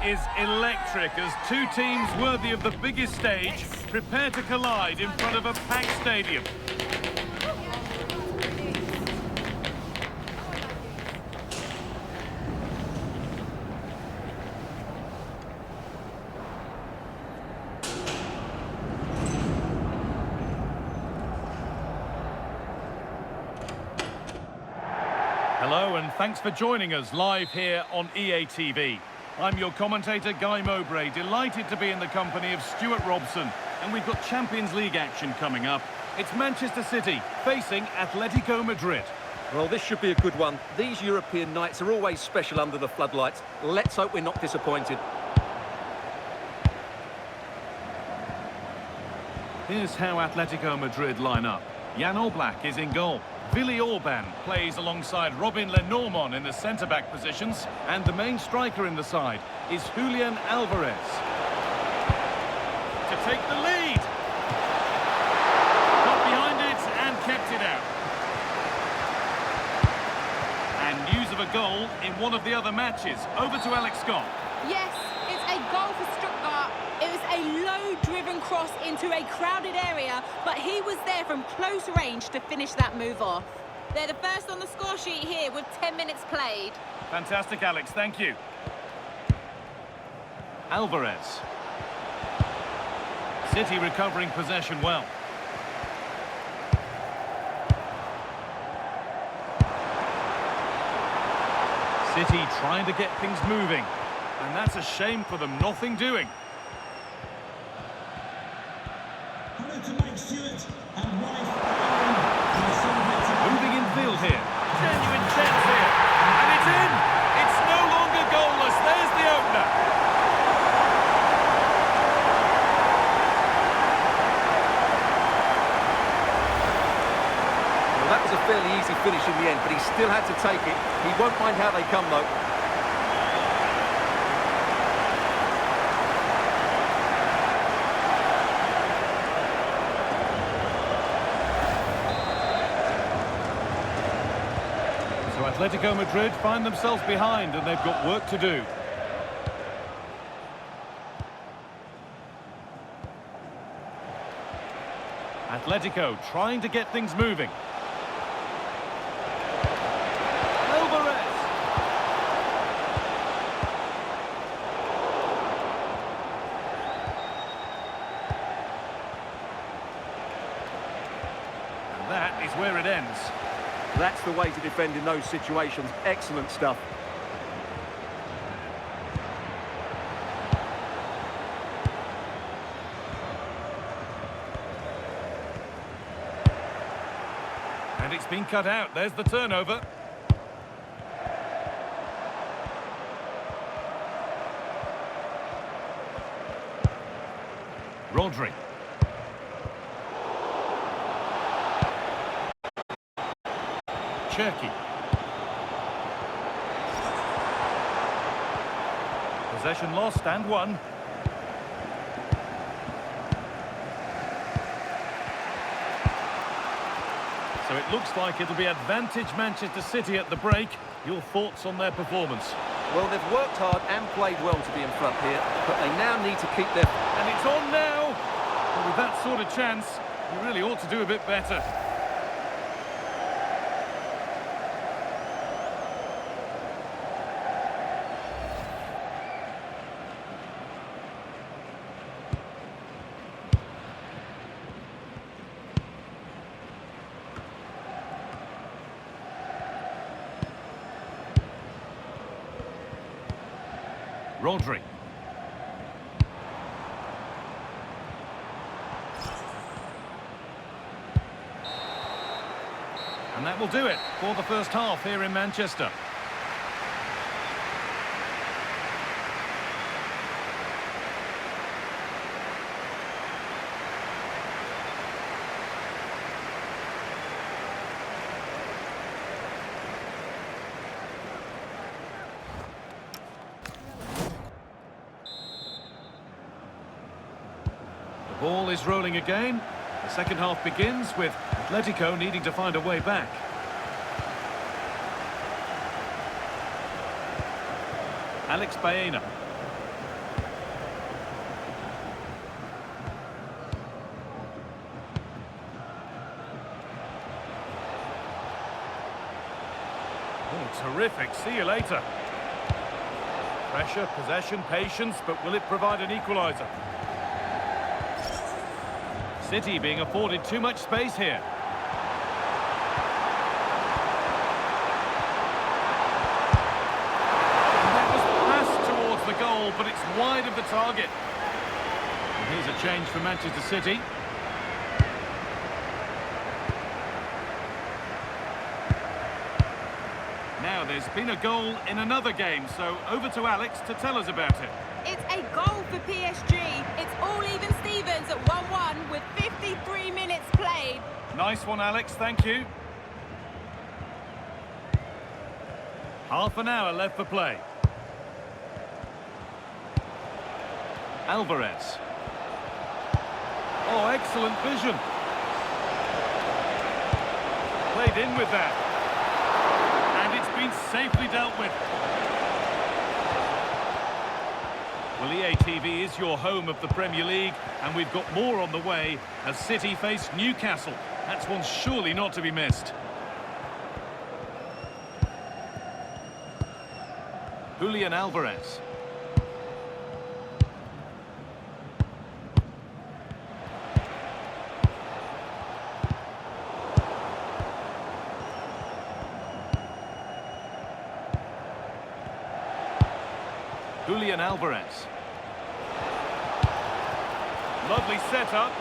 is electric as two teams worthy of the biggest stage prepare to collide in front of a packed stadium. Hello and thanks for joining us live here on EA TV. I'm your commentator, Guy Mowbray, delighted to be in the company of Stuart Robson. And we've got Champions League action coming up. It's Manchester City facing Atletico Madrid. Well, this should be a good one. These European nights are always special under the floodlights. Let's hope we're not disappointed. Here's how Atletico Madrid line up. Jan Oblak is in goal. Willy Orban plays alongside Robin Lenormand in the centre-back positions, and the main striker in the side is Julian Alvarez. To take the lead. Got behind it and kept it out. And news of a goal in one of the other matches. Over to Alex Scott. Yes, it's a goal for Stuttgart. It was a low-driven cross into a crowded area, but he was there from close range to finish that move off. They're the first on the score sheet here with 10 minutes played. Fantastic, Alex. Thank you. Alvarez. City recovering possession well. City trying to get things moving. And that's a shame for them, nothing doing. Moving in field here. Genuine chance here. And it's in! It's no longer goalless. There's the opener. Well, that was a fairly easy finish in the end, but he still had to take it. He won't mind how they come, though. Atletico Madrid find themselves behind and they've got work to do. Atletico trying to get things moving. Alvarez. And that is where it ends. That's the way to defend in those situations. Excellent stuff. And it's been cut out. There's the turnover. Rodri. Cherki. Possession lost and won. So it looks like it'll be advantage Manchester City at the break. Your thoughts on their performance? Well, they've worked hard and played well to be in front here, but they now need to keep their... And it's on now! Well, with that sort of chance, you really ought to do a bit better. Rodri. And that will do it for the first half here in Manchester. The ball is rolling again. The second half begins with Atletico needing to find a way back. Alex Baena. Oh, terrific. See you later. Pressure, possession, patience, but will it provide an equaliser? City being afforded too much space here. And that was passed towards the goal, but it's wide of the target. And here's a change for Manchester City. Now, there's been a goal in another game, so over to Alex to tell us about it. It's a goal for PSG. It's all even Stevens at 1-1 with 53 minutes played. Nice one, Alex, thank you. Half an hour left for play. Alvarez. Oh, excellent vision. Played in with that. And it's been safely dealt with. Well, EA TV is your home of the Premier League, and we've got more on the way as City face Newcastle. That's one surely not to be missed. Julian Alvarez. Julian Alvarez. Lovely setup.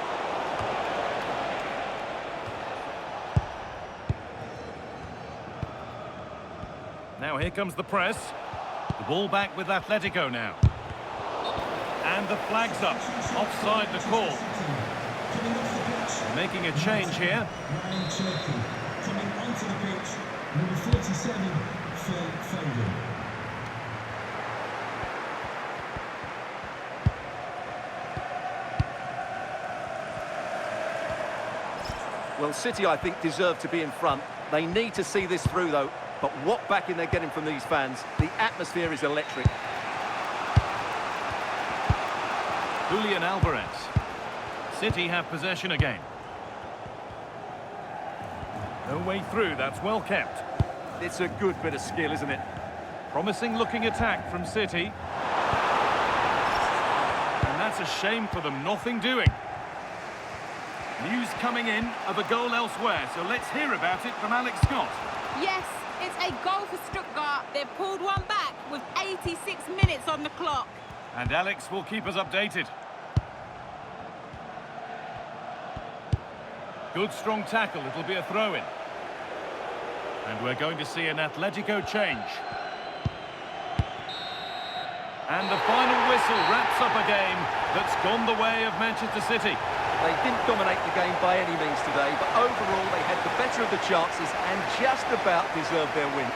Now here comes the press. The ball back with Atletico now. And the flag's up. Offside the call. Making a change here. Coming onto the pitch, number 47, Phil Foden. Well, City, I think, deserve to be in front. They need to see this through, though. But what backing they're getting from these fans. The atmosphere is electric. Julian Alvarez. City have possession again. No way through, that's well kept. It's a good bit of skill, isn't it? Promising looking attack from City. And that's a shame for them, nothing doing. News coming in of a goal elsewhere, so let's hear about it from Alex Scott. Yes, it's a goal for Stuttgart. They've pulled one back with 86 minutes on the clock. And Alex will keep us updated. Good strong tackle, it'll be a throw-in. And we're going to see an Atletico change. And the final whistle wraps up a game that's gone the way of Manchester City. They didn't dominate the game by any means today, but overall they had the better of the chances and just about deserved their win.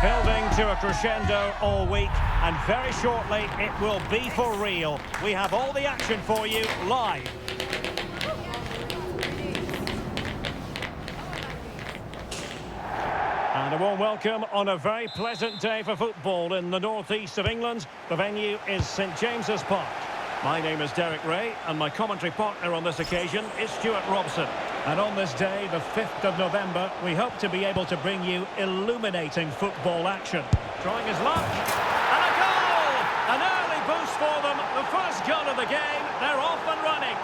Building to a crescendo all week, and very shortly it will be for real. We have all the action for you live. And a warm welcome on a very pleasant day for football in the northeast of England. The venue is St James's Park. My name is Derek Ray, and my commentary partner on this occasion is Stuart Robson. And on this day, the 5th of November, we hope to be able to bring you illuminating football action. Trying his luck, and a goal! An early boost for them, the first goal of the game, they're off and running.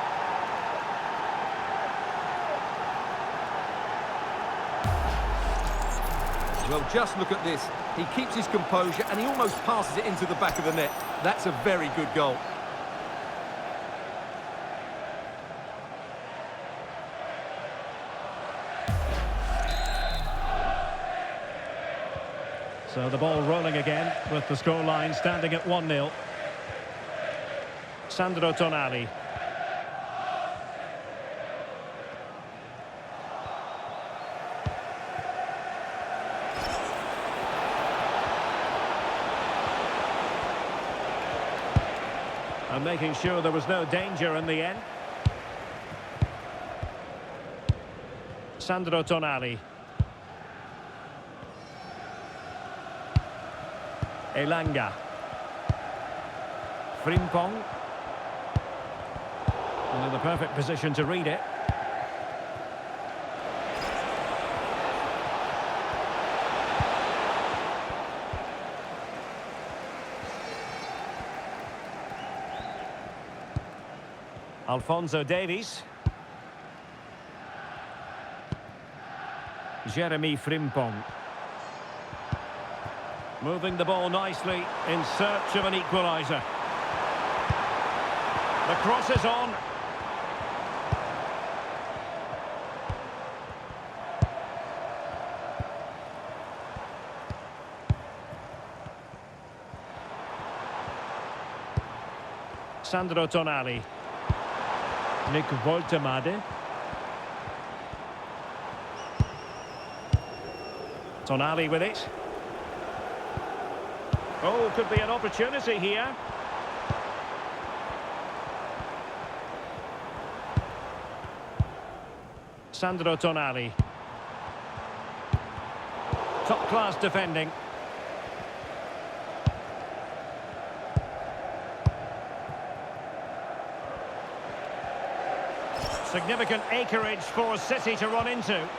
Well, just look at this. He keeps his composure and he almost passes it into the back of the net. That's a very good goal. So the ball rolling again with the scoreline standing at 1-0. Sandro Tonali. And making sure there was no danger in the end. Sandro Tonali. Elanga. Frimpong. And in the perfect position to read it. Alphonso Davies. Jeremy Frimpong. Moving the ball nicely in search of an equaliser. The cross is on. Sandro Tonali. Nick Woltemade. Tonali with it. Oh, could be an opportunity here. Sandro Tonali. Top-class defending. Significant acreage for City to run into.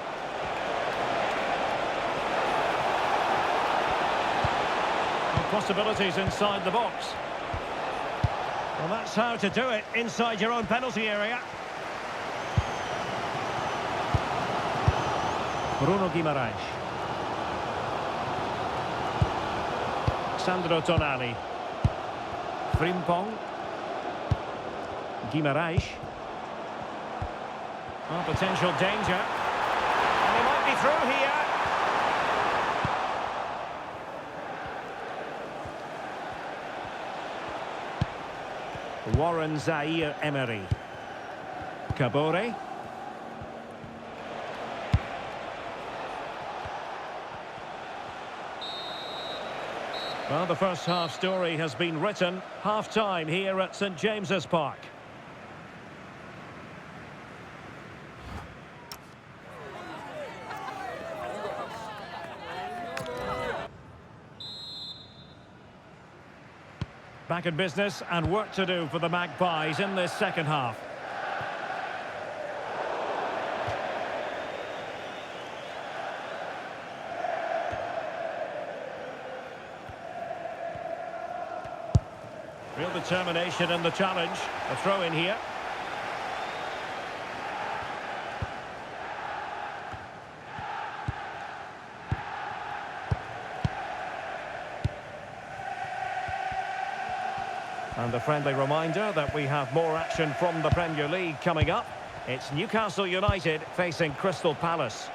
Possibilities inside the box. Well, that's how to do it inside your own penalty area. Bruno Guimaraes. Sandro Tonali. Frimpong. Guimaraes. Oh, potential danger. And he might be through here. Warren Zaire-Emery. Kabore. Well, the first half story has been written. Half-time here at St James's Park. Back in business and work to do for the Magpies in this second half. Real determination in the challenge. A throw in here. And a friendly reminder that we have more action from the Premier League coming up. It's Newcastle United facing Crystal Palace.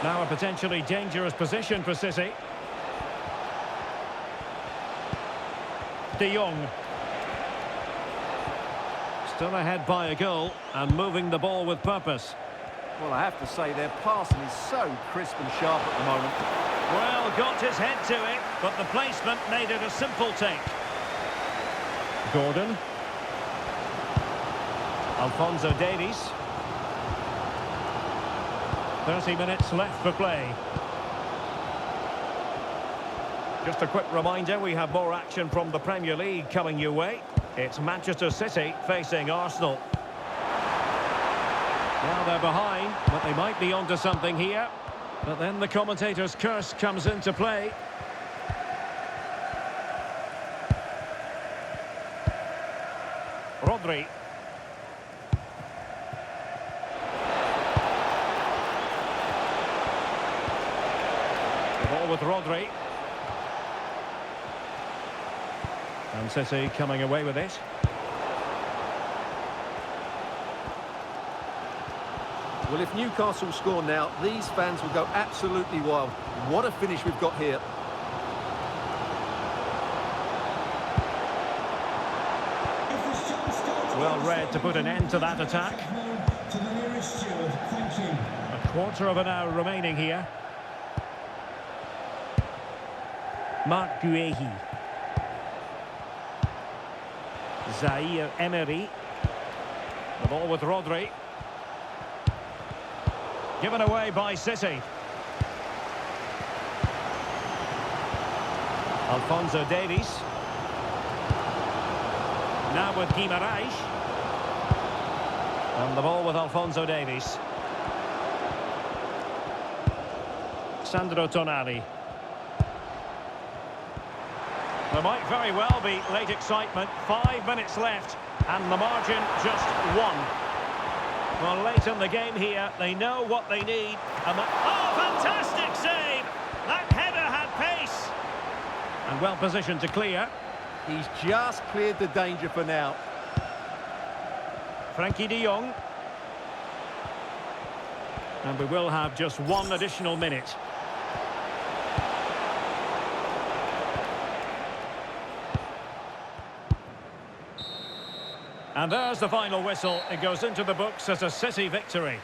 Now a potentially dangerous position for City. De Jong. Still ahead by a goal and moving the ball with purpose. Well, I have to say their passing is so crisp and sharp at the moment. Well, got his head to it, but the placement made it a simple take. Gordon. Alphonso Davies. 30 minutes left for play. Just a quick reminder, we have more action from the Premier League coming your way. It's Manchester City facing Arsenal. Now they're behind, but they might be onto something here. But then the commentator's curse comes into play. Rodri. The ball with Rodri. And City coming away with it. Well, if Newcastle score now, these fans will go absolutely wild. What a finish we've got here. Well read to put an end to that attack. To the nearest steward, thank you. A quarter of an hour remaining here. Marc Guehi. Zaire Emery. The ball with Rodri. Given away by City. Alphonso Davies. Now with Guimarães. And the ball with Alphonso Davies. Sandro Tonali. There might very well be late excitement. 5 minutes left. And the margin just 1. Well, late in the game here, they know what they need. And oh, fantastic save! That header had pace. And well positioned to clear. He's just cleared the danger for now. Frankie de Jong. And we will have just 1 additional minute. And there's the final whistle. It goes into the books as a City victory.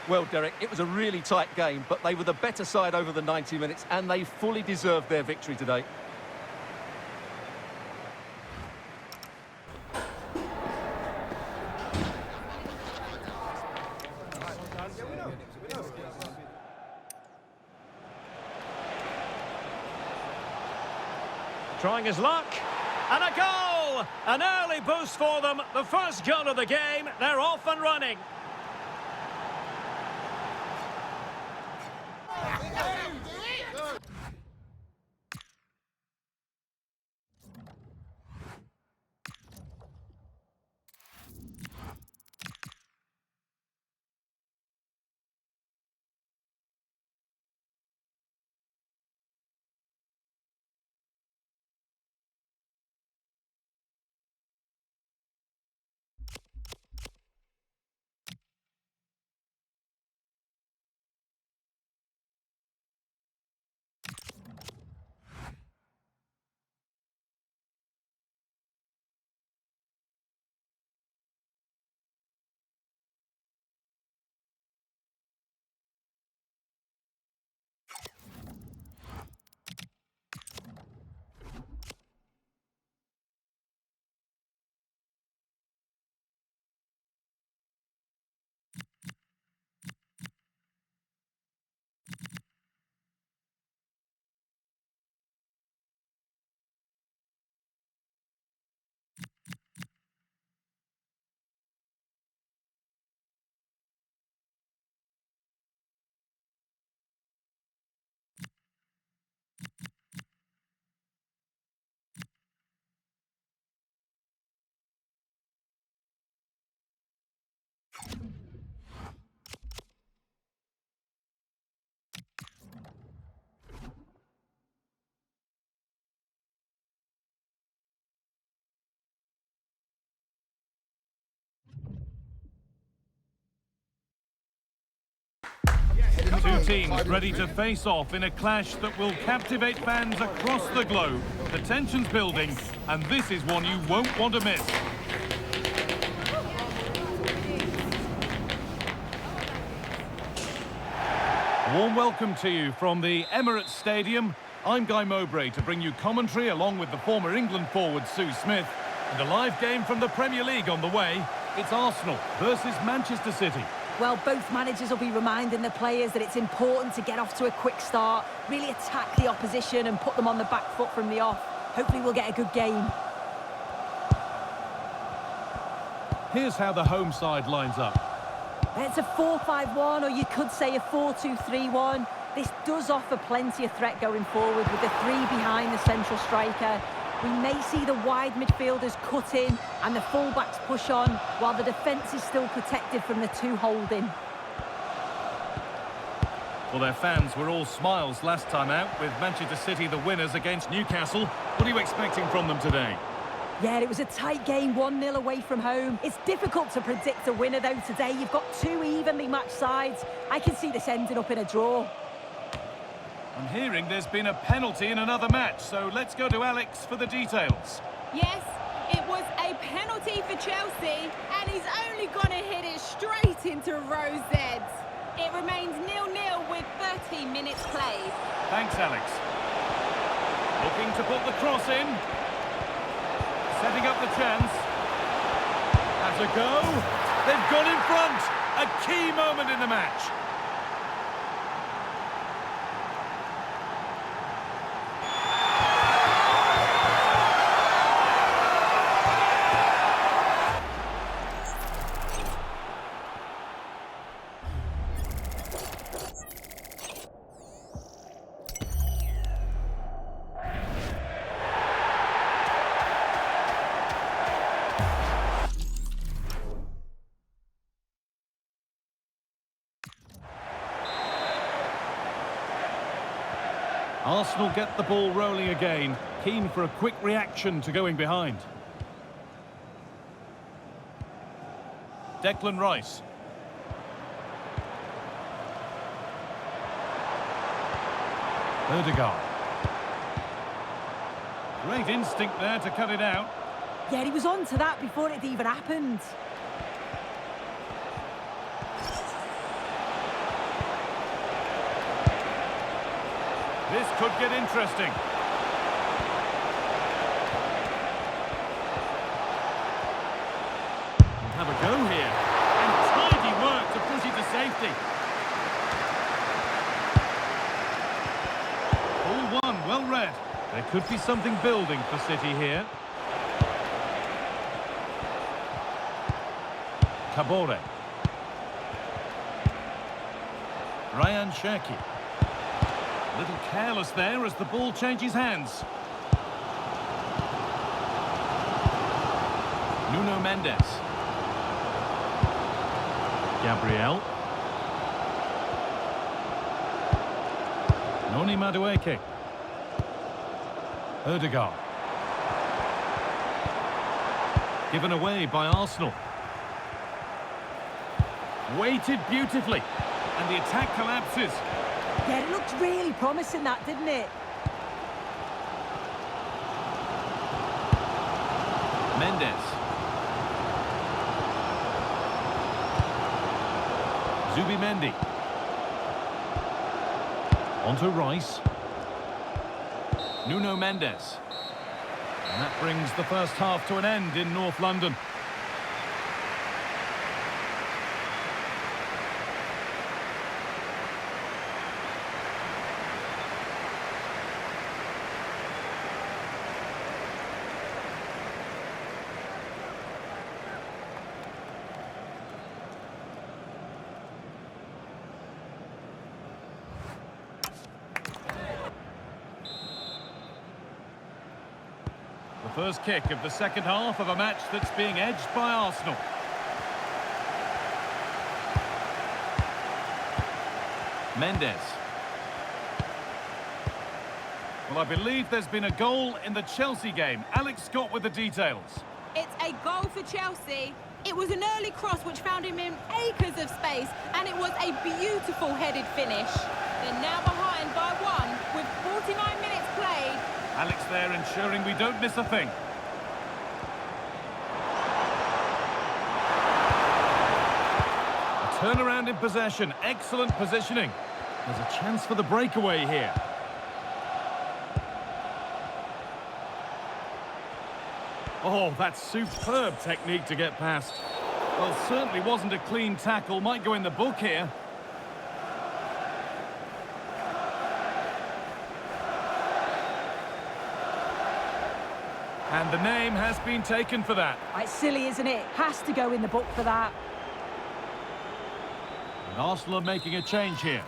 Well, Derek, it was a really tight game, but they were the better side over the 90 minutes, and they fully deserved their victory today. Trying his luck. And a goal! An early boost for them. The first goal of the game. They're off and running. Two teams ready to face off in a clash that will captivate fans across the globe. The tension's building, and this is one you won't want to miss. A warm welcome to you from the Emirates Stadium. I'm Guy Mowbray to bring you commentary along with the former England forward Sue Smith. And a live game from the Premier League on the way. It's Arsenal versus Manchester City. Well, both managers will be reminding the players that it's important to get off to a quick start, really attack the opposition and put them on the back foot from the off. Hopefully we'll get a good game. Here's how the home side lines up. It's a 4-5-1, or you could say a 4-2-3-1. This does offer plenty of threat going forward with the 3 behind the central striker. We may see the wide midfielders cut in and the full-backs push on, while the defence is still protected from the 2 holding. Well, their fans were all smiles last time out, with Manchester City the winners against Newcastle. What are you expecting from them today? Yeah, it was a tight game, 1-0 away from home. It's difficult to predict a winner, though, today. You've got two evenly matched sides. I can see this ending up in a draw. I'm hearing there's been a penalty in another match, so let's go to Alex for the details. Yes, it was a penalty for Chelsea, and he's only going to hit it straight into Rose Ed. It remains 0-0 with 13 minutes played. Thanks, Alex. Looking to put the cross in. Setting up the chance. Has a go. They've gone in front. A key moment in the match. Arsenal get the ball rolling again, keen for a quick reaction to going behind. Declan Rice. Ødegaard. Great instinct there to cut it out. Yeah, he was on to that before it even happened. This could get interesting. We'll have a go here. And tidy work to push it to safety. All one, well read. There could be something building for City here. Kabore. Ryan Cherki. A little careless there as the ball changes hands. Nuno Mendes. Gabriel. Noni Madueke. Ødegaard. Given away by Arsenal. Weighted beautifully. And the attack collapses. Yeah, it looked really promising, that, didn't it? Mendes. Zubimendi. Onto Rice. Nuno Mendes. And that brings the first half to an end in North London. The first kick of the second half of a match that's being edged by Arsenal. Mendes. Well, I believe there's been a goal in the Chelsea game. Alex Scott with the details. It's a goal for Chelsea. It was an early cross which found him in acres of space, and it was a beautiful headed finish. They're now behind by one with 49 minutes played. Alex there ensuring we don't miss a thing. A turnaround in possession, excellent positioning. There's a chance for the breakaway here. Oh, that's superb technique to get past. Well, certainly wasn't a clean tackle, might go in the book here. And the name has been taken for that. It's silly, isn't it? Has to go in the book for that. And Arsenal are making a change here.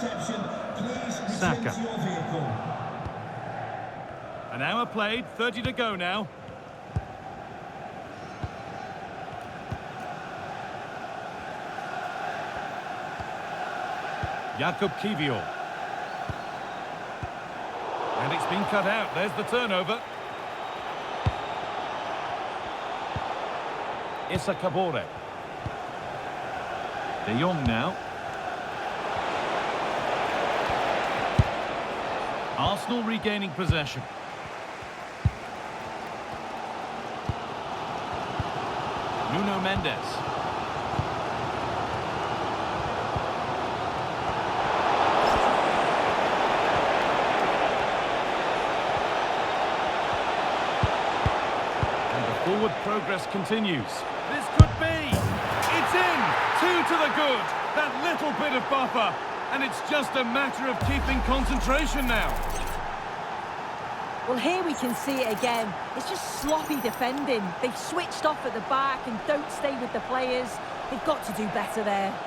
reception. Please return Saka. to your vehicle. An hour played, 30 to go now. Jakub Kiwior. And it's been cut out. There's the turnover. Issa Kabore. De Jong now. Arsenal regaining possession. Nuno Mendes. And the forward progress continues. This could be. It's in. 2 to the good. That little bit of buffer. And it's just a matter of keeping concentration now. Well, here we can see it again. It's just sloppy defending. They've switched off at the back and don't stay with the players. They've got to do better there.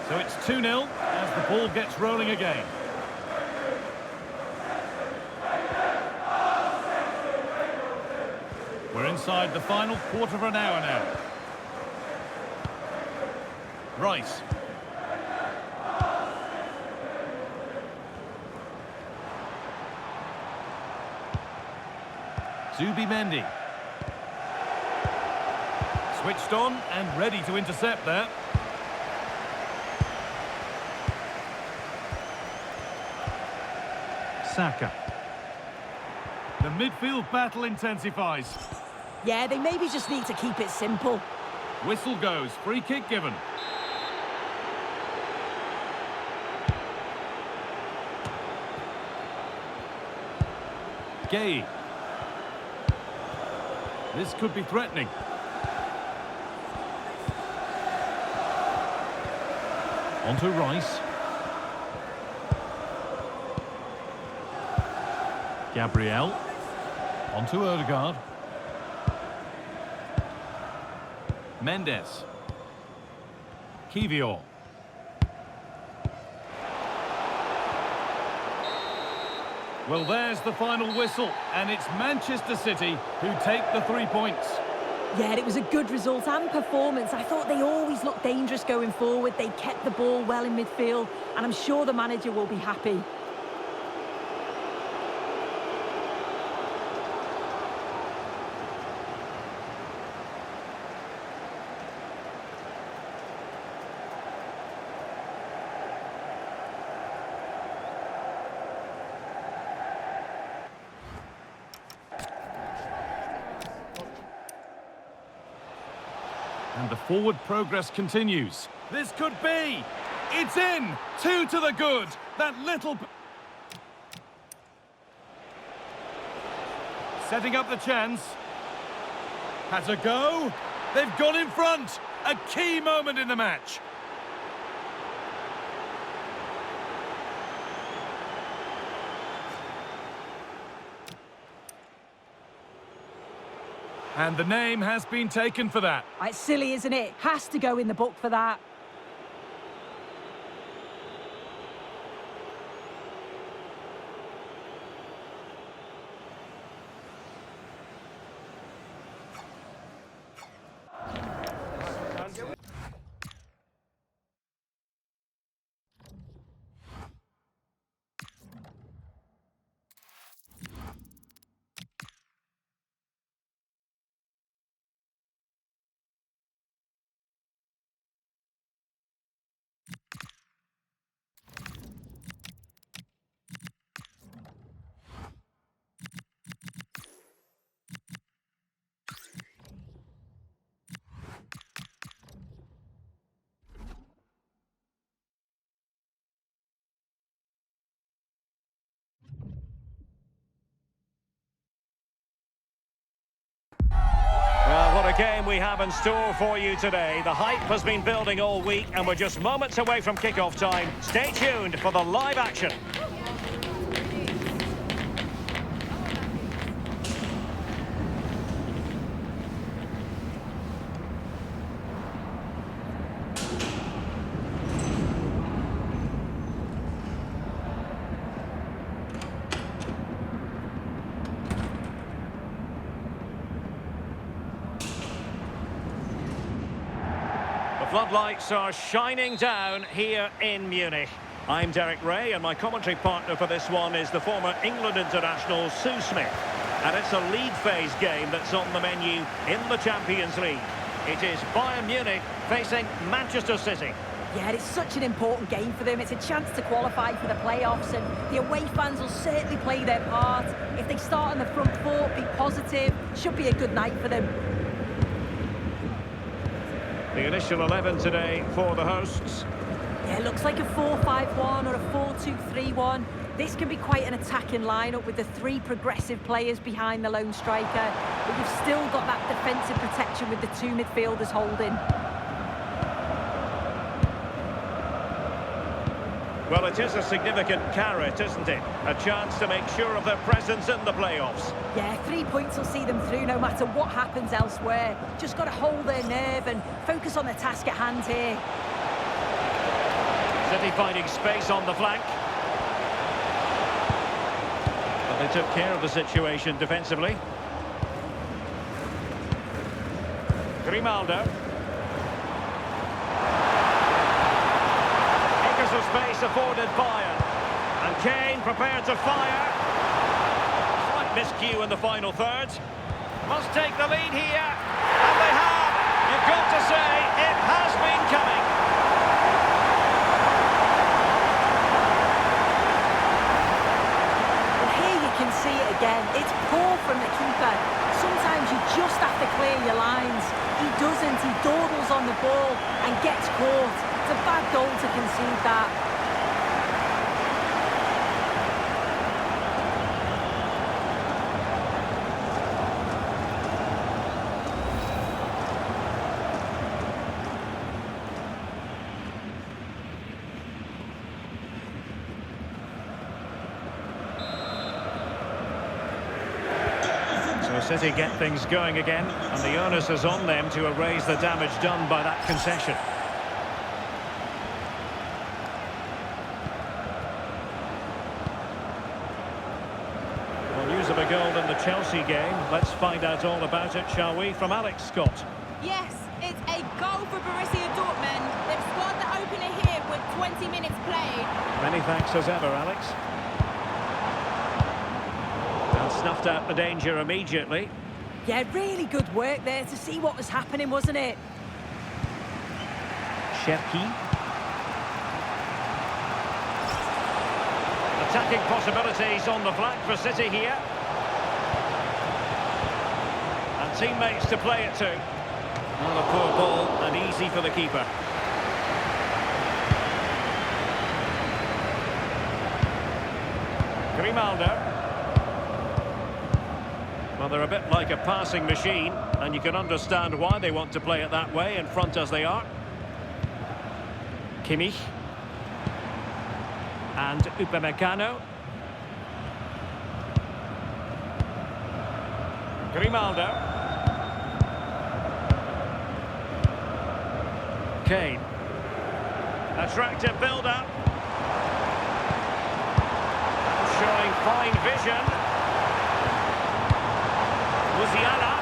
So it's 2-0 as the ball gets rolling again. We're inside the final quarter of an hour now. Rice. Zubimendi. Switched on and ready to intercept there. Saka. The midfield battle intensifies. Yeah, they maybe just need to keep it simple. Whistle goes, free kick given. Gay. This could be threatening. Onto Rice. Gabriel. Onto Odegaard. Mendes. Kiwior. Well, there's the final whistle, and it's Manchester City who take the 3 points. Yeah, it was a good result and performance. I thought they always looked dangerous going forward. They kept the ball well in midfield, and I'm sure the manager will be happy. And the forward progress continues. This could be. It's in. 2 to the good. That little... Setting up the chance. Has a go. They've gone in front. A key moment in the match. And the name has been taken for that. It's silly, isn't it? Has to go in the book for that. we have in store for you today. The hype has been building all week and we're just moments away from kick-off time. Stay tuned for the live action. Floodlights are shining down here in Munich. I'm Derek Ray and my commentary partner for this one is the former England international Sue Smith. And it's a league phase game that's on the menu in the Champions League. It is Bayern Munich facing Manchester City. Yeah, it's such an important game for them. It's a chance to qualify for the playoffs, and the away fans will certainly play their part. If they start on the front foot, be positive, should be a good night for them. The initial 11 today for the hosts. Yeah, it looks like a 4-5-1 or a 4-2-3-1. This can be quite an attacking lineup with the three progressive players behind the lone striker. But you've still got that defensive protection with the two midfielders holding. Well, it is a significant carrot, isn't it? A chance to make sure of their presence in the playoffs. Yeah, 3 points will see them through no matter what happens elsewhere. Just got to hold their nerve and focus on the task at hand here. City finding space on the flank. But they took care of the situation defensively. Grimaldo. Acres of space afforded Bayern. And Kane prepared to fire. Slight miscue in the final third. Must take the lead here. And they have. You've got to say, it has been coming. Well, here you can see it again. It's poor from the keeper. Sometimes you just have to clear your lines. He doesn't. He dawdles on the ball and gets caught. It's a bad goal to concede that. So City get things going again, and the onus is on them to erase the damage done by that concession. Well, news of a goal in the Chelsea game. Let's find out all about it, shall we, from Alex Scott. Yes, it's a goal for Borussia Dortmund. They've scored the opener here with 20 minutes played. Many thanks as ever, Alex. And snuffed out the danger immediately. Yeah, really good work there to see what was happening, wasn't it? Cherki. Attacking possibilities on the flank for City here. And teammates to play it to. Not a poor ball and easy for the keeper. Grimaldo. Well, they're a bit like a passing machine, and you can understand why they want to play it that way, in front as they are. Kimmich. And Upamecano. Grimaldo. Kane. Attractive build-up. Showing fine vision. Musiala.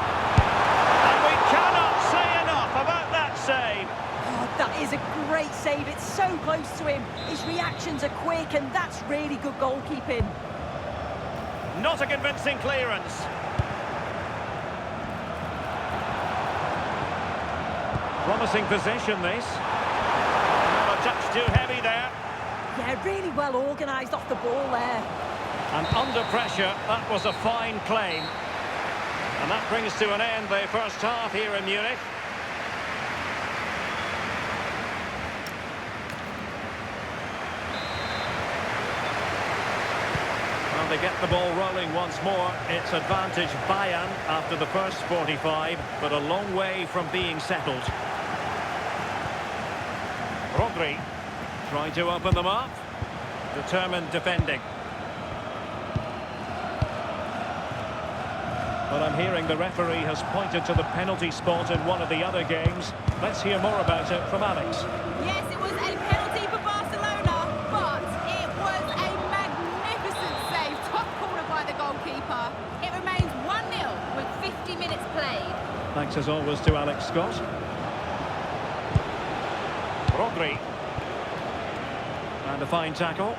And we cannot say enough about that save. Oh, that is a great save. It's so close to him. His reactions are quick, and that's really good goalkeeping. Not a convincing clearance. Promising possession, this. Not a touch too heavy there. Yeah, really well organised off the ball there. And under pressure, that was a fine claim. And that brings to an end the first half here in Munich. Well, they get the ball rolling once more. It's advantage Bayern after the first 45, but a long way from being settled. Rodri trying to open them up. Determined defending. But I'm hearing the referee has pointed to the penalty spot in one of the other games. Let's hear more about it from Alex. Yes, it was a penalty for Barcelona, but it was a magnificent save. Top corner by the goalkeeper. It remains 1-0 with 50 minutes played. Thanks as always to Alex Scott. Rodri. And a fine tackle.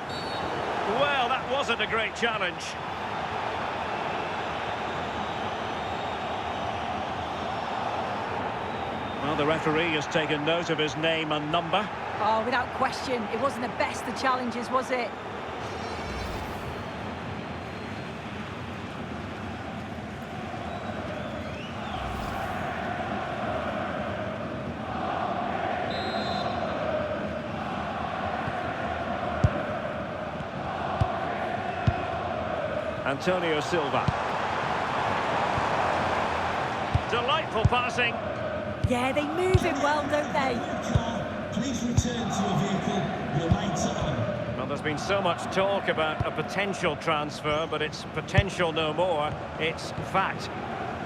Well, that wasn't a great challenge. Well, the referee has taken note of his name and number. Oh, without question, it wasn't the best of challenges, was it? Antonio Silva. Delightful passing. Yeah, they move him well, don't they? Car, please return to your vehicle. Your lights are on. Well, there's been so much talk about a potential transfer, but it's potential no more. It's fact.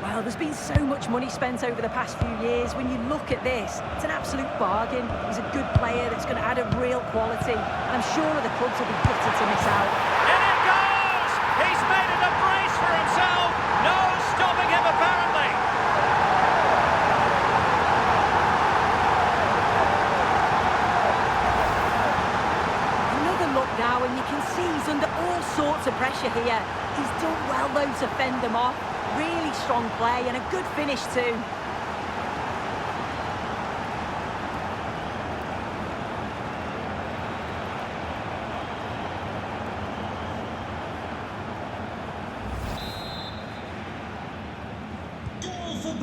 Well, there's been so much money spent over the past few years. When you look at this, it's an absolute bargain. He's a good player that's going to add a real quality. And I'm sure the clubs will be gutted to miss out. In it goes! He's made it a brace for himself. No stopping him, apparently. Another look now, and you can see he's under all sorts of pressure here. He's done well, though, to fend them off. Really strong play and a good finish too.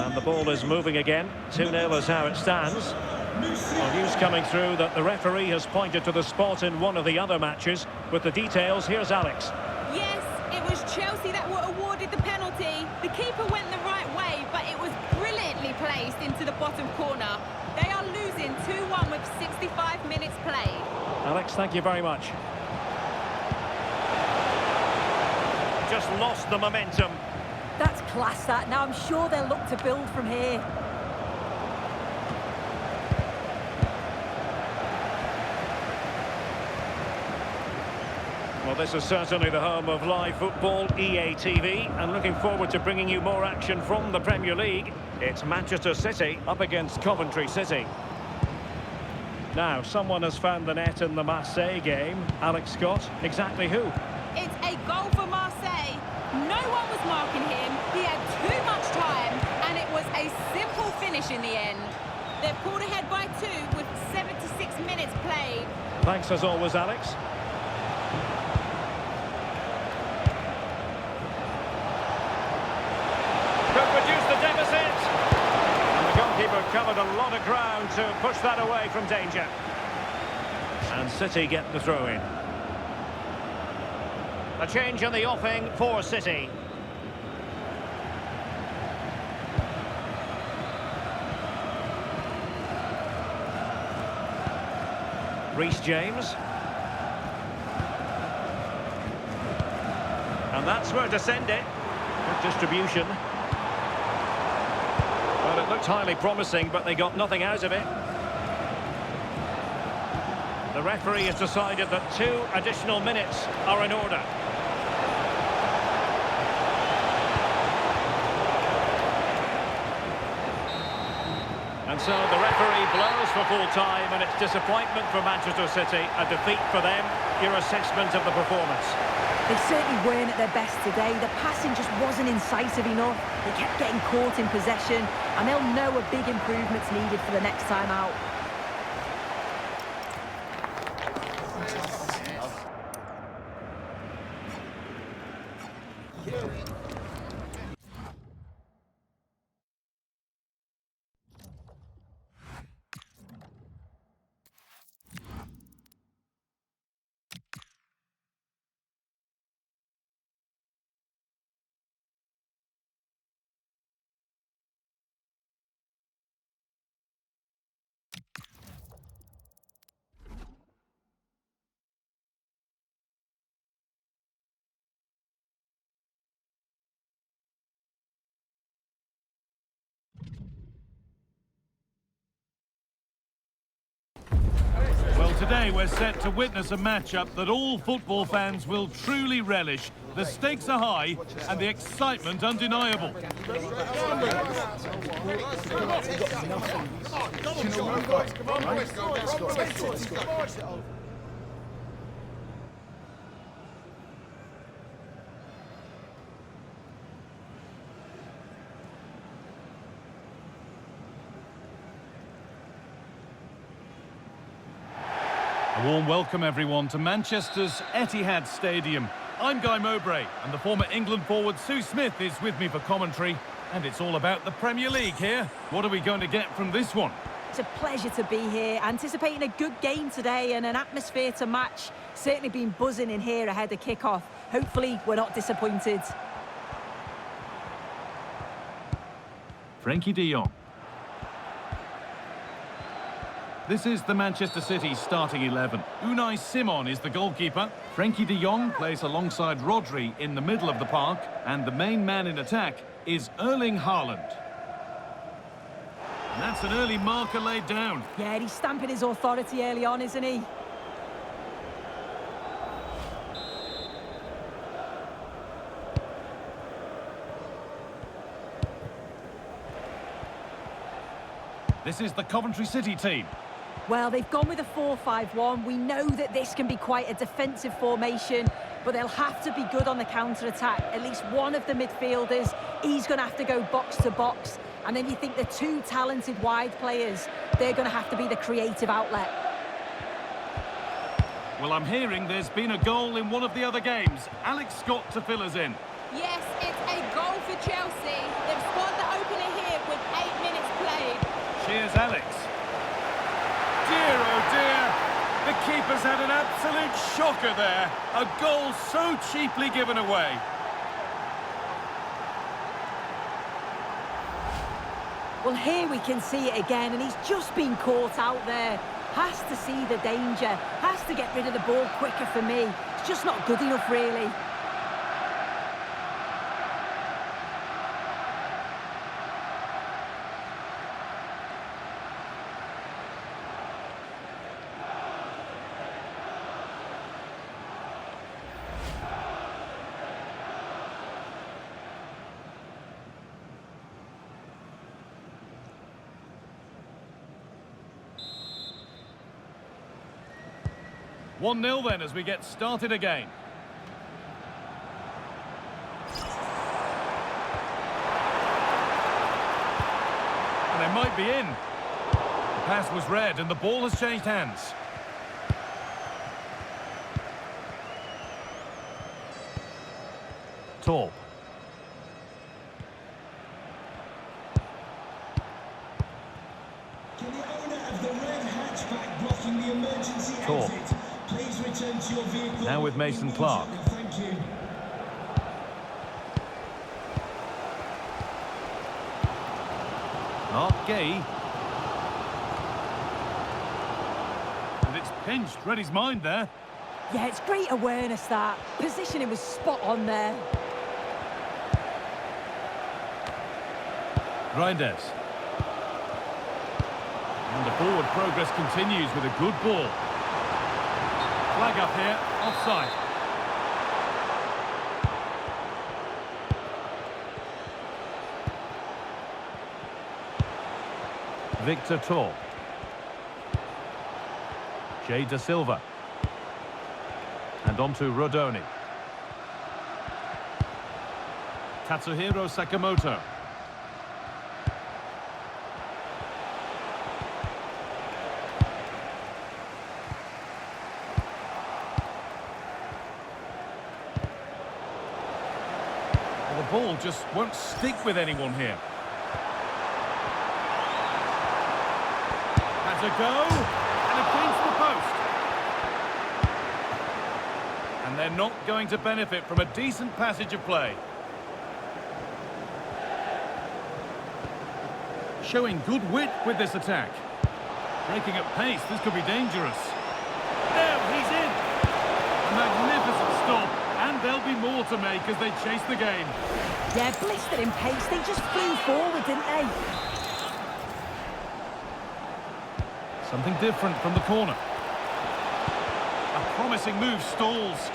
And the ball is moving again. 2-0 is how it stands. Well, news coming through that the referee has pointed to the spot in one of the other matches. With the details, here's Alex. Yes, it was Chelsea that were awarded the penalty. The keeper went the right way, but it was brilliantly placed into the bottom corner. They are losing 2-1 with 65 minutes played. Alex, thank you very much. Just lost the momentum. That's class, that. Now I'm sure they'll look to build from here. Well, this is certainly the home of live football, EA TV, and looking forward to bringing you more action from the Premier League. It's Manchester City up against Coventry City. Now, someone has found the net in the Marseille game. Alex Scott, exactly who? It's a goal for Marseille. No one was marking him. He had too much time, and it was a simple finish in the end. They're pulled ahead by 2 with 76 minutes played. Thanks as always, Alex. Could reduce the deficit. And the goalkeeper covered a lot of ground to push that away from danger. And City get the throw in. A change in the offing for City. Reece James. And that's where to send it. Good distribution. Well, it looked highly promising, but they got nothing out of it. The referee has decided that 2 additional minutes are in order. And so the referee blows for full time, and it's disappointment for Manchester City, a defeat for them. Your assessment of the performance? They certainly weren't at their best today. The passing just wasn't incisive enough. They kept getting caught in possession, and they'll know a big improvement's needed for the next time out. Today we're set to witness a matchup that all football fans will truly relish. The stakes are high and the excitement undeniable. A warm welcome, everyone, to Manchester's Etihad Stadium. I'm Guy Mowbray, and the former England forward Sue Smith is with me for commentary. And it's all about the Premier League here. What are we going to get from this one? It's a pleasure to be here, anticipating a good game today and an atmosphere to match. Certainly been buzzing in here ahead of kick-off. Hopefully we're not disappointed. Frenkie de Jong. This is the Manchester City starting 11. Unai Simon is the goalkeeper. Frenkie de Jong plays alongside Rodri in the middle of the park. And the main man in attack is Erling Haaland. And that's an early marker laid down. Yeah, he's stamping his authority early on, isn't he? This is the Coventry City team. Well, they've gone with a 4-5-1. We know that this can be quite a defensive formation, but they'll have to be good on the counter-attack. At least one of the midfielders, he's going to have to go box to box. And then you think the two talented wide players, they're going to have to be the creative outlet. Well, I'm hearing there's been a goal in one of the other games. Alex Scott to fill us in. Yes, it's a goal for Chelsea. They've scored the opener here with 8 minutes played. Cheers, Alex. Dear, oh dear. The keeper's had an absolute shocker there. A goal so cheaply given away. Well, here we can see it again, and he's just been caught out there. Has to see the danger, has to get rid of the ball quicker for me. It's just not good enough, really. One 0 then as we get started again. And they might be in. The pass was read and the ball has changed hands. Torp. Can the owner of the red hatchback blocking the emergency Torp. exit please return to your vehicle? Now with Mason Clark. Thank you. Mark Gay. And it's pinched. Read his mind there. Yeah, it's great awareness, that. Positioning was spot on there. Reinders. And the forward progress continues with a good ball. Flag up here, offside. Victor Torp. Jay Da Silva. And on to Rodoni. Tatsuhiro Sakamoto. The ball just won't stick with anyone here. Has a go, and against the post. And they're not going to benefit from a decent passage of play. Showing good wit with this attack. Breaking at pace, this could be dangerous. There, he's in. A magnificent stop. And there'll be more to make as they chase the game. Yeah, blistered in pace. They just flew forward, didn't they? Something different from the corner. A promising move stalls.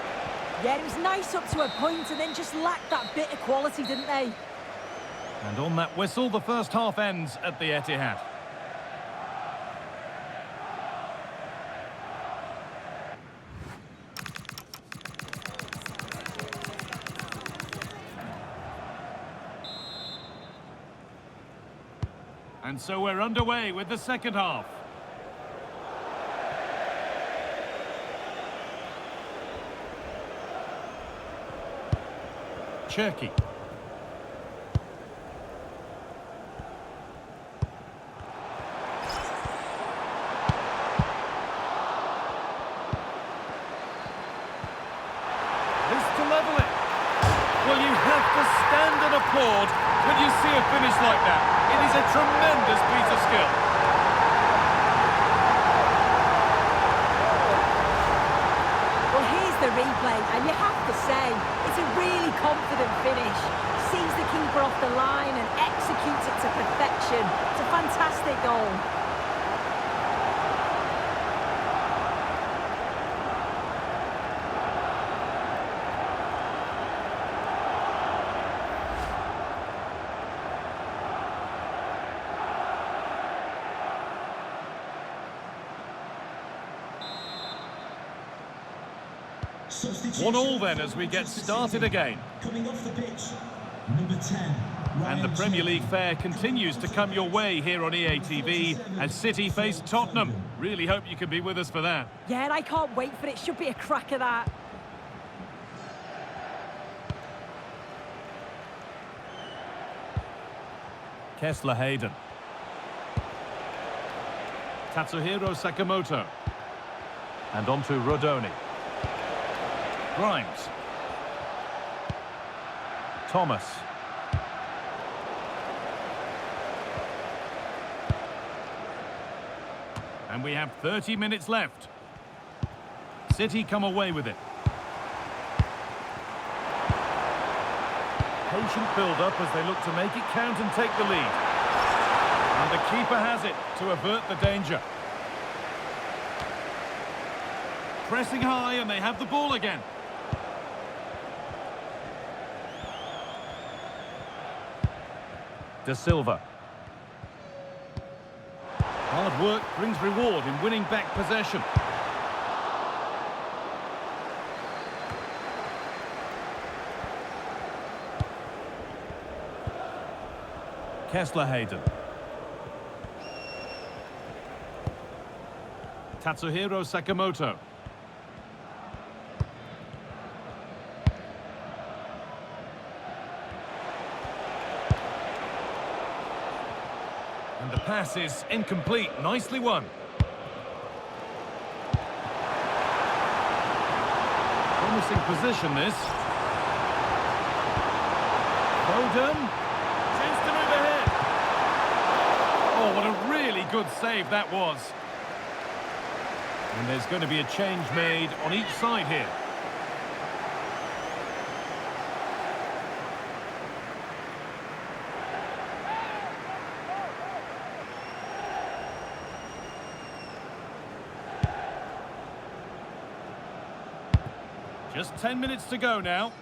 Yeah, it was nice up to a point and then just lacked that bit of quality, didn't they? And on that whistle, the first half ends at the Etihad. And so we're underway with the second half. Cherki. This to level it. Well, you have to stand and applaud when you see a finish like that. It is a tremendous piece of skill. Well, here's the replay, and you have to say, it's a really confident finish. Sees the keeper off the line and executes it to perfection. It's a fantastic goal. Substitution 1-1 then as we get started again. Coming off the pitch, number 10. And the Premier League fare continues to come your way here on EA TV as City face Tottenham. Really hope you can be with us for that. Yeah, and I can't wait for it. Should be a cracker, that. Kessler Hayden. Tatsuhiro Sakamoto. And on to Rodoni. Grimes. Thomas. And we have 30 minutes left. City come away with it. Patient build-up as they look to make it count and take the lead. And the keeper has it to avert the danger. Pressing high and they have the ball again. De Silva. Hard work brings reward in winning back possession. Kessler Hayden. Tatsuhiro Sakamoto. And the pass is incomplete. Nicely won. Promising position, this. Foden. Chance to move ahead. Oh, what a really good save that was. And there's going to be a change made on each side here. Just 10 minutes to go now.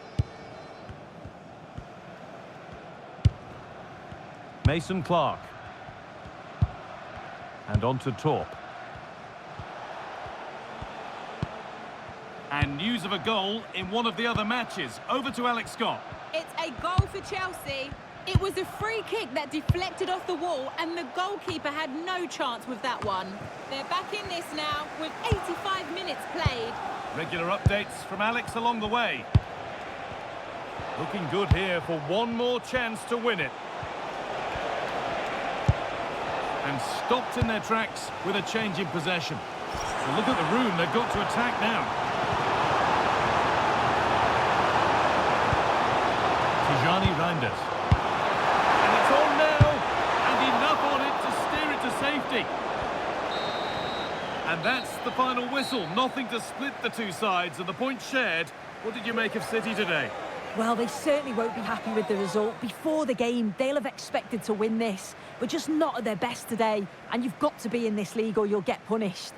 Mason Clark. And on to Torp. And news of a goal in one of the other matches. Over to Alex Scott. It's a goal for Chelsea. It was a free kick that deflected off the wall and the goalkeeper had no chance with that one. They're back in this now with 85 minutes played. Regular updates from Alex along the way. Looking good here for one more chance to win it. And stopped in their tracks with a change in possession. So look at the room they've got to attack now. Tijani Reinders. And it's on now, and enough on it to steer it to safety. And that's the final whistle. Nothing to split the two sides, and the point shared. What did you make of City today? Well, they certainly won't be happy with the result. Before the game, they'll have expected to win this, but just not at their best today. And you've got to be in this league or you'll get punished.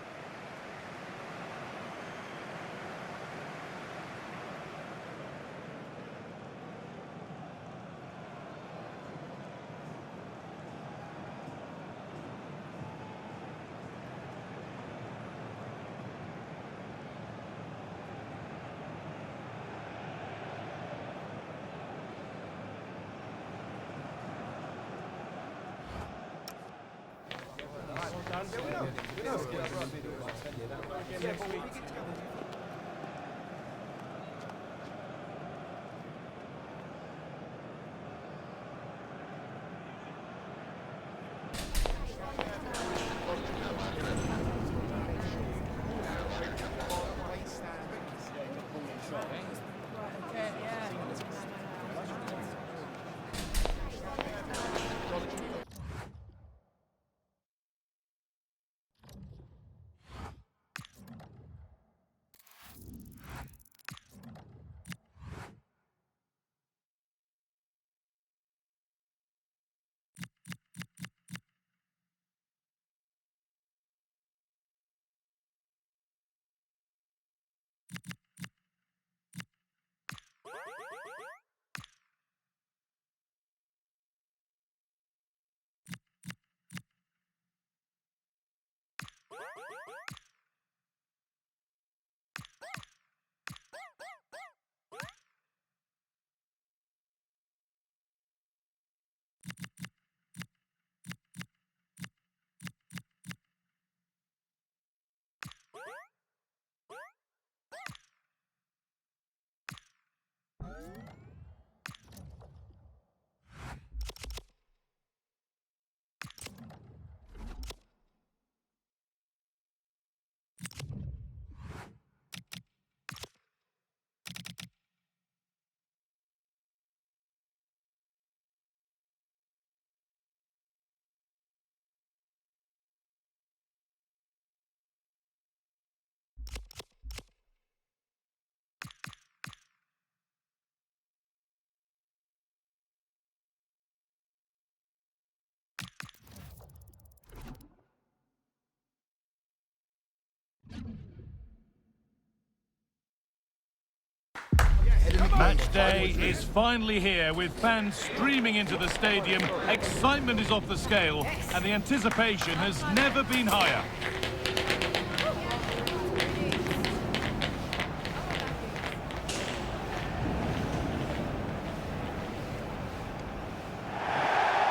Match day is finally here with fans streaming into the stadium. Excitement is off the scale and the anticipation has never been higher.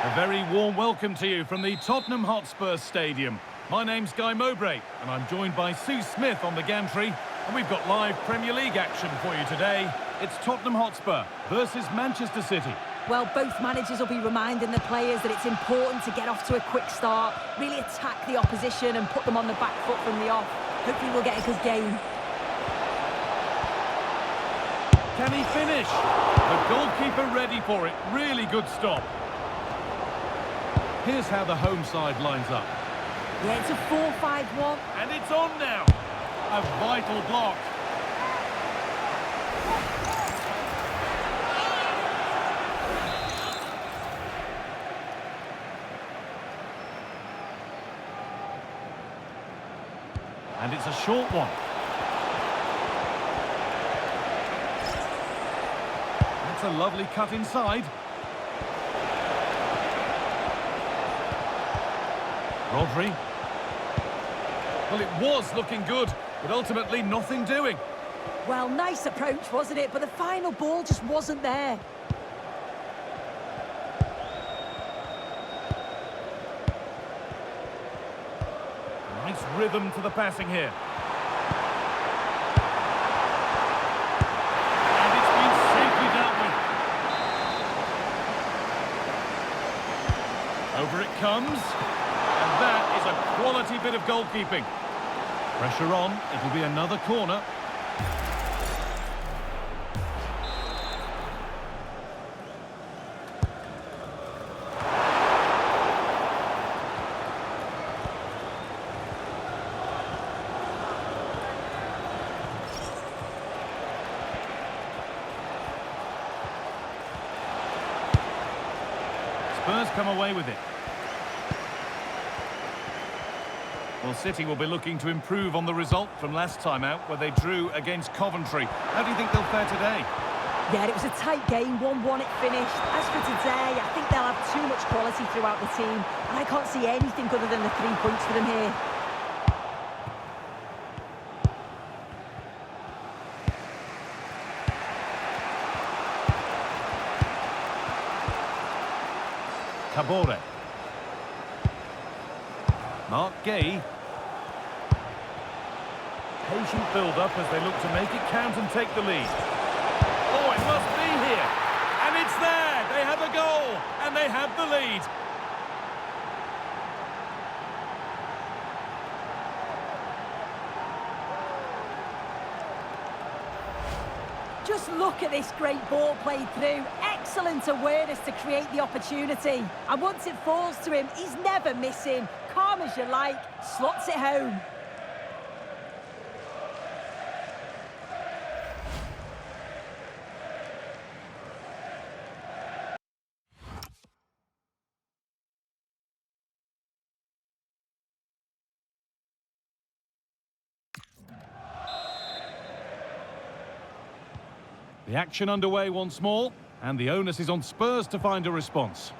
A very warm welcome to you from the Tottenham Hotspur Stadium. My name's Guy Mowbray and I'm joined by Sue Smith on the gantry, and we've got live Premier League action for you today. It's Tottenham Hotspur versus Manchester City. Well, both managers will be reminding the players that it's important to get off to a quick start, really attack the opposition and put them on the back foot from the off. Hopefully we'll get a good game. Can he finish? The goalkeeper ready for it. Really good stop. Here's how the home side lines up. Yeah, it's a 4-5-1. And it's on now. A vital block. And it's a short one. That's a lovely cut inside. Rodri. Well, it was looking good, but ultimately nothing doing. Well, nice approach, wasn't it? But the final ball just wasn't there. Nice rhythm to the passing here. And it's been safely dealt with. Over it comes. And that is a quality bit of goalkeeping. Pressure on. It'll be another corner. Spurs come away with it. Well, City will be looking to improve on the result from last time out, where they drew against Coventry. How do you think they'll fare today? Yeah, it was a tight game, 1-1 it finished. As for today, I think they'll have too much quality throughout the team, and I can't see anything other than the 3 points for them here. Kabore. Mark Gay. Patient build-up as they look to make it count and take the lead. Oh, it must be here. And it's there. They have a goal. And they have the lead. Just look at this great ball played through. Excellent awareness to create the opportunity. And once it falls to him, he's never missing. Calm as you like, slots it home. The action underway once more, and the onus is on Spurs to find a response.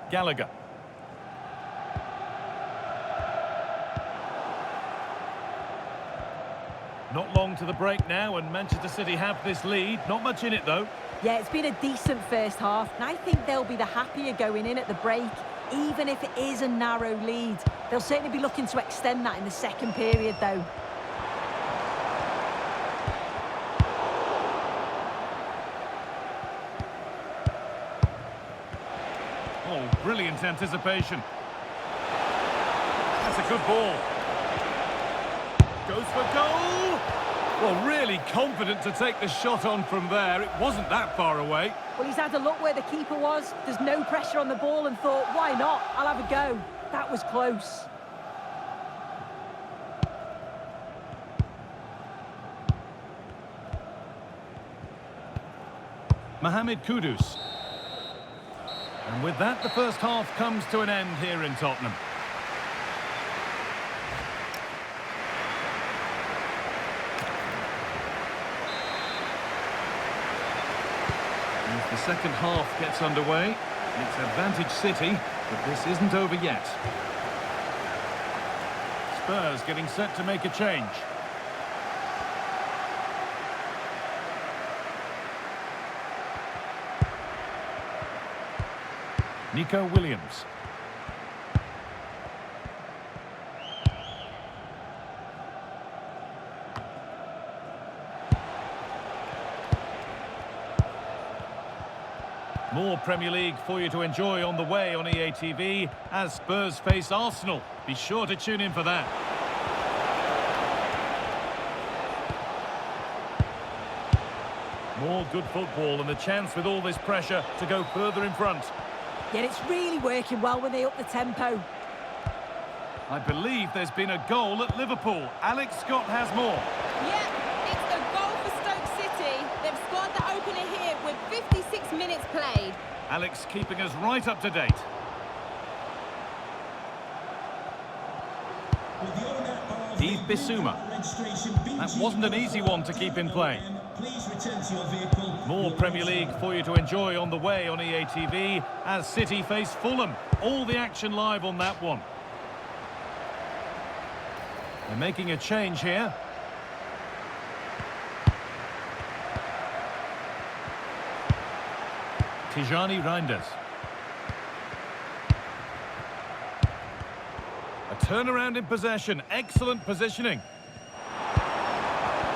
Gallagher. Not long to the break now, and Manchester City have this lead. Not much in it, though. Yeah, it's been a decent first half, and I think they'll be the happier going in at the break, even if it is a narrow lead. They'll certainly be looking to extend that in the second period, though. Oh, brilliant anticipation. That's a good ball. Goes for goal! Well, really confident to take the shot on from there. It wasn't that far away. Well, he's had a look where the keeper was. There's no pressure on the ball and thought, why not? I'll have a go. That was close. Mohamed Kudus. And with that, the first half comes to an end here in Tottenham. As the second half gets underway, it's advantage City, but this isn't over yet. Spurs getting set to make a change. Nico Williams. More Premier League for you to enjoy on the way on EA TV as Spurs face Arsenal. Be sure to tune in for that. More good football and the chance with all this pressure to go further in front. Yet it's really working well when they up the tempo. I believe there's been a goal at Liverpool. Alex Scott has more. Yep, it's a goal for Stoke City. They've scored the opener here with 56 minutes played. Alex keeping us right up to date. With the owner of Yves Bissouma. That wasn't an easy one to keep in play. Please return to your vehicle. More Premier League for you to enjoy on the way on EA TV as City face Fulham. All the action live on that one. They're making a change here. Tijani Reinders. A turnaround in possession. Excellent positioning.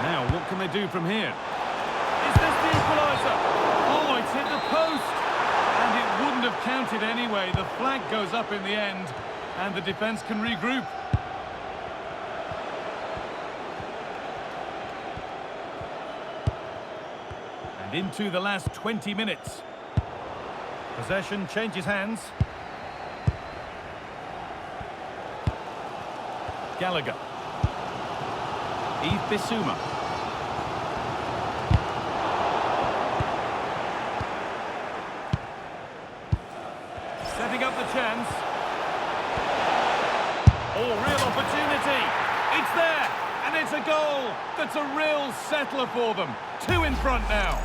Now, what can they do from here? Is this the equaliser? Oh, it's hit the post. And it wouldn't have counted anyway. The flag goes up in the end, and the defence can regroup. And into the last 20 minutes. Possession changes hands. Gallagher. Yves Bissouma. Setting up the chance. Oh, real opportunity. It's there, and it's a goal. That's a real settler for them. 2 in front now.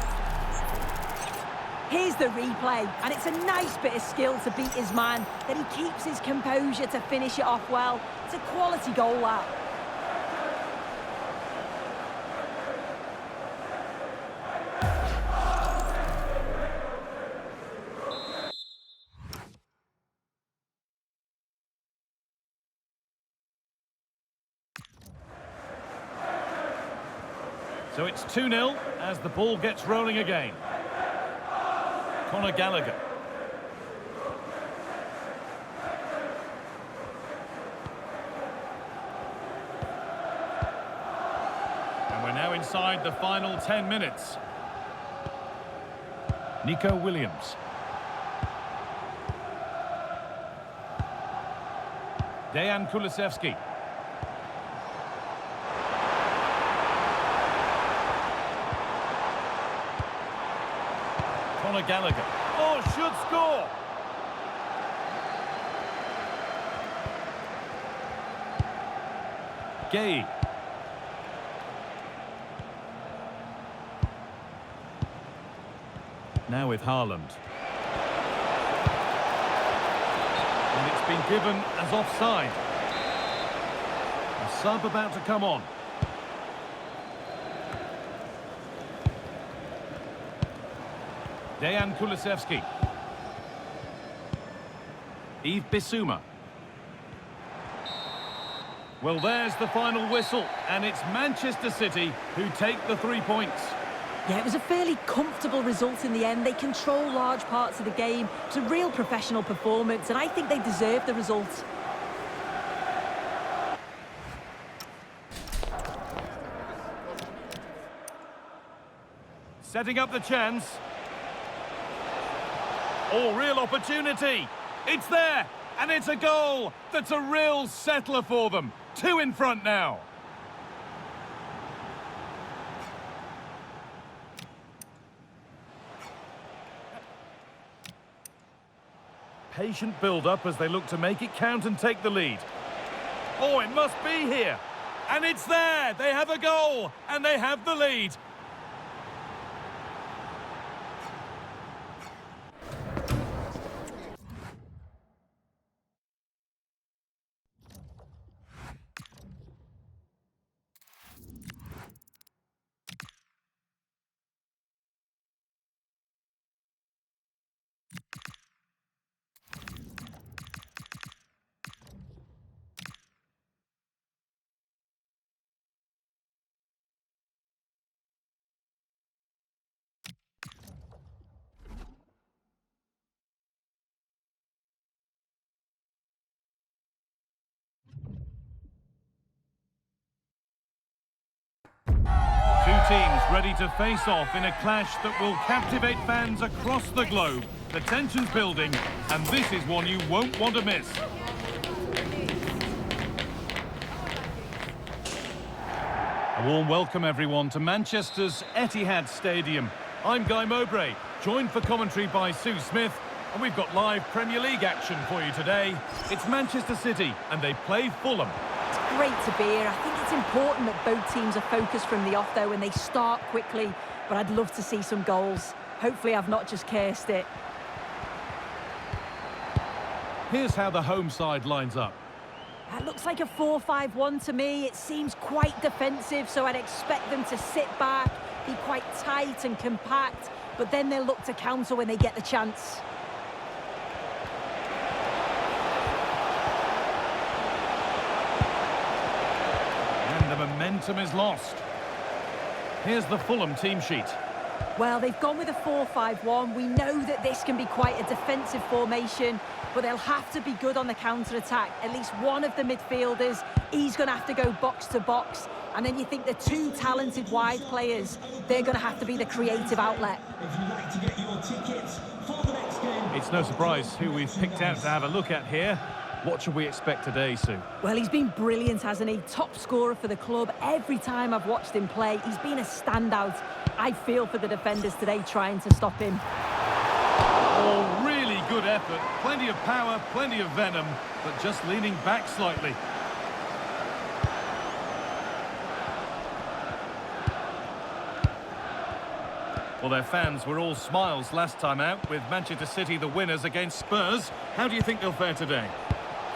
Here's the replay, and it's a nice bit of skill to beat his man. Then he keeps his composure to finish it off well. It's a quality goal, that. So it's 2-0 as the ball gets rolling again. Conor Gallagher. And we're now inside the final 10 minutes. Nico Williams. Dejan Kulusevski. Conor Gallagher. Oh, should score! Gay. Now with Haaland. And it's been given as offside. A sub about to come on. Dejan Kulusevski. Yves Bissouma. Well, there's the final whistle, and it's Manchester City who take the 3 points. Yeah, it was a fairly comfortable result in the end. They control large parts of the game. It's a real professional performance, and I think they deserve the result. Setting up the chance. Oh, real opportunity. It's there, and it's a goal. That's a real settler for them. 2 in front now. Patient build-up as they look to make it count and take the lead. Oh, it must be here. And it's there. They have a goal, and they have the lead. Two teams ready to face off in a clash that will captivate fans across the globe. The tension's building, and this is one you won't want to miss. A warm welcome, everyone, to Manchester's Etihad Stadium. I'm Guy Mowbray, joined for commentary by Sue Smith, and we've got live Premier League action for you today. It's Manchester City, and they play Fulham. Great to be here. I think it's important that both teams are focused from the off, though, and they start quickly. But I'd love to see some goals. Hopefully I've not just cursed it. Here's how the home side lines up. It looks like a 4-5-1 to me. It seems quite defensive, so I'd expect them to sit back, be quite tight and compact, but then they'll look to counter when they get the chance. And the momentum is lost. Here's the Fulham team sheet. Well, they've gone with a 4-5-1. We know that this can be quite a defensive formation, but they'll have to be good on the counter-attack. At least one of the midfielders, he's going to have to go box to box. And then you think the two talented wide players, they're going to have to be the creative outlet. If you'd like to get your tickets for the next game... It's no surprise who we've picked out to have a look at here. What should we expect today, Sue? Well, he's been brilliant, hasn't he? Top scorer for the club. Every time I've watched him play, he's been a standout. I feel for the defenders today trying to stop him. Oh, really good effort. Plenty of power, plenty of venom, but just leaning back slightly. Well, their fans were all smiles last time out, with Manchester City the winners against Spurs. How do you think they'll fare today?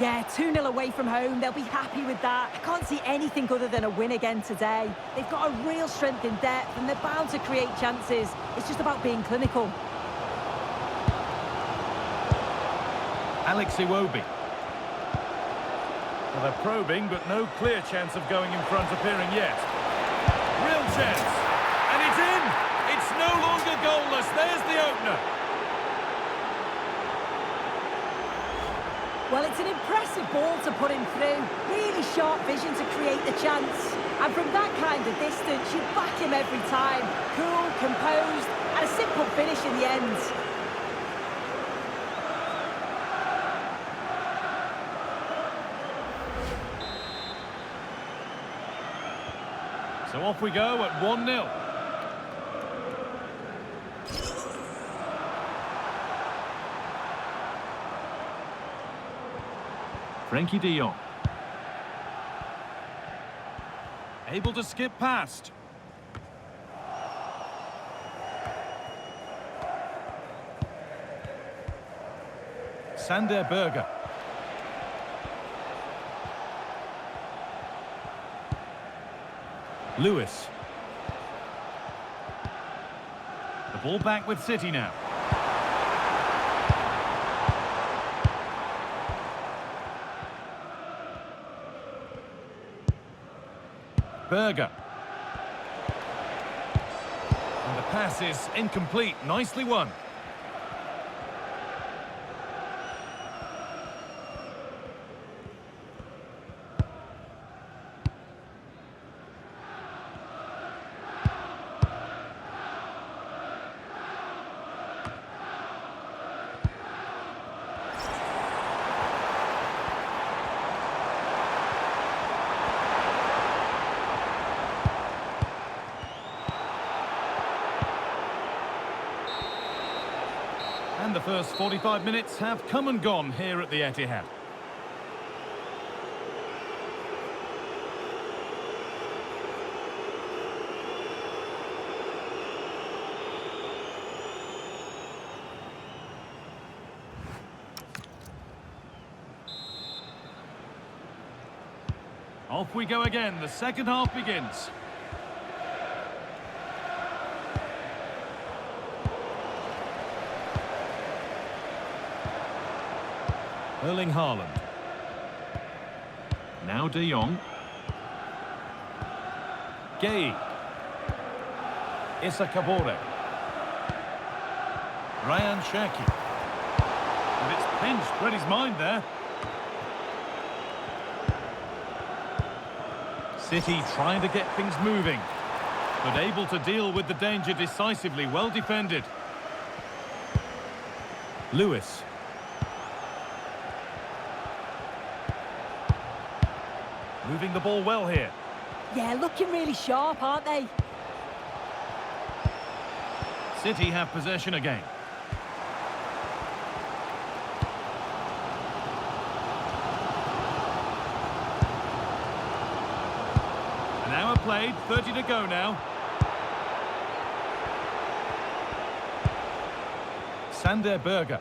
Yeah, 2-0 away from home. They'll be happy with that. I can't see anything other than a win again today. They've got a real strength in depth, and they're bound to create chances. It's just about being clinical. Alex Iwobi. Well, they're probing, but no clear chance of going in front appearing yet. Real chance. And it's in. It's no longer goalless. There's the opener. Well, it's an impressive ball to put him through. Really sharp vision to create the chance. And from that kind of distance, you back him every time. Cool, composed, and a simple finish in the end. So off we go at 1-0. Frenkie de Jong. Able to skip past. Sander Berge. Lewis. The ball back with City now. Berge. And the pass is incomplete. Nicely won. And the first 45 minutes have come and gone here at the Etihad. Off we go again. The second half begins. Erling Haaland. Now De Jong. Gay. Issa Kabore. Ryan Cherki. And it's pinched, read his mind there. City trying to get things moving, but able to deal with the danger decisively. Well defended. Lewis. Moving the ball well here. Yeah, looking really sharp, aren't they? City have possession again. An hour played, 30 to go now. Sander Berge.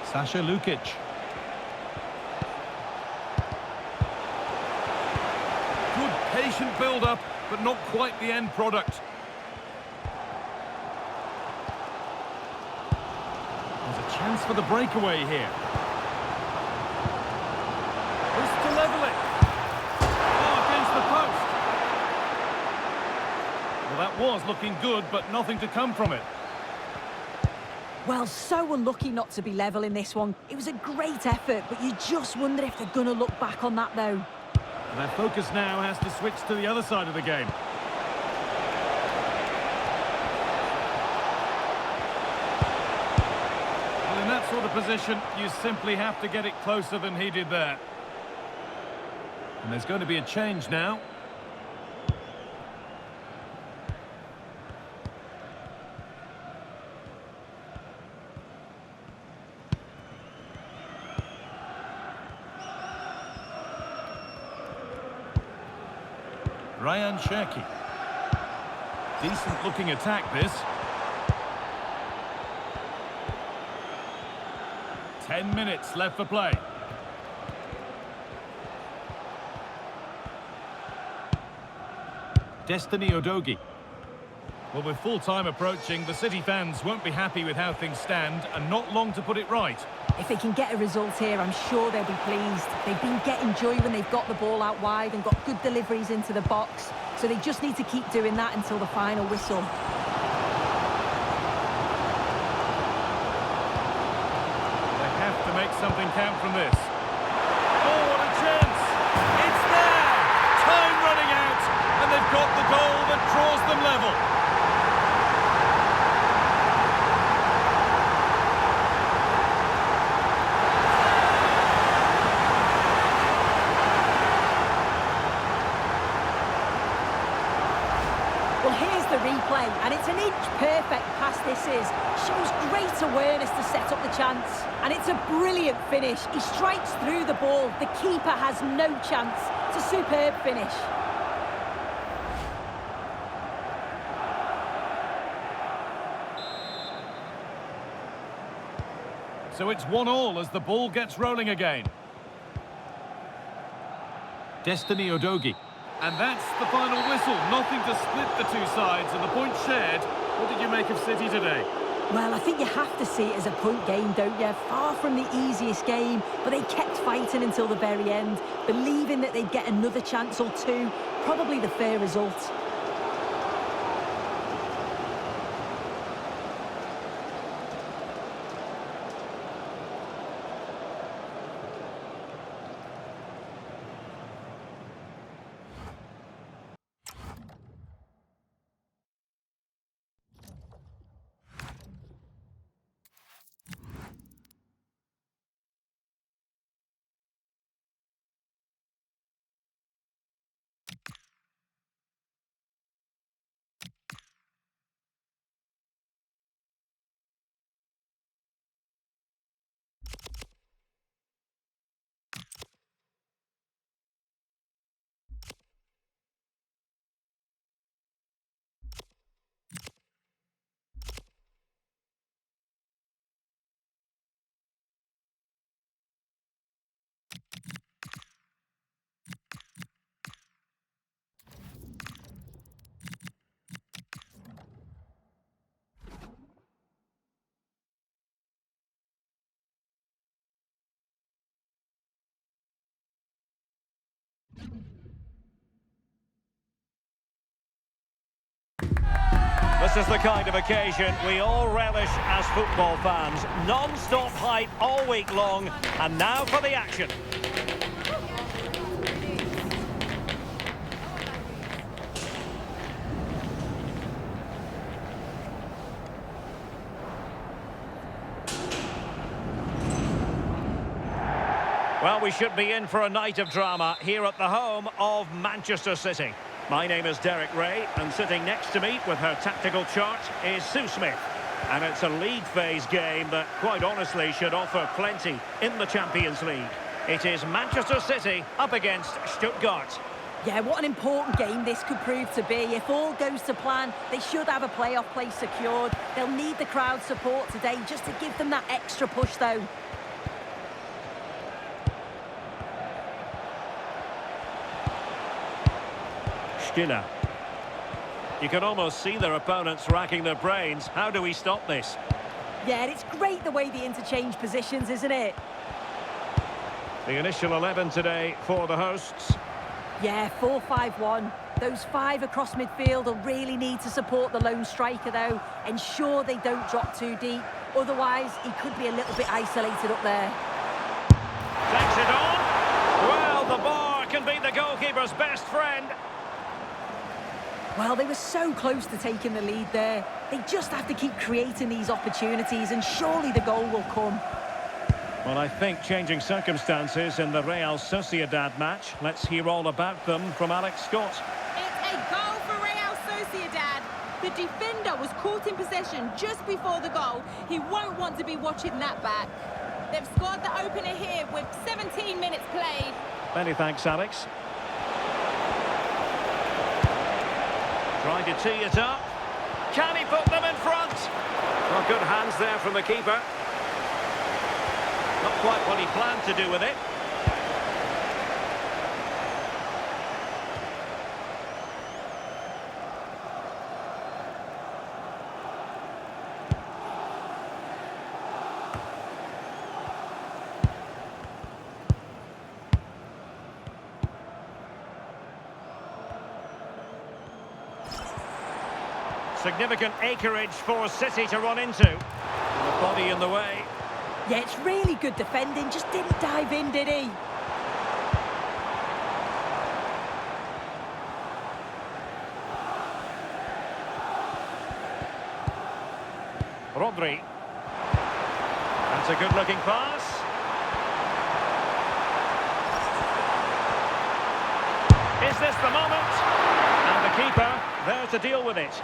Sasha Lukic. Good patient build-up, but not quite the end product. There's a chance for the breakaway here. This to level it. Oh, against the post. Well, that was looking good, but nothing to come from it. Well, so unlucky not to be level in this one. It was a great effort, but you just wonder if they're going to look back on that, though. And their focus now has to switch to the other side of the game. Well, in that sort of position, you simply have to get it closer than he did there. And there's going to be a change now. Ryan Cherki. Decent looking attack this. 10 minutes left for play. Destiny Udogie. Well, with full time approaching, the City fans won't be happy with how things stand, and not long to put it right. If they can get a result here, I'm sure they'll be pleased. They've been getting joy when they've got the ball out wide and got good deliveries into the box. So they just need to keep doing that until the final whistle. They have to make something count from this. Oh, what a chance! It's there! Time running out, and they've got the goal that draws them level. Well, here's the replay, and it's an inch-perfect pass this is. Shows great awareness to set up the chance. And it's a brilliant finish. He strikes through the ball. The keeper has no chance. It's a superb finish. So it's 1-1 as the ball gets rolling again. Destiny Udogie. And that's the final whistle. Nothing to split the two sides, and the point shared. What did you make of City today? Well, I think you have to see it as a point game, don't you? Far from the easiest game, but they kept fighting until the very end, believing that they'd get another chance or two. Probably the fair result. This is the kind of occasion we all relish as football fans. Non-stop hype all week long, and now for the action. Well, we should be in for a night of drama here at the home of Manchester City. My name is Derek Ray, and sitting next to me with her tactical chart is Sue Smith. And it's a league phase game that, quite honestly, should offer plenty in the Champions League. It is Manchester City up against Stuttgart. Yeah, what an important game this could prove to be. If all goes to plan, they should have a playoff place secured. They'll need the crowd support today just to give them that extra push, though. Stiller. You can almost see their opponents racking their brains. How do we stop this? Yeah, it's great the way they interchange positions, isn't it? The initial 11 today for the hosts. Yeah, 4-5-1. Those five across midfield will really need to support the lone striker, though. Ensure they don't drop too deep. Otherwise, he could be a little bit isolated up there. Takes it on. Well, the bar can be the goalkeeper's best friend. Well, they were so close to taking the lead there. They just have to keep creating these opportunities, and surely the goal will come. Well, I think changing circumstances in the Real Sociedad match. Let's hear all about them from Alex Scott. It's a goal for Real Sociedad. The defender was caught in possession just before the goal. He won't want to be watching that back. They've scored the opener here with 17 minutes played. Many thanks, Alex. Trying to tee it up. Can he put them in front? Well, good hands there from the keeper. Not quite what he planned to do with it. Significant acreage for City to run into. The body in the way. Yeah, it's really good defending, just didn't dive in, did he? Rodri. That's a good-looking pass. Is this the moment? And the keeper there to deal with it.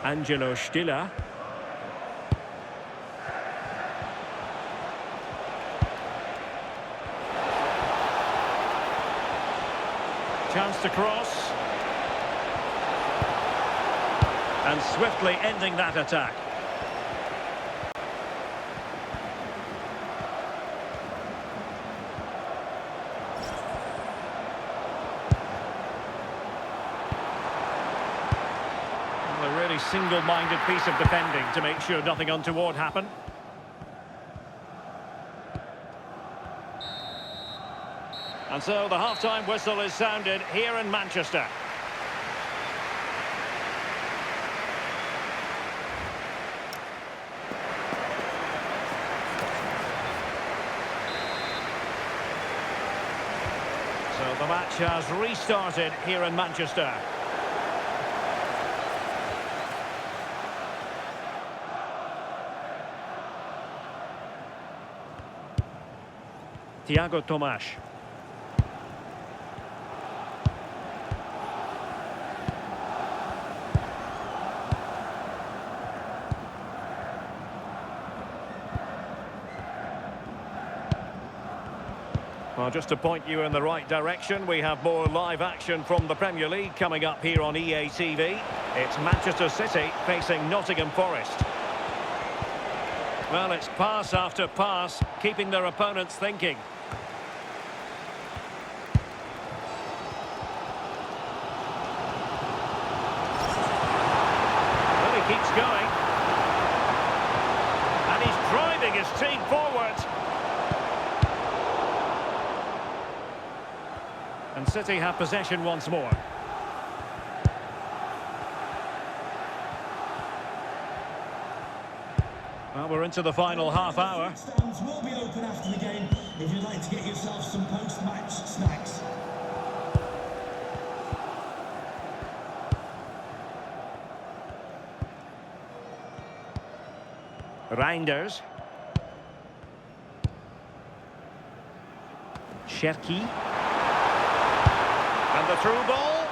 Angelo Stiller. Chance to cross. And swiftly ending that attack. A really single-minded piece of defending to make sure nothing untoward happened. And so the half-time whistle is sounded here in Manchester. So the match has restarted here in Manchester. Thiago Tomas. Well, just to point you in the right direction, we have more live action from the Premier League coming up here on EA TV. It's Manchester City facing Nottingham Forest. Well, it's pass after pass, keeping their opponents thinking. Well, he keeps going. And he's driving his team forward. And City have possession once more. Well, we're into the final half hour. Stands will be open after the game if you'd like to get yourself some post-match snacks. Reinders. Cherki. And the through ball.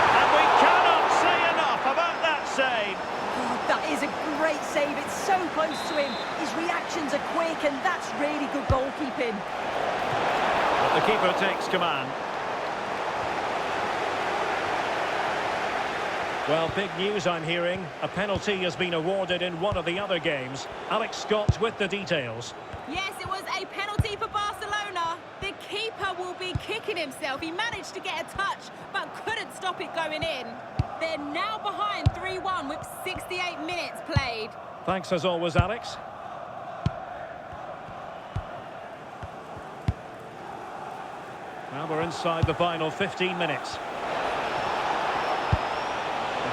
And we cannot say enough about that save. Oh, that is a great save. It's so close to him. His reactions are quick, and that's really good goalkeeping. But the keeper takes command. Well, big news I'm hearing. A penalty has been awarded in one of the other games. Alex Scott with the details. Yes, it was a penalty for Barcelona. The keeper will be kicking himself. He managed to get a touch, but couldn't stop it going in. They're now behind 3-1 with 68 minutes played. Thanks as always, Alex. Now we're inside the final 15 minutes.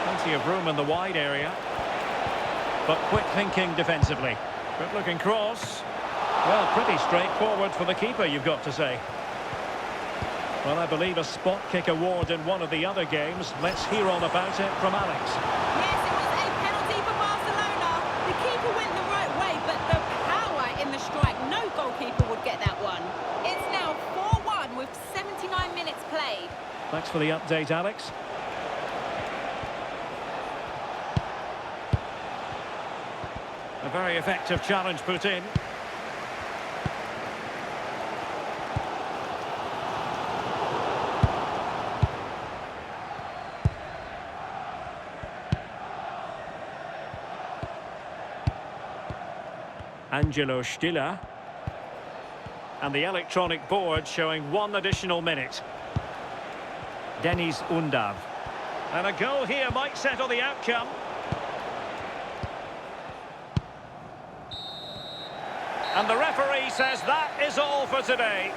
Plenty of room in the wide area. But quick thinking defensively. Good looking cross. Well, pretty straightforward for the keeper, you've got to say. Well, I believe a spot kick award in one of the other games. Let's hear all about it from Alex. Yes, it was a penalty for Barcelona. The keeper went the right way, but the power in the strike, no goalkeeper would get that one. It's now 4-1 with 79 minutes played. Thanks for the update, Alex. A very effective challenge put in. Angelo Stiller. And the electronic board showing one additional minute. Deniz Undav. And a goal here might settle the outcome. And the referee says that is all for today.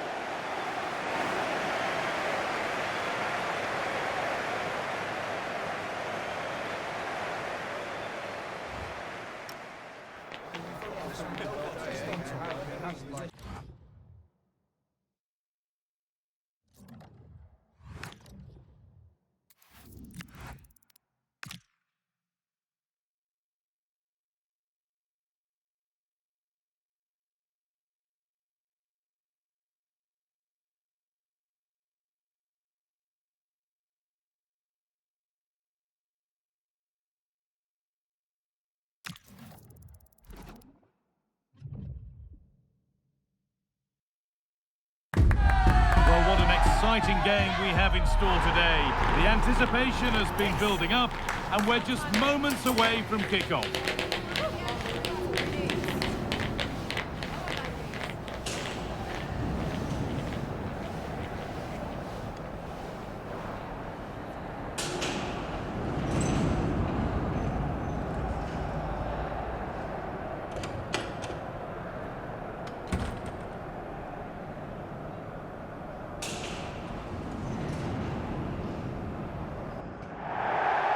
Well, what an exciting game we have in store today. The anticipation has been building up, and we're just moments away from kickoff.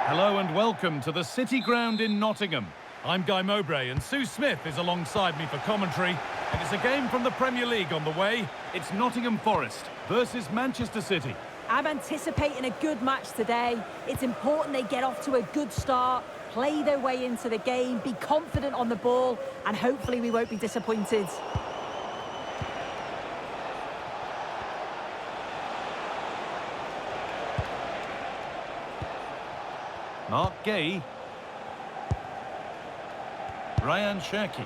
Hello and welcome to the City Ground in Nottingham. I'm Guy Mowbray and Sue Smith is alongside me for commentary. And it's a game from the Premier League on the way. It's Nottingham Forest versus Manchester City. I'm anticipating a good match today. It's important they get off to a good start, play their way into the game, be confident on the ball, and hopefully we won't be disappointed. Mark Gay. Ryan Cherki.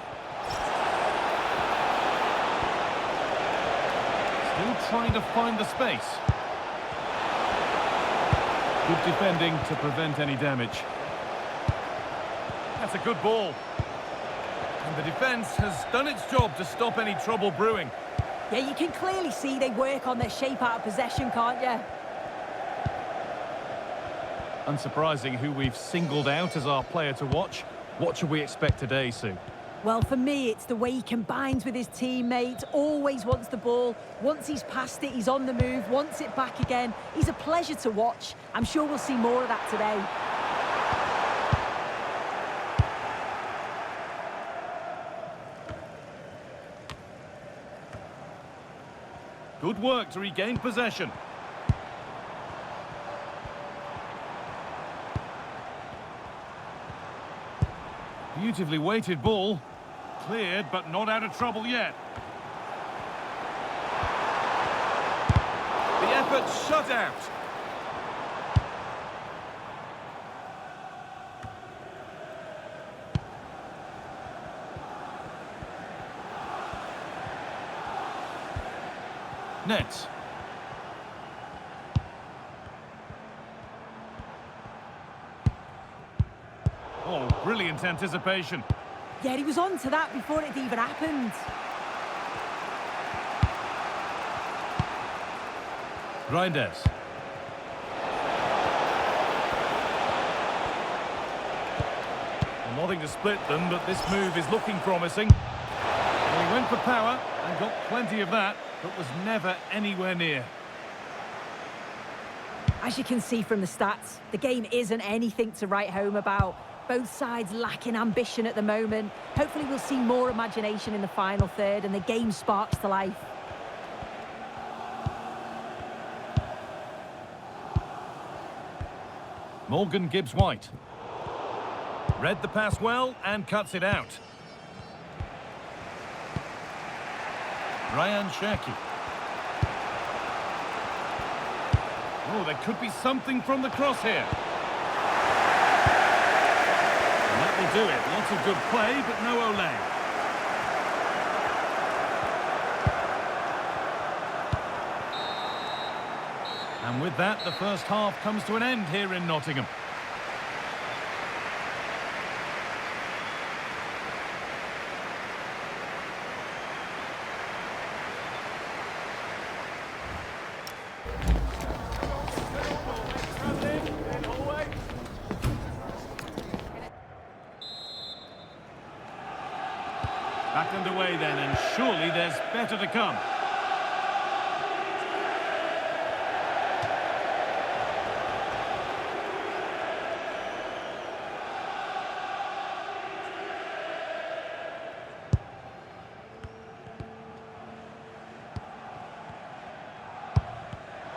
Still trying to find the space. Good defending to prevent any damage. That's a good ball. And the defence has done its job to stop any trouble brewing. Yeah, you can clearly see they work on their shape out of possession, can't you? Unsurprising who we've singled out as our player to watch. What should we expect today, Sue? Well, for me, it's the way he combines with his teammates, always wants the ball. Once he's passed it, he's on the move, wants it back again. He's a pleasure to watch. I'm sure we'll see more of that today. Good work to regain possession. Beautifully weighted ball. Cleared, but not out of trouble yet. The effort shut out. Nets. Oh, brilliant anticipation. Yeah, he was on to that before it even happened. Reinders. Well, nothing to split them, but this move is looking promising. Well, he went for power and got plenty of that, but was never anywhere near. As you can see from the stats, the game isn't anything to write home about. Both sides lacking ambition at the moment. Hopefully we'll see more imagination in the final third and the game sparks to life. Morgan Gibbs-White. Read the pass well and cuts it out. Ryan Cherki. Oh, there could be something from the cross here. And that will do it. Lots of good play, but no Olay. And with that, the first half comes to an end here in Nottingham. Back underway then, and surely there's better to come.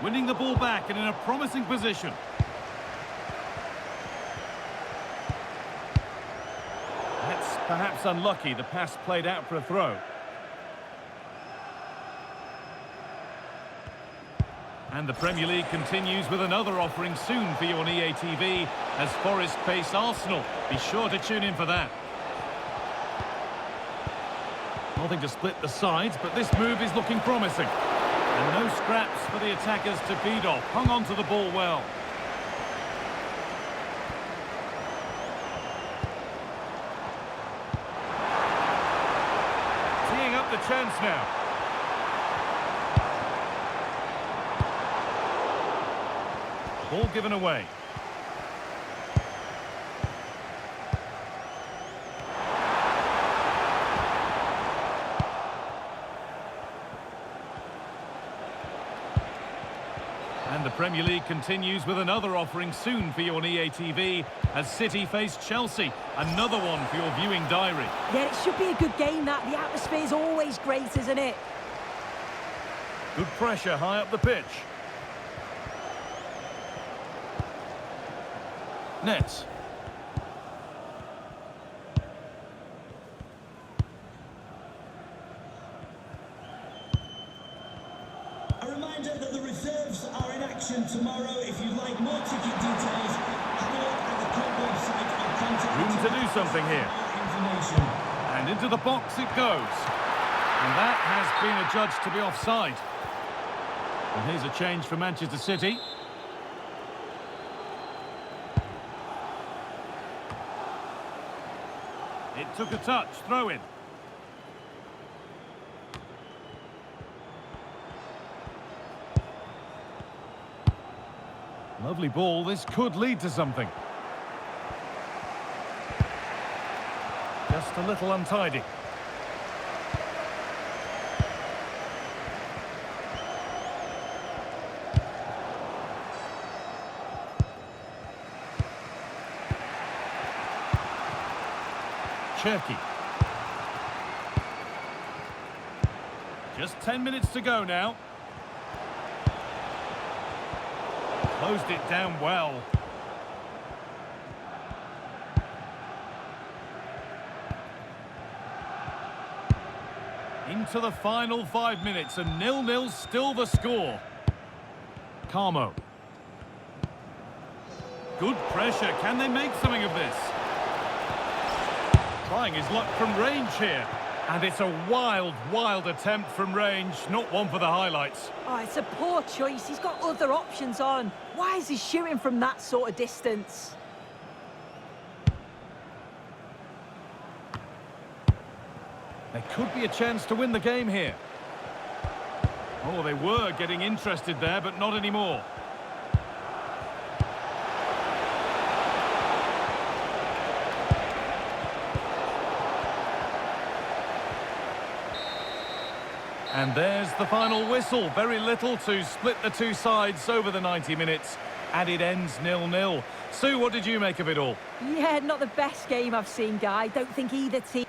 Winning the ball back and in a promising position. That's perhaps unlucky. The pass played out for a throw. And the Premier League continues with another offering soon for you on EA TV as Forest face Arsenal. Be sure to tune in for that. Nothing to split the sides, but this move is looking promising. And no scraps for the attackers to feed off. Hung on to the ball well. Teeing up the chance now. Ball given away. And the Premier League continues with another offering soon for you on EA TV as City face Chelsea. Another one for your viewing diary. Yeah, it should be a good game, that. The atmosphere is always great, isn't it? Good pressure high up the pitch. Nets. A reminder that the reserves are in action tomorrow. If you'd like more ticket details, have a look at the club website or contact Room to do something here. information. And into the box it goes. And that has been adjudged to be offside. And here's a change for Manchester City. It took a touch, throw in. Lovely ball, this could lead to something. Just a little untidy. Cherki. Just 10 minutes to go now. Closed it down well. Into the final 5 minutes, and 0-0 still the score. Carmo. Good pressure. Can they make something of this? Trying his luck from range here. And it's a wild, wild attempt from range. Not one for the highlights. Oh, it's a poor choice. He's got other options on. Why is he shooting from that sort of distance? There could be a chance to win the game here. Oh, they were getting interested there, but not anymore. And there's the final whistle. Very little to split the two sides over the 90 minutes. And it ends 0-0. Sue, what did you make of it all? Yeah, not the best game I've seen, Guy. Don't think either team...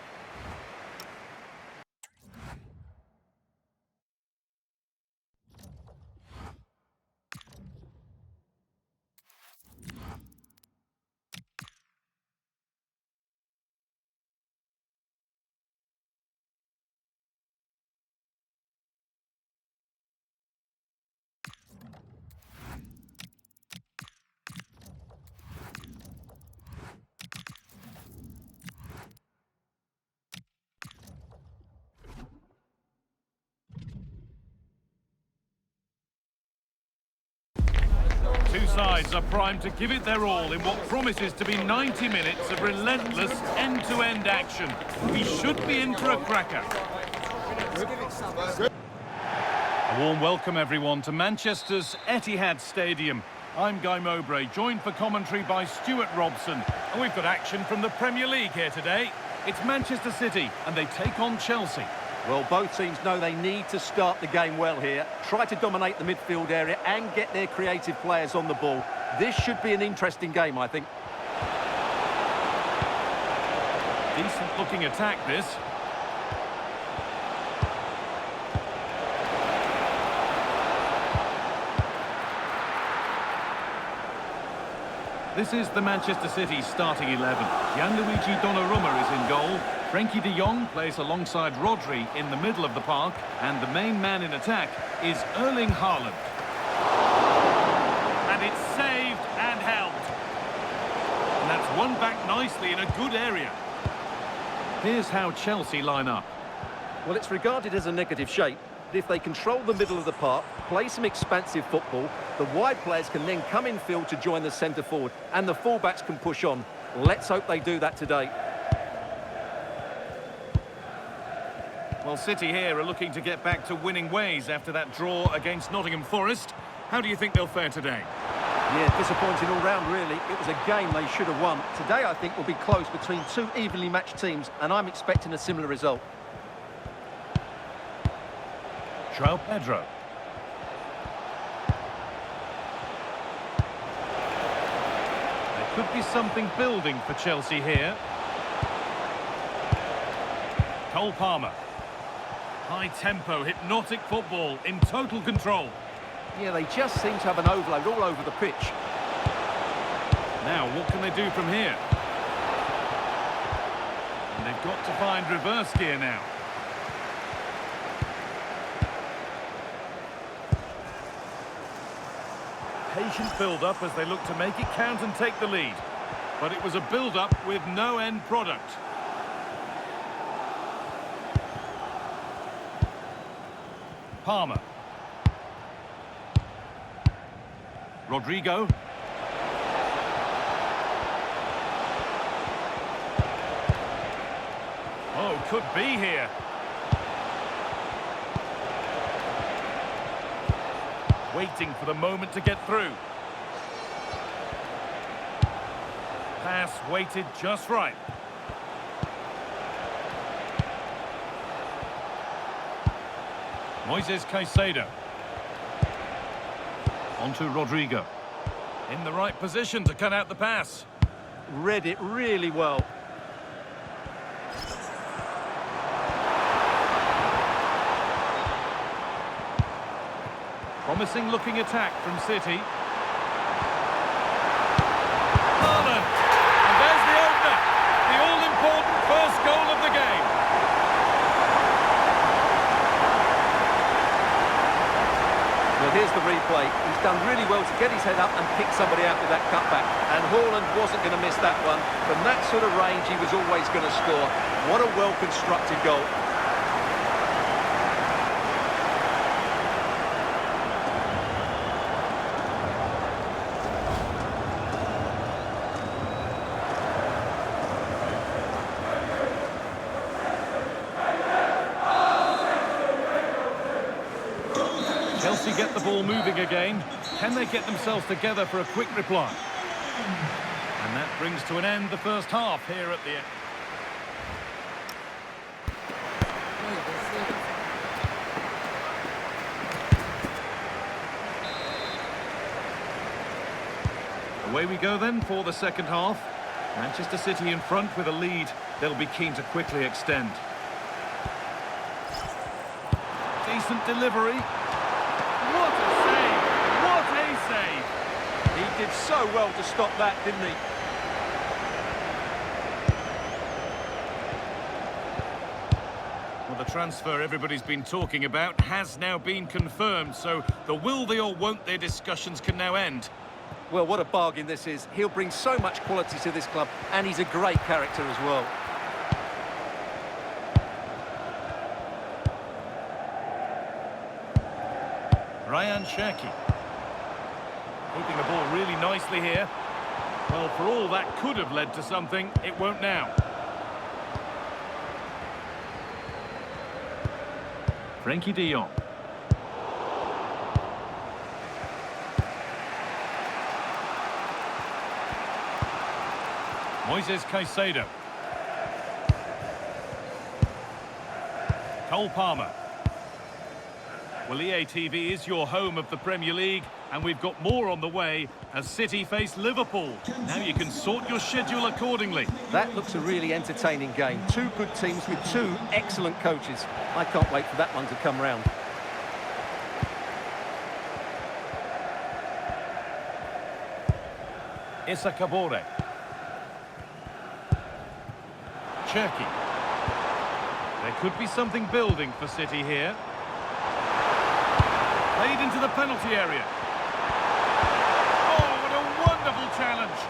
Two sides are primed to give it their all in what promises to be 90 minutes of relentless end-to-end action. We should be in for a cracker. A warm welcome, everyone, to Manchester's Etihad Stadium. I'm Guy Mowbray, joined for commentary by Stuart Robson. And we've got action from the Premier League here today. It's Manchester City, and they take on Chelsea. Well, both teams know they need to start the game well here. Try to dominate the midfield area and get their creative players on the ball. This should be an interesting game, I think. Decent-looking attack, this. This is the Manchester City starting 11. Gianluigi Donnarumma is in goal. Frenkie de Jong plays alongside Rodri in the middle of the park. And the main man in attack is Erling Haaland. And it's saved and held. And that's won back nicely in a good area. Here's how Chelsea line up. Well, it's regarded as a negative shape. If they control the middle of the park, play some expansive football, the wide players can then come in field to join the centre forward, and the fullbacks can push on. Let's hope they do that today. Well, City here are looking to get back to winning ways after that draw against Nottingham Forest. How do you think they'll fare today? Yeah, disappointing all round, really. It was a game they should have won. Today, I think, will be close between two evenly matched teams, and I'm expecting a similar result. João Pedro. There could be something building for Chelsea here. Cole Palmer. High tempo, hypnotic football in total control. Yeah, they just seem to have an overload all over the pitch. Now, what can they do from here? And they've got to find reverse gear now. Patient build-up as they look to make it count and take the lead. But it was a build-up with no end product. Palmer. Rodrigo. Oh, could be here. Waiting for the moment to get through. Pass weighted just right. Moises Caicedo. Onto Rodrigo. In the right position to cut out the pass. Read it really well. Promising looking attack from City. Haaland! And there's the opener! The all-important first goal of the game. Well, here's the replay. He's done really well to get his head up and pick somebody out with that cutback. And Haaland wasn't going to miss that one. From that sort of range, he was always going to score. What a well-constructed goal. Chelsea get the ball moving again. Can they get themselves together for a quick reply? And that brings to an end the first half here at the end. Away we go then for the second half. Manchester City in front with a lead. They'll be keen to quickly extend. Decent delivery. What a save! What a save! He did so well to stop that, didn't he? Well, the transfer everybody's been talking about has now been confirmed, so the will they or won't they discussions can now end. Well, what a bargain this is. He'll bring so much quality to this club, and he's a great character as well. Ryan Cherki. Keeping the ball really nicely here. Well, for all that could have led to something, it won't now. Frenkie de Jong. Moises Caicedo. Cole Palmer. Well, EA TV is your home of the Premier League, and we've got more on the way as City face Liverpool. Now you can sort your schedule accordingly. That looks a really entertaining game. Two good teams with two excellent coaches. I can't wait for that one to come round. Issa Kabore. Cherki. There could be something building for City here. Played into the penalty area. Oh, what a wonderful challenge.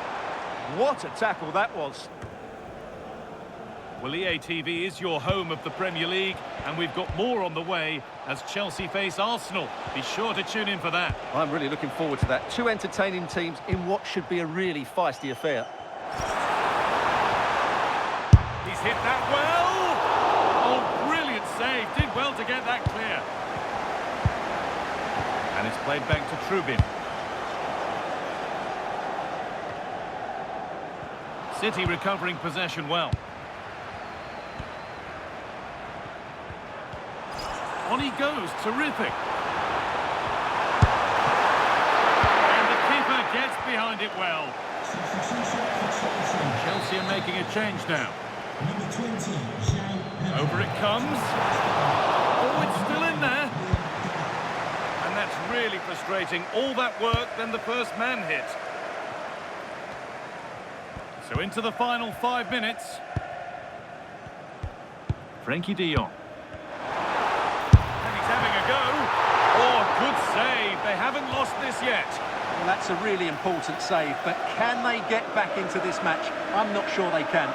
What a tackle that was. Well, EA TV is your home of the Premier League, and we've got more on the way as Chelsea face Arsenal. Be sure to tune in for that. I'm really looking forward to that. Two entertaining teams in what should be a really feisty affair. He's hit that well. Oh, brilliant save. Did well to get that clear. And it's played back to Trubin. City recovering possession well. On he goes, terrific. And the keeper gets behind it well. Chelsea are making a change now. Number 20, Zhao. Over it comes. Oh, it's still in there. And that's really frustrating. All that work, then the first man hit. So into the final 5 minutes. Frenkie de Jong. And he's having a go. Oh, good save. They haven't lost this yet. Well, that's a really important save, but can they get back into this match? I'm not sure they can.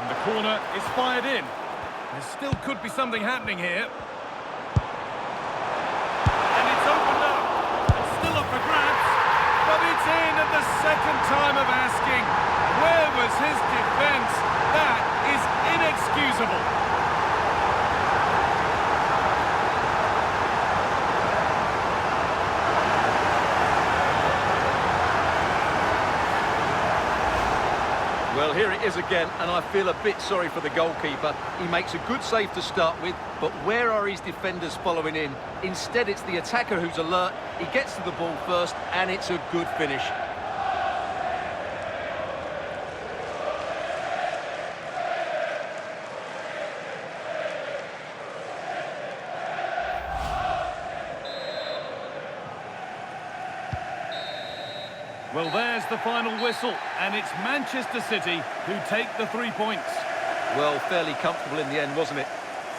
And the corner is fired in. There still could be something happening here. And it's opened up. It's still up for grabs. But it's in at the second time of asking. Where was his defence? That is inexcusable. Well, here it is again, and I feel a bit sorry for the goalkeeper. He makes a good save to start with, but where are his defenders following in? Instead, it's the attacker who's alert. He gets to the ball first, and it's a good finish. Well, there's the final whistle, and it's Manchester City who take the 3 points. Well, fairly comfortable in the end, wasn't it?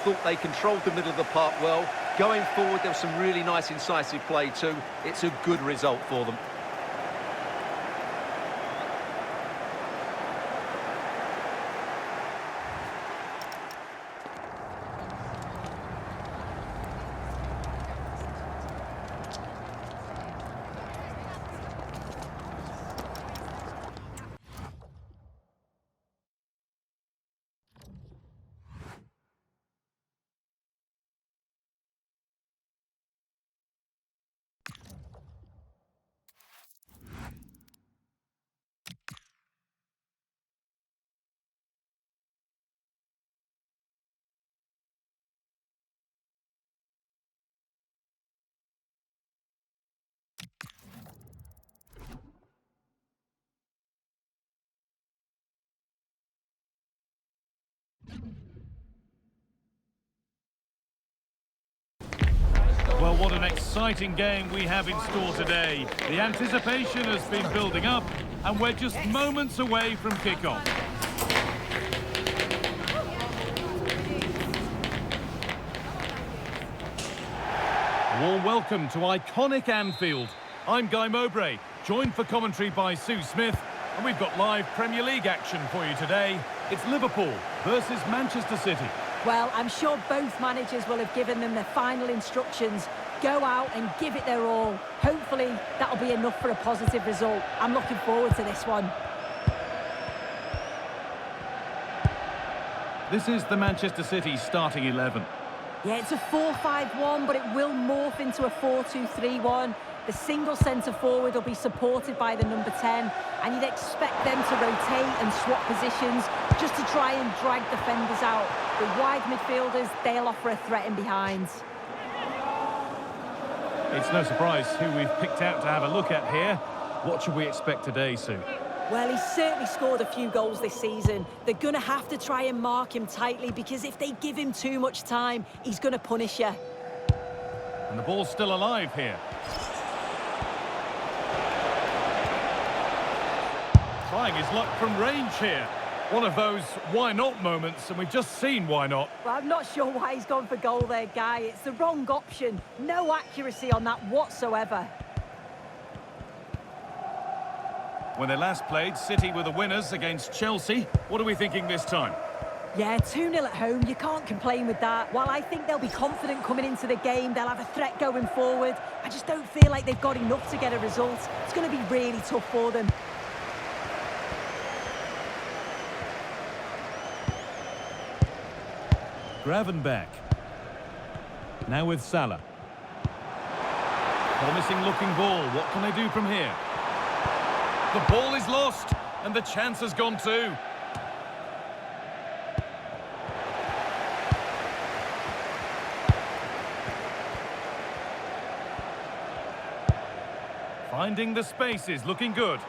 Thought they controlled the middle of the park well. Going forward, there was some really nice incisive play too. It's a good result for them. Well, what an exciting game we have in store today. The anticipation has been building up, and we're just moments away from kick-off. A warm welcome to iconic Anfield. I'm Guy Mowbray, joined for commentary by Sue Smith, and we've got live Premier League action for you today. It's Liverpool versus Manchester City. Well, I'm sure both managers will have given them their final instructions. Go out and give it their all. Hopefully, that'll be enough for a positive result. I'm looking forward to this one. This is the Manchester City starting 11. Yeah, it's a 4-5-1, but it will morph into a 4-2-3-1. The single centre-forward will be supported by the number 10, and you'd expect them to rotate and swap positions just to try and drag defenders out. The wide midfielders, they'll offer a threat in behind. It's no surprise who we've picked out to have a look at here. What should we expect today, Sue? Well, he's certainly scored a few goals this season. They're going to have to try and mark him tightly, because if they give him too much time, he's going to punish you. And the ball's still alive here. Trying his luck from range here. One of those why not moments, and we've just seen why not. Well, I'm not sure why he's gone for goal there, Guy. It's the wrong option. No accuracy on that whatsoever. When they last played, City were the winners against Chelsea. What are we thinking this time? Yeah, 2-0 at home, you can't complain with that. While I think they'll be confident coming into the game, they'll have a threat going forward, I just don't feel like they've got enough to get a result. It's going to be really tough for them. Gravenberch. Now with Salah. Promising looking ball. What can they do from here? The ball is lost, and the chance has gone too. Finding the spaces, looking good.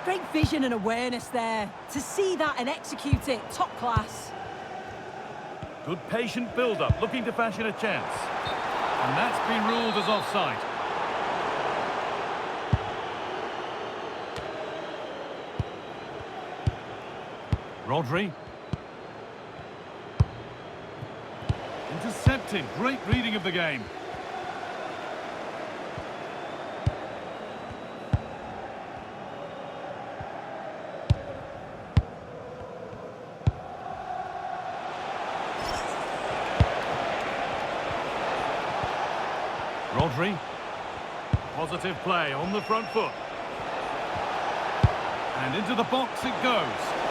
Great vision and awareness there. To see that and execute it, top class. Good patient build-up, looking to fashion a chance. And that's been ruled as offside. Rodri. Intercepted. Great reading of the game. Rodri. Positive play on the front foot. And into the box it goes.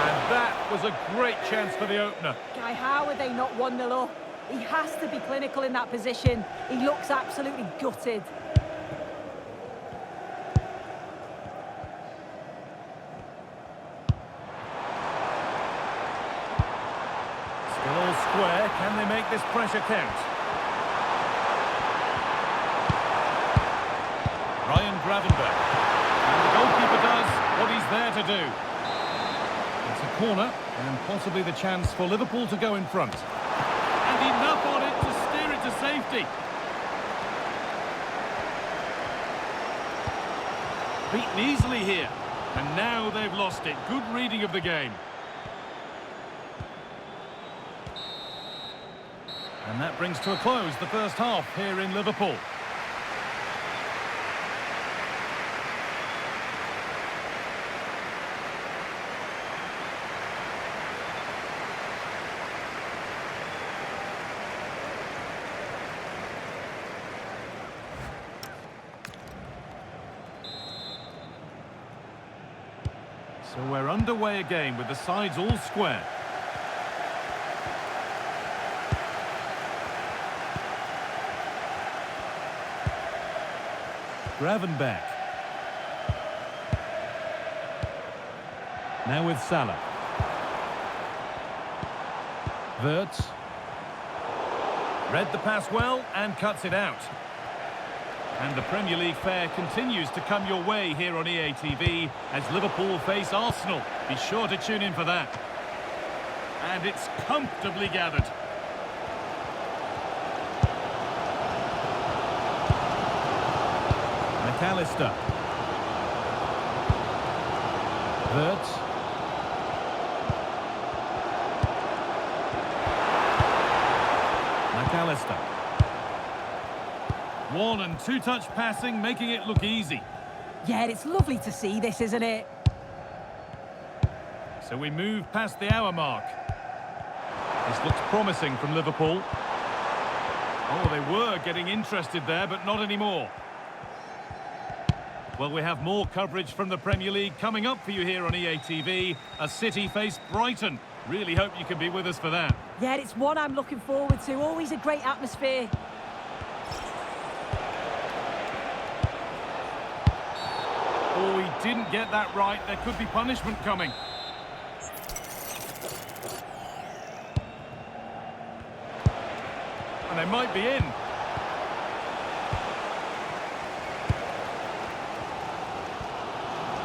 And that was a great chance for the opener. Guy, how are they not 1-0 up? He has to be clinical in that position. He looks absolutely gutted. Still all square. Can they make this pressure count? Ryan Gravenberch. And the goalkeeper does what he's there to do. It's a corner, and possibly the chance for Liverpool to go in front. And enough on it to steer it to safety. Beaten easily here. And now they've lost it. Good reading of the game. And that brings to a close the first half here in Liverpool. So we're underway again with the sides all square. Gravenberch. Now with Salah. Wirtz. Read the pass well and cuts it out. And the Premier League fare continues to come your way here on EA TV as Liverpool face Arsenal. Be sure to tune in for that. And it's comfortably gathered. McAllister. Wirtz. McAllister. One and two-touch passing, making it look easy. Yeah, it's lovely to see this, isn't it? So we move past the hour mark. This looks promising from Liverpool. Oh, they were getting interested there, but not anymore. Well, we have more coverage from the Premier League coming up for you here on EA TV as City face Brighton. Really hope you can be with us for that. Yeah, it's one I'm looking forward to. Always a great atmosphere. get that right, there could be punishment coming. And they might be in.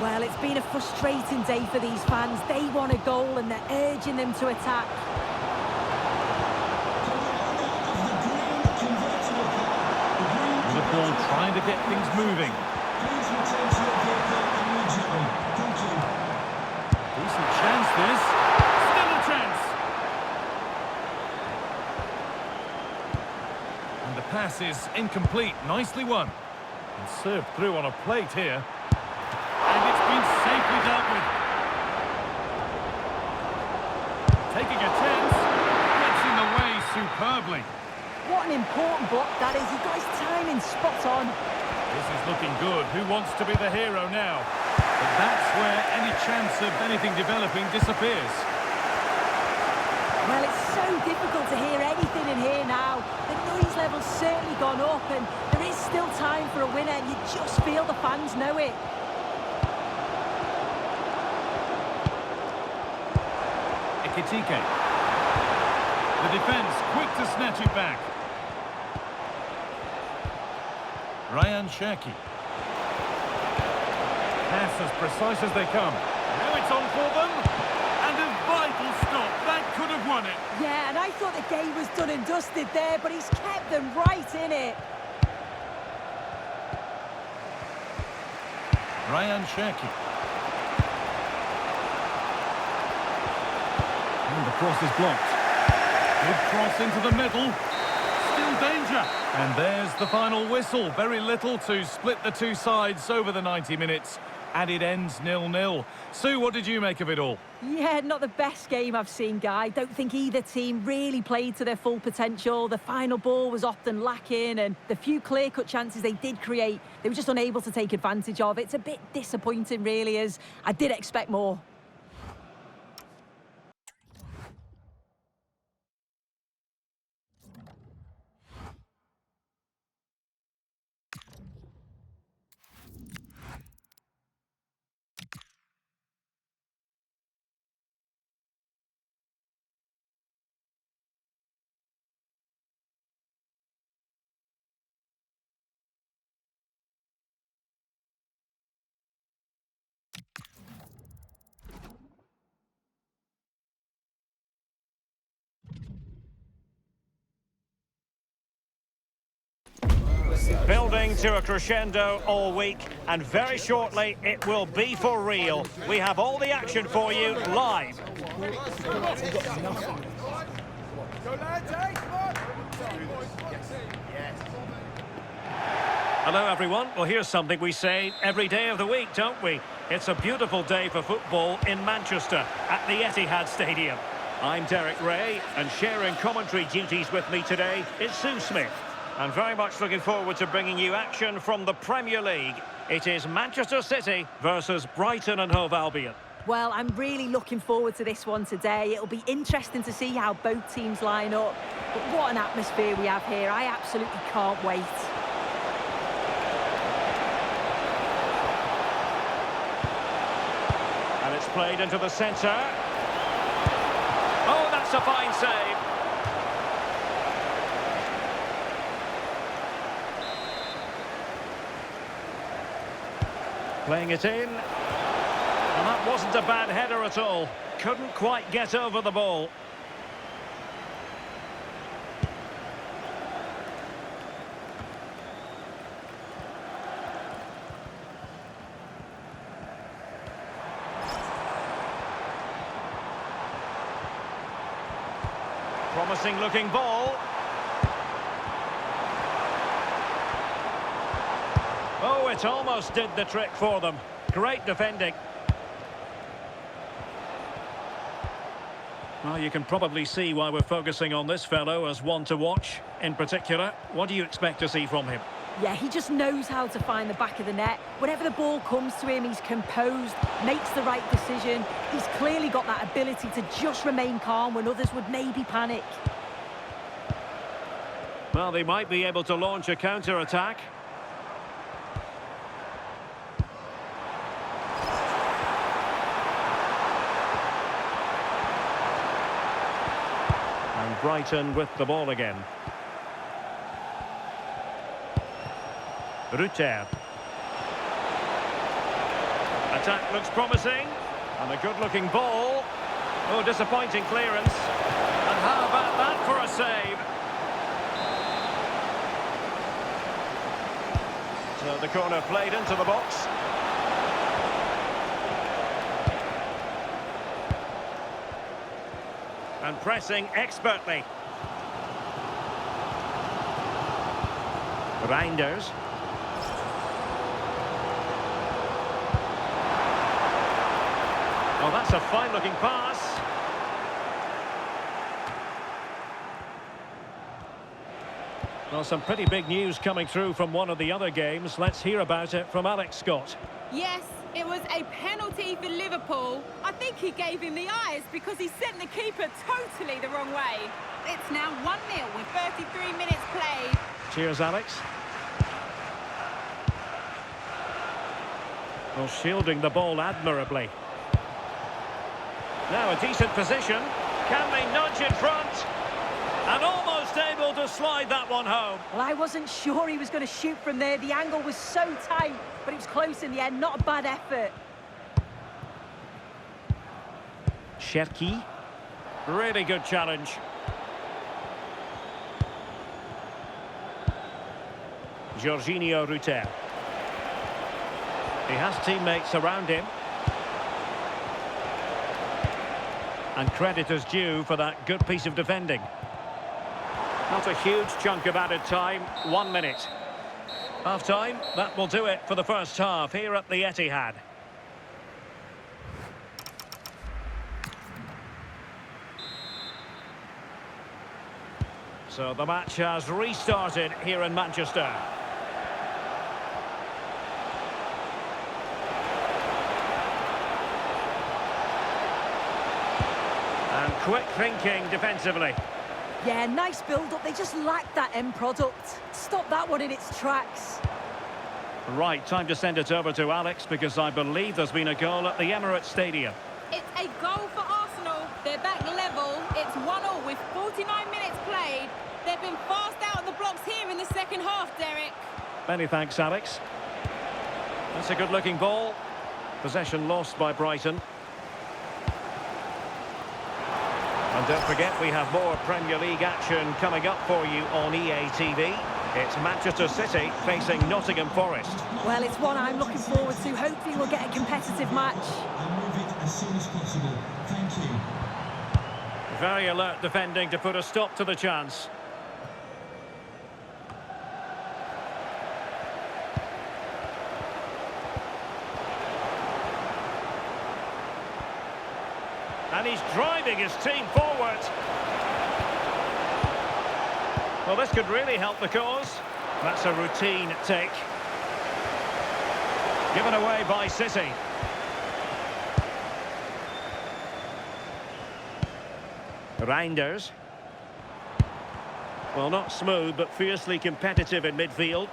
Well, it's been a frustrating day for these fans. They want a goal and they're urging them to attack. Liverpool trying to get things moving. Please return to your vehicle immediately. Thank you. Decent chance this. Still a chance. And the pass is incomplete. Nicely won. And served through on a plate here. And it's been safely dealt with. Taking a chance. Gets in the way superbly. What an important block that is. He got his timing spot on. This is looking good. Who wants to be the hero now? But that's where any chance of anything developing disappears. Well, it's so difficult to hear anything in here now. The noise level's certainly gone up and there is still time for a winner. You just feel the fans know it. Ekitike. The defence quick to snatch it back. Ryan Cherki. Pass as precise as they come. Now it's on for them. And a vital stop. That could have won it. Yeah, and I thought the game was done and dusted there, but he's kept them right in it. Ryan Cherki. And the cross is blocked. Good cross into the middle. Still danger. And there's the final whistle. Very little to split the two sides over the 90 minutes. And it ends 0-0. Sue, what did you make of it all? Yeah, not the best game I've seen, Guy. Don't think either team really played to their full potential. The final ball was often lacking, and the few clear-cut chances they did create, they were just unable to take advantage of. It's a bit disappointing, really, as I did expect more. Building to a crescendo all week, and very shortly it will be for real. We have all the action for you live. Hello everyone. Well, here's something we say every day of the week, don't we? It's a beautiful day for football in Manchester at the Etihad Stadium. I'm Derek Ray, and sharing commentary duties with me today is Sue Smith. And very much looking forward to bringing you action from the Premier League. It is Manchester City versus Brighton and Hove Albion. Well, I'm really looking forward to this one today. It'll be interesting to see how both teams line up. But what an atmosphere we have here. I absolutely can't wait. And it's played into the centre. Oh, that's a fine save. Playing it in. And that wasn't a bad header at all. Couldn't quite get over the ball. Promising looking ball. Oh, it almost did the trick for them. Great defending. Well, you can probably see why we're focusing on this fellow as one to watch. In particular, what do you expect to see from him? Yeah, he just knows how to find the back of the net. Whenever the ball comes to him, he's composed, makes the right decision. He's clearly got that ability to just remain calm when others would maybe panic. Well, they might be able to launch a counter-attack. Brighton with the ball again. Rutter. Attack looks promising. And a good-looking ball. Oh, disappointing clearance. And how about that for a save? So the corner played into the box. And pressing expertly. Reinders. Oh, that's a fine-looking pass. Well, some pretty big news coming through from one of the other games. Let's hear about it from Alex Scott. Yes, it was a penalty for Liverpool. I think he gave him the eyes because he sent the keeper totally the wrong way. It's now 1-0 with 33 minutes played. Cheers, Alex. Well, shielding the ball admirably. Now a decent position. Can they nudge in front? And almost able to slide that one home. Well, I wasn't sure he was going to shoot from there. The angle was so tight, but it was close in the end. Not a bad effort. Cherki. Really good challenge. Jorginho Rutter. He has teammates around him. And credit is due for that good piece of defending. Not a huge chunk of added time, 1 minute. Half-time, that will do it for the first half here at the Etihad. So the match has restarted here in Manchester. And quick thinking defensively. Yeah, nice build-up. They just lacked that end product. Stop that one in its tracks. Right, time to send it over to Alex because I believe there's been a goal at the Emirates Stadium. It's a goal for Arsenal. They're back level. It's 1-1 with 49 minutes played. They've been fast out of the blocks here in the second half, Derek. Many thanks, Alex. That's a good-looking ball. Possession lost by Brighton. And don't forget, we have more Premier League action coming up for you on EA TV. It's Manchester City facing Nottingham Forest. Well, it's one I'm looking forward to. Hopefully we'll get a competitive match. And move it as soon as possible. Thank you. Very alert defending to put a stop to the chance. And he's driving his team forward. Well, this could really help the cause. That's a routine take. Given away by City. Reinders. Well, not smooth, but fiercely competitive in midfield.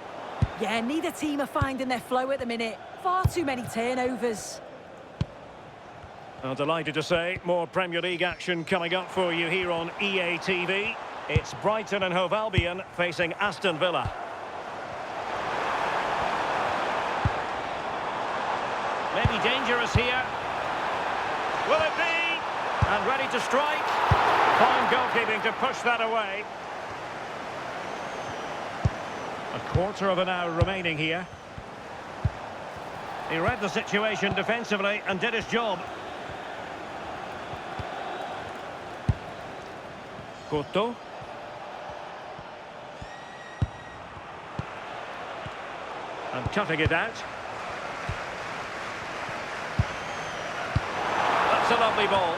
Yeah, neither team are finding their flow at the minute. Far too many turnovers. I'm delighted to say more Premier League action coming up for you here on EA TV. It's Brighton and Hove Albion facing Aston Villa. Maybe dangerous here. Will it be? And ready to strike. Fine goalkeeping to push that away. A quarter of an hour remaining here. He read the situation defensively and did his job. Couto. And cutting it out. That's a lovely ball.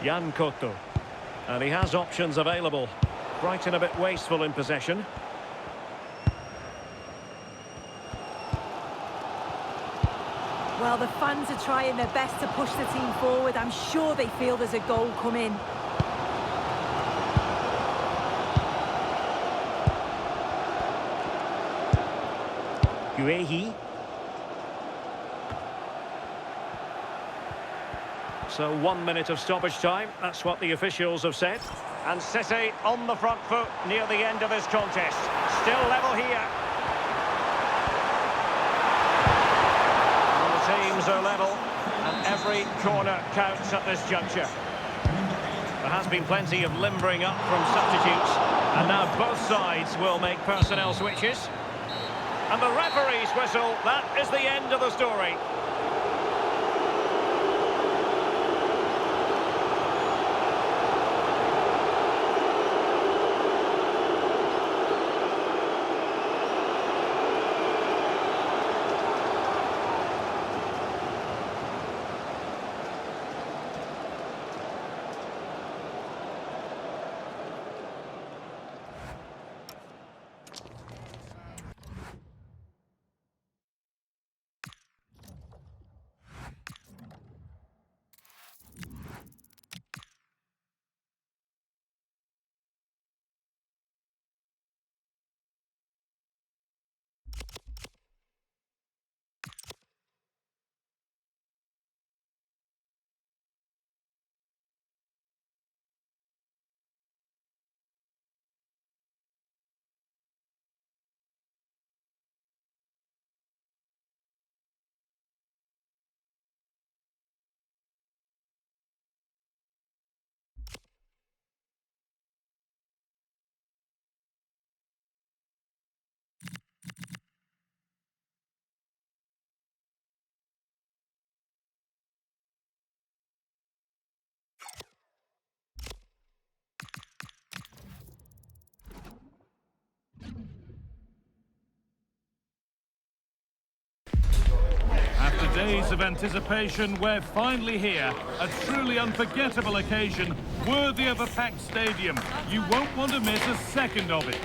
Yan Couto. And he has options available. Brighton a bit wasteful in possession. Well, the fans are trying their best to push the team forward. I'm sure they feel there's a goal coming. Guehi. So 1 minute of stoppage time, that's what the officials have said. And City on the front foot near the end of this contest. Still level here. And the teams are level, and every corner counts at this juncture. There has been plenty of limbering up from substitutes, and now both sides will make personnel switches. And the referee's whistle, that is the end of the story. After days of anticipation, we're finally here. A truly unforgettable occasion, worthy of a packed stadium. You won't want to miss a second of it.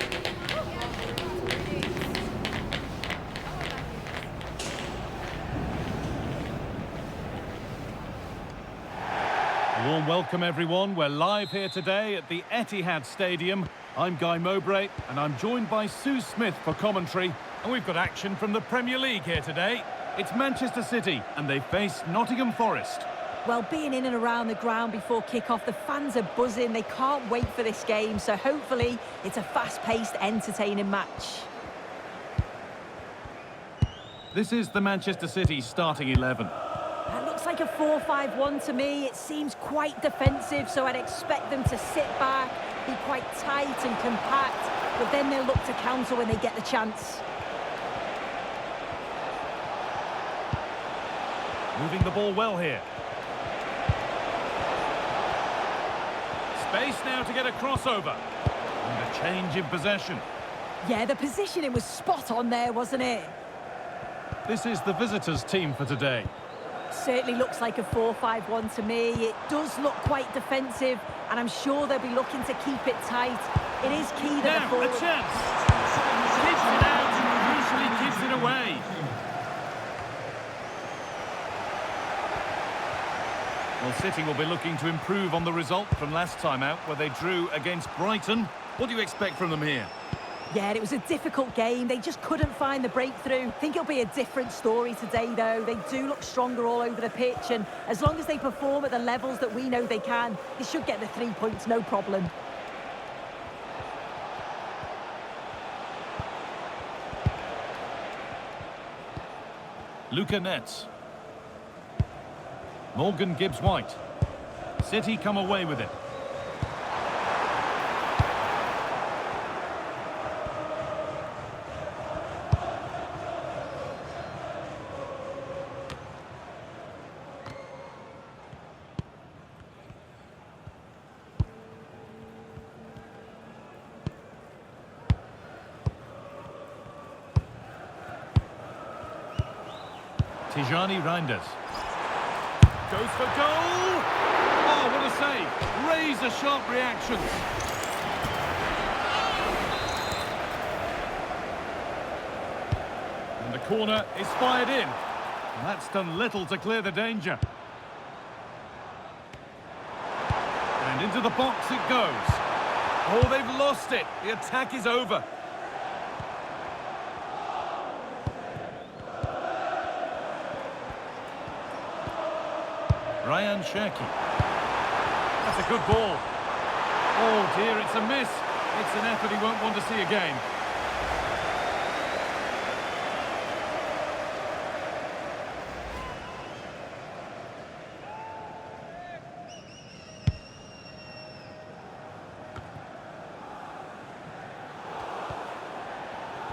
A warm welcome, everyone. We're live here today at the Etihad Stadium. I'm Guy Mowbray, and I'm joined by Sue Smith for commentary. And we've got action from the Premier League here today. It's Manchester City, and they face Nottingham Forest. Well, being in and around the ground before kick-off, the fans are buzzing. They can't wait for this game, so hopefully it's a fast-paced, entertaining match. This is the Manchester City starting 11. It looks like a 4-5-1 to me. It seems quite defensive, so I'd expect them to sit back, be quite tight and compact, but then they'll look to counter when they get the chance. Moving the ball well here. Space now to get a crossover. And a change in possession. Yeah, the positioning was spot on there, wasn't it? This is the visitors' team for today. Certainly looks like a 4-5-1 to me. It does look quite defensive, and I'm sure they'll be looking to keep it tight. It is key that now, the forward... a chance. Kicks it out and crucially kicks it away. Well, City will be looking to improve on the result from last time out, where they drew against Brighton. What do you expect from them here? Yeah, it was a difficult game. They just couldn't find the breakthrough. I think it'll be a different story today, though. They do look stronger all over the pitch, and as long as they perform at the levels that we know they can, they should get the 3 points, no problem. Luca Netz. Morgan Gibbs-White. City come away with it. Tijani Reinders. Goes for goal! Oh, what a save! Razor-sharp reaction. And the corner is fired in. And that's done little to clear the danger. And into the box it goes. Oh, they've lost it. The attack is over. Ryan Cherki. That's a good ball. Oh dear, it's a miss. It's an effort he won't want to see again.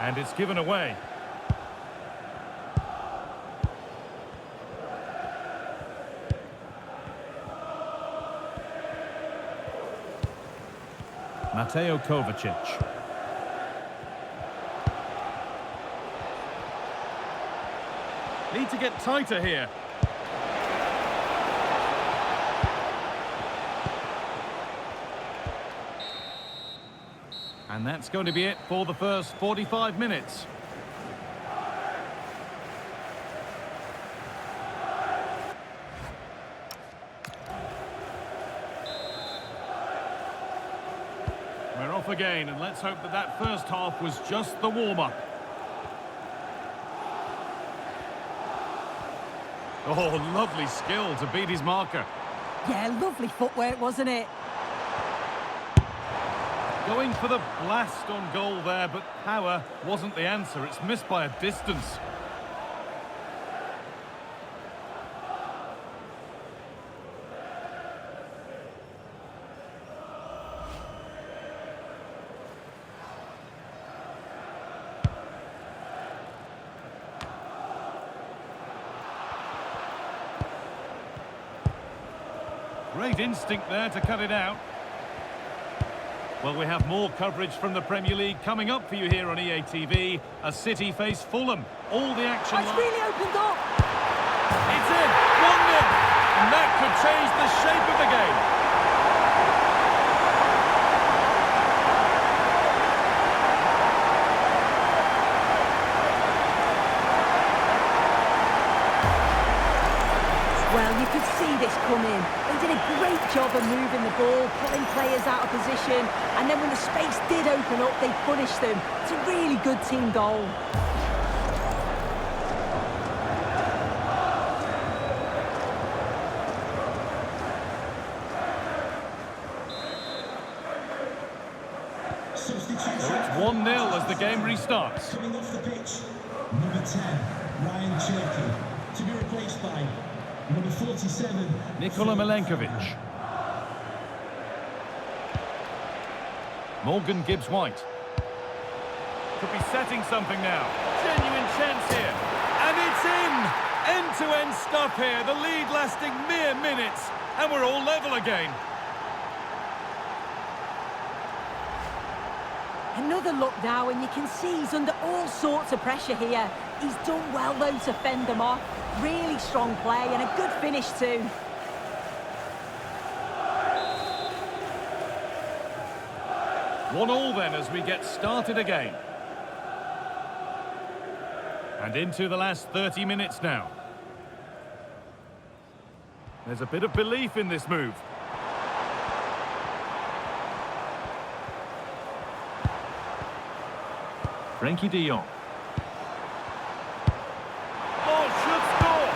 And it's given away. Mateo Kovacic. Need to get tighter here. And that's going to be it for the first 45 minutes. We're off again, and let's hope that that first half was just the warm-up. Oh, lovely skill to beat his marker. Yeah, lovely footwork, wasn't it? Going for the blast on goal there, but power wasn't the answer. It's missed by a distance. Great instinct there to cut it out. Well, we have more coverage from the Premier League coming up for you here on EA TV as City face Fulham. All the action... Oh, it's really opened up! It's in! 1-0! And that could change the shape of the game. Well, you could see this coming. They did a great job of moving the ball, pulling players out of position, and then when the space did open up, they punished them. It's a really good team goal. So it's 1-0 as the game restarts. Coming off the pitch, number 10, Ryan Cherki, to be replaced by number 47, Nikola Milenkovic. Morgan Gibbs-White. Could be setting something now. Genuine chance here. And it's in! End-to-end stuff here. The lead lasting mere minutes. And we're all level again. Another look now, and you can see he's under all sorts of pressure here. He's done well, though, to fend them off. Really strong play and a good finish, too. One all then as we get started again. And into the last 30 minutes now. There's a bit of belief in this move. Frankie de Jong. Oh, should score!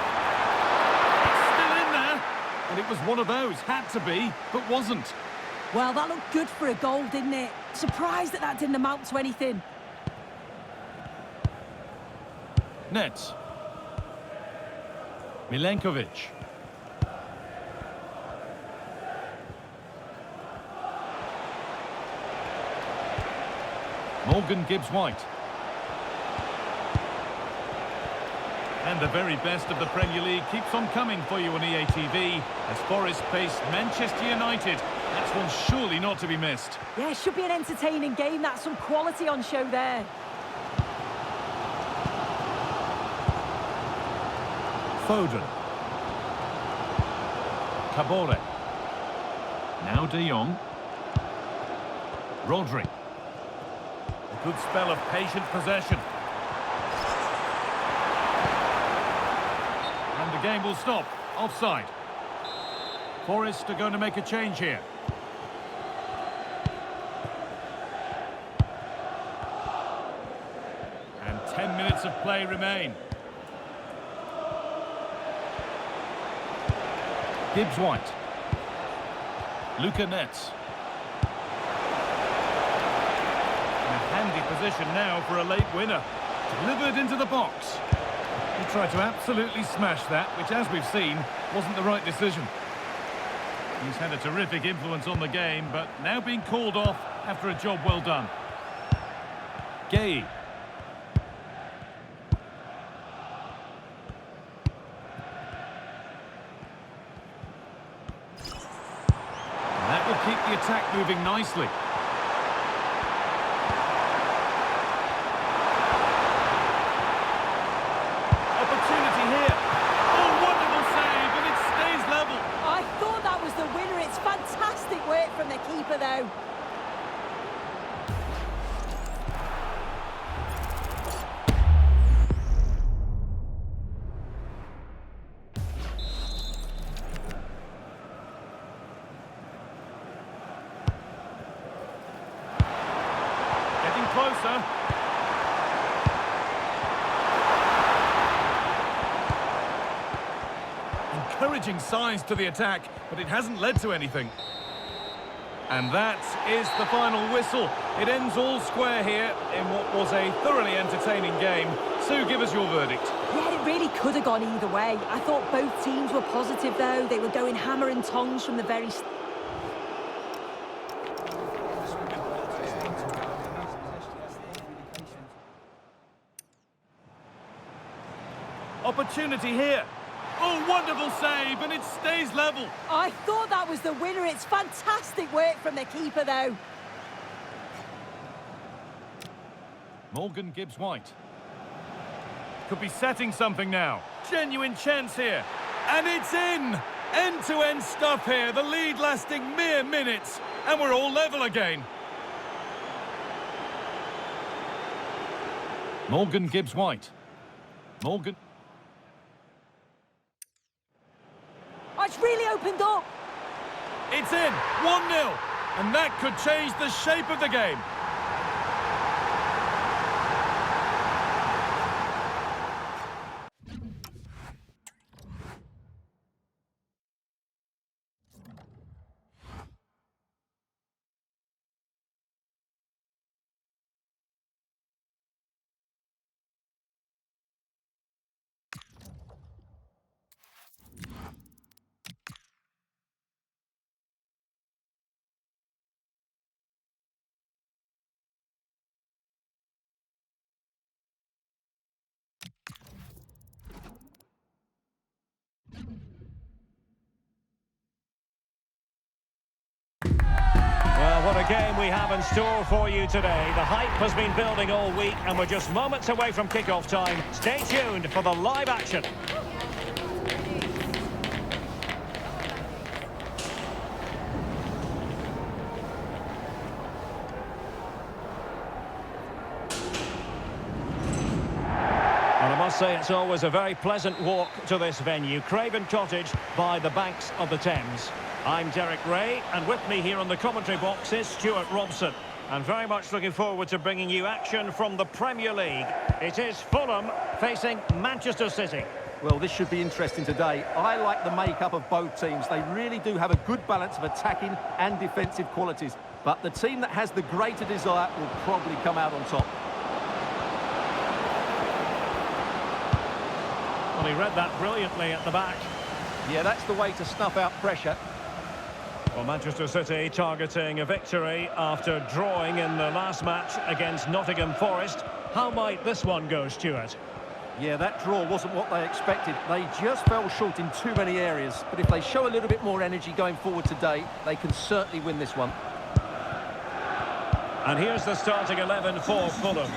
It's still in there. And it was one of those. Had to be, but wasn't. Well, that looked good for a goal, didn't it? Surprised that didn't amount to anything. Nets. Milenkovic. Morgan Gibbs-White. And the very best of the Premier League keeps on coming for you on EA TV as Forest face Manchester United. That's one surely not to be missed. Yeah, it should be an entertaining game. That's some quality on show there. Foden. Kabore. Now De Jong. Rodri. A good spell of patient possession. And the game will stop. Offside. Forest are going to make a change here. And 10 minutes of play remain. Gibbs-White. Luca Netz. In a handy position now for a late winner. Delivered into the box. He tried to absolutely smash that, which, as we've seen, wasn't the right decision. He's had a terrific influence on the game, but now being called off after a job well done. Gay. That will keep the attack moving nicely. Opportunity here. Oh, wonderful save, and it stays level. I thought that was the winner. It's fantastic work from the keeper, though. Getting closer. Encouraging signs to the attack, but it hasn't led to anything. And that is the final whistle. It ends all square here in what was a thoroughly entertaining game. Sue, give us your verdict. Yeah, it really could have gone either way. I thought both teams were positive, though. They were going hammer and tongs from the very start. Opportunity here. Oh, wonderful save, and it stays level. I thought that was the winner. It's fantastic work from the keeper, though. Morgan Gibbs-White. Could be setting something now. Genuine chance here. And it's in! End-to-end stuff here. The lead lasting mere minutes. And we're all level again. Morgan Gibbs-White. Morgan. Oh, it's really opened up. It's in. 1-0. And that could change the shape of the game. Well, what a game we have in store for you today. The hype has been building all week and we're just moments away from kick-off time. Stay tuned for the live action. And I must say it's always a very pleasant walk to this venue, Craven Cottage by the banks of the Thames. I'm Derek Ray, and with me here on the commentary box is Stuart Robson. And very much looking forward to bringing you action from the Premier League. It is Fulham facing Manchester City. Well, this should be interesting today. I like the makeup of both teams. They really do have a good balance of attacking and defensive qualities. But the team that has the greater desire will probably come out on top. Well, he read that brilliantly at the back. Yeah, that's the way to snuff out pressure. Well, Manchester City targeting a victory after drawing in the last match against Nottingham Forest. How might this one go, Stuart? Yeah, that draw wasn't what they expected. They just fell short in too many areas. But if they show a little bit more energy going forward today, they can certainly win this one. And here's the starting 11 for Fulham.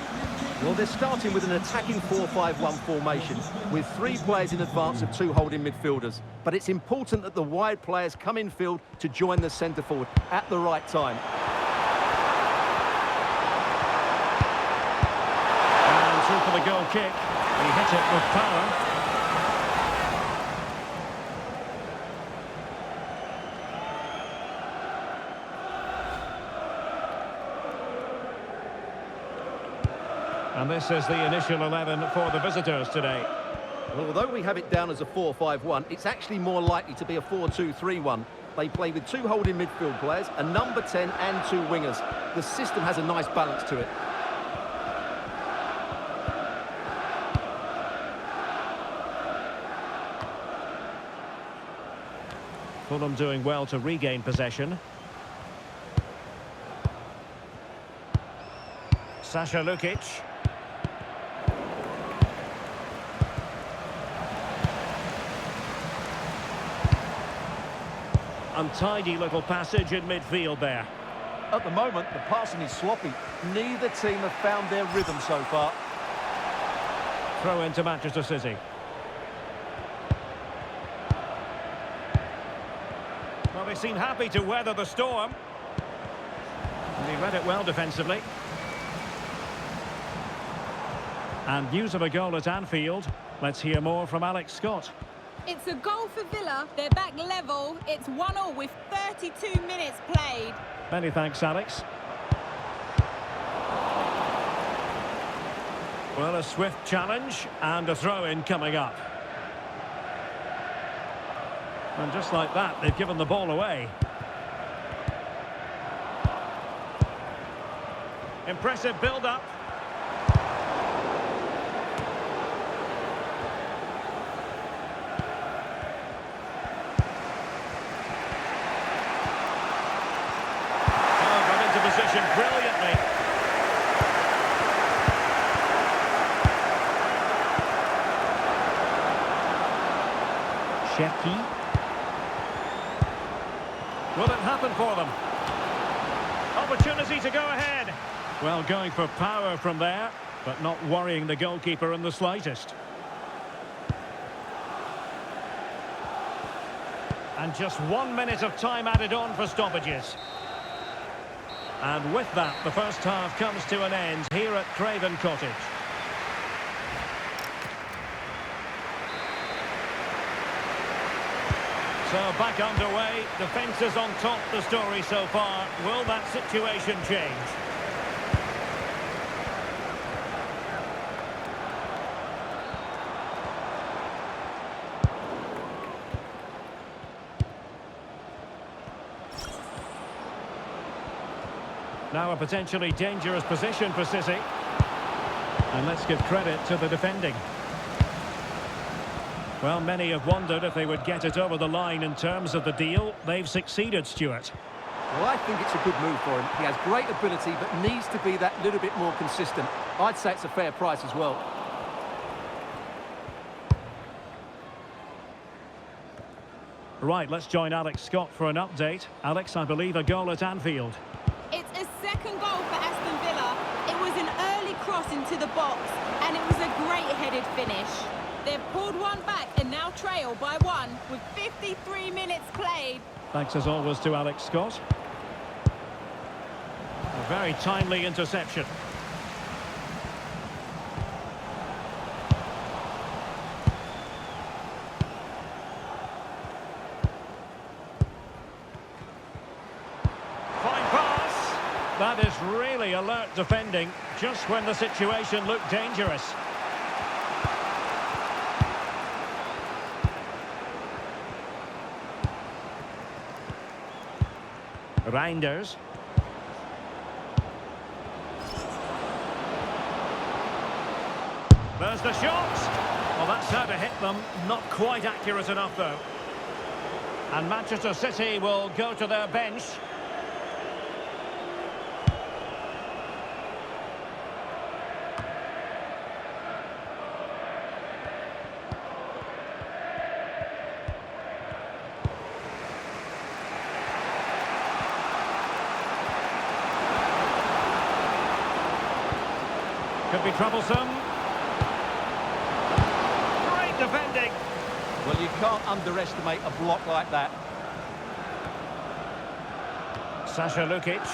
Well, they're starting with an attacking 4-5-1 formation with 3 players in advance of 2 holding midfielders. But it's important that the wide players come in field to join the centre forward at the right time. And through for the goal kick. He hit it with power. And this is the initial 11 for the visitors today. Well, although we have it down as a 4-5-1, it's actually more likely to be a 4-2-3-1. They play with two holding midfield players, a number 10 and two wingers. The system has a nice balance to it. Fulham doing well to regain possession. Sasha Lukic. Untidy little passage in midfield there. At the moment, the passing is sloppy. Neither team have found their rhythm so far. Throw into Manchester City. Well, they seem happy to weather the storm. And he read it well defensively. And news of a goal at Anfield. Let's hear more from Alex Scott. It's a goal for Villa. They're back level. It's 1-1 with 32 minutes played. Many thanks, Alex. Well, a swift challenge and a throw-in coming up. And just like that, they've given the ball away. Impressive build-up. Position brilliantly. Sheki. Will it happen for them? Opportunity to go ahead. Well, going for power from there, but not worrying the goalkeeper in the slightest. And just 1 minute of time added on for stoppages. And with that, the first half comes to an end here at Craven Cottage. So back underway, defence is on top the story so far. Will that situation change? Now a potentially dangerous position for City. And let's give credit to the defending. Well, many have wondered if they would get it over the line in terms of the deal. They've succeeded, Stuart. Well, I think it's a good move for him. He has great ability, but needs to be that little bit more consistent. I'd say it's a fair price as well. Right, let's join Alex Scott for an update. Alex, I believe a goal at Anfield. It's a second goal for Aston Villa. It was an early cross into the box, and it was a great headed finish. They've pulled one back and now trail by one with 53 minutes played. Thanks as always to Alex Scott. A very timely interception. Fine pass. That is really alert defending, just when the situation looked dangerous. Reinders. There's the shot. Well, that's how to hit them. Not quite accurate enough, though. And Manchester City will go to their bench. Could be troublesome. Great defending. Well, you can't underestimate a block like that. Sasha Lukic.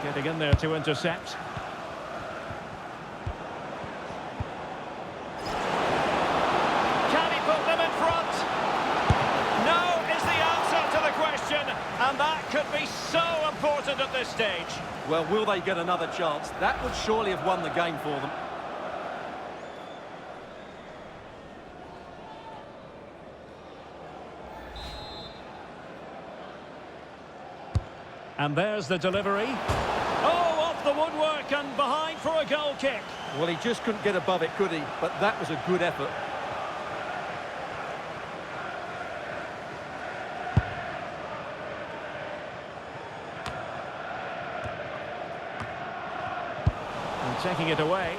Getting in there to intercept. Can he put them in front? No is the answer to the question. And that could be so important at this stage. Well, will they get another chance? That would surely have won the game for them. And there's the delivery. Oh, off the woodwork and behind for a goal kick. Well, he just couldn't get above it, could he? But that was a good effort. And taking it away.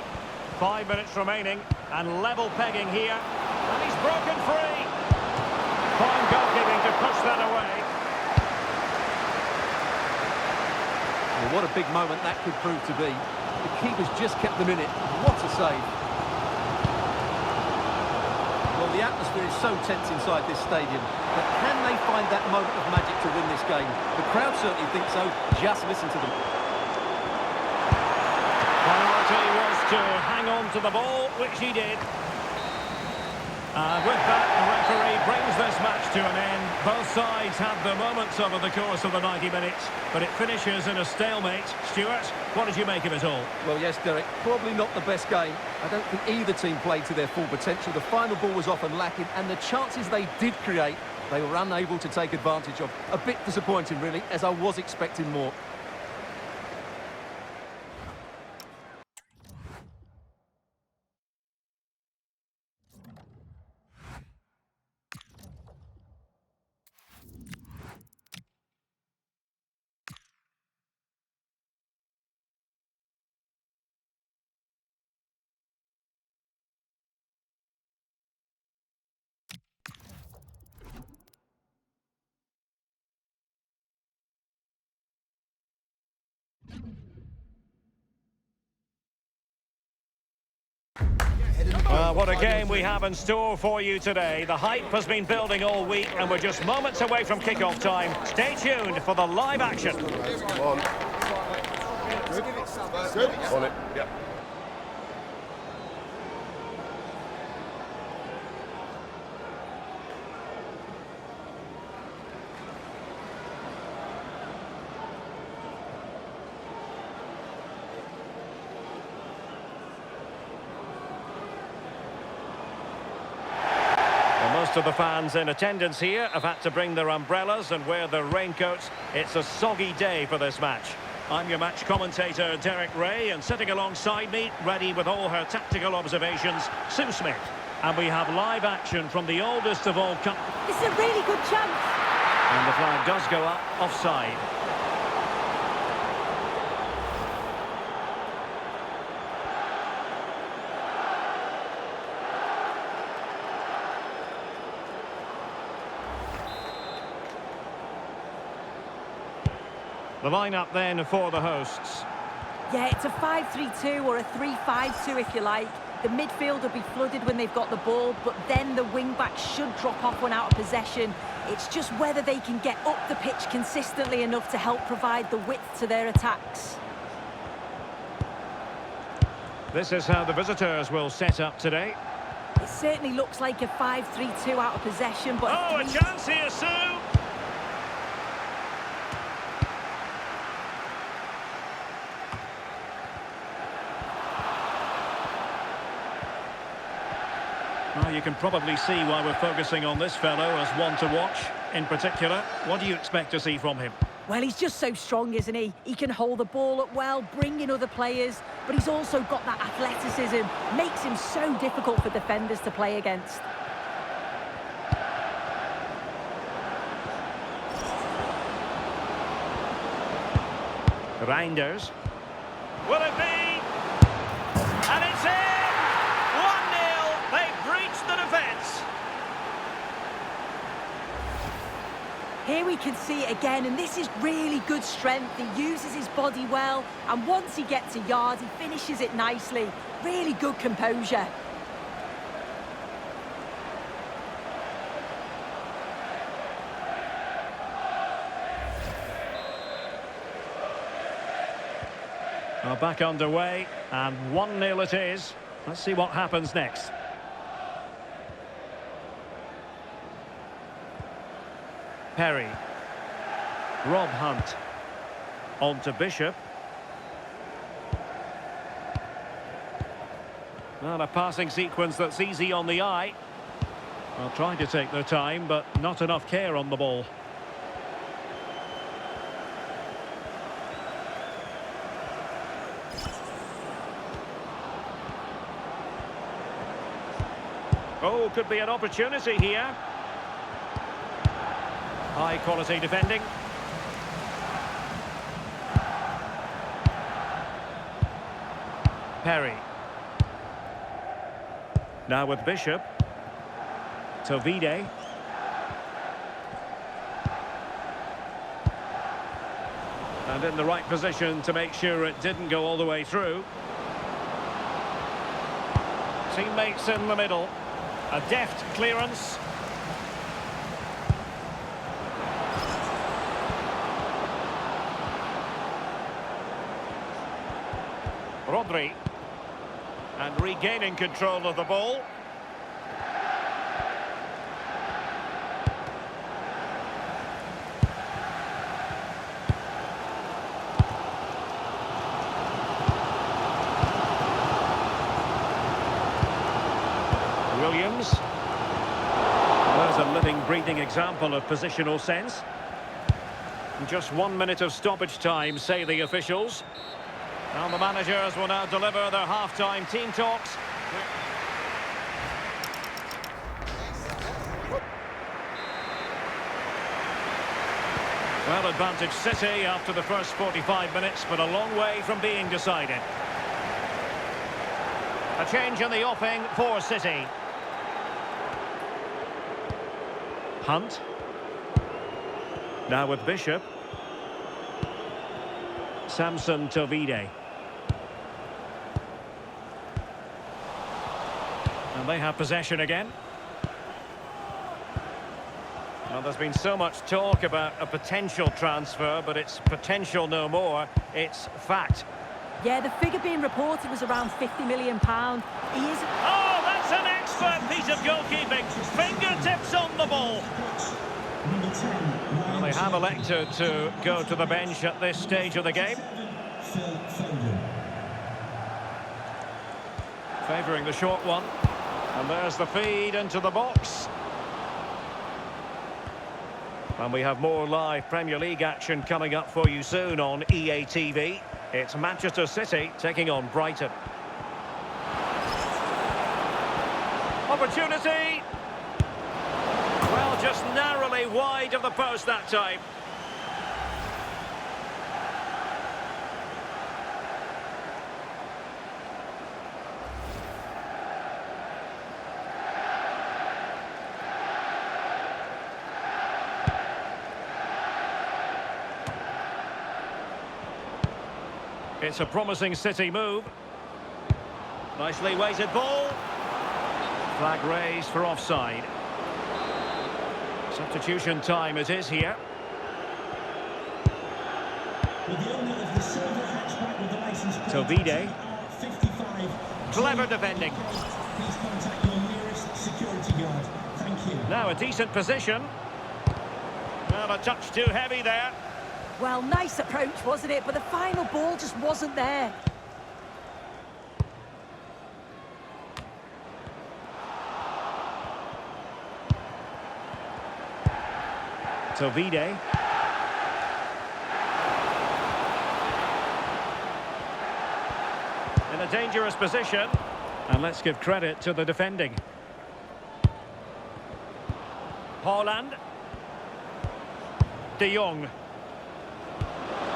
5 minutes remaining and level pegging here. And he's broken free. Fine goalkeeping to push that away. Well, what a big moment that could prove to be. The keeper's just kept them in it. What a save. Well, the atmosphere is so tense inside this stadium, but can they find that moment of magic to win this game? The crowd certainly think so. Just listen to them. Priority was to hang on to the ball, which he did. And with that, the referee brings this match to an end. Both sides had their moments over the course of the 90 minutes, but it finishes in a stalemate. Stuart, what did you make of it all? Well, yes, Derek, probably not the best game. I don't think either team played to their full potential. The final ball was often lacking, and the chances they did create, they were unable to take advantage of. A bit disappointing, really, as I was expecting more. What a game we have in store for you today. The hype has been building all week and we're just moments away from kick-off time. Stay tuned for the live action. On. Good. On it. Yeah. Most of the fans in attendance here have had to bring their umbrellas and wear their raincoats. It's a soggy day for this match. I'm your match commentator, Derek Ray, and sitting alongside me, ready with all her tactical observations, Sue Smith. And we have live action from the oldest of all... This is a really good chance. And the flag does go up, offside. The lineup then for the hosts. Yeah, it's a 5-3-2 or a 3-5-2 if you like. The midfield will be flooded when they've got the ball, but then the wing-backs should drop off when out of possession. It's just whether they can get up the pitch consistently enough to help provide the width to their attacks. This is how the visitors will set up today. It certainly looks like a 5-3-2 out of possession, but... Oh, a chance here, Sue! Well, you can probably see why we're focusing on this fellow as one to watch. In particular, what do you expect to see from him? Well, he's just so strong, isn't he? He can hold the ball up well, bring in other players, but he's also got that athleticism. Makes him so difficult for defenders to play against. Reinders. Will it be? And it's in! 1-0. They've breached the defence. Here we can see it again, and this is really good strength. He uses his body well, and once he gets a yard, he finishes it nicely. Really good composure. Well, back underway, and 1-0 it is. Let's see what happens next. Perry. Rob Hunt. On to Bishop. Well, a passing sequence that's easy on the eye. Well, trying to take their time, but not enough care on the ball. Oh, could be an opportunity here. High quality defending. Perry. Now with Bishop. Tovide. And in the right position to make sure it didn't go all the way through. Teammates in the middle. A deft clearance. Rodri. And regaining control of the ball. Williams. Well, there's a living, breathing example of positional sense. Just 1 minute of stoppage time, say the officials. And the managers will now deliver their half-time team talks. Well, advantage City after the first 45 minutes, but a long way from being decided. A change in the offing for City. Hunt. Now with Bishop. Samson Tovide. And they have possession again. Well, there's been so much talk about a potential transfer, but it's potential no more. It's fact. Yeah, the figure being reported was around £50 million. He is... Oh, that's an expert piece of goalkeeping. Fingertips on the ball. Number 10. Well, they have elected to go to the bench at this stage of the game. Phil Foden. Favouring the short one. And there's the feed into the box. And we have more live Premier League action coming up for you soon on EA TV. It's Manchester City taking on Brighton. Opportunity! Well, just narrowly wide of the post that time. It's a promising City move. Nicely weighted ball. Flag raised for offside. Substitution time it is here. With the owner of the silver hatchback with the license plate Tovide. 55. Clever defending. Please contact your nearest security guard. Thank you. Now a decent position. Well, a touch too heavy there. Well, nice approach, wasn't it? But the final ball just wasn't there. Tovide. In a dangerous position. And let's give credit to the defending. Haaland. De Jong.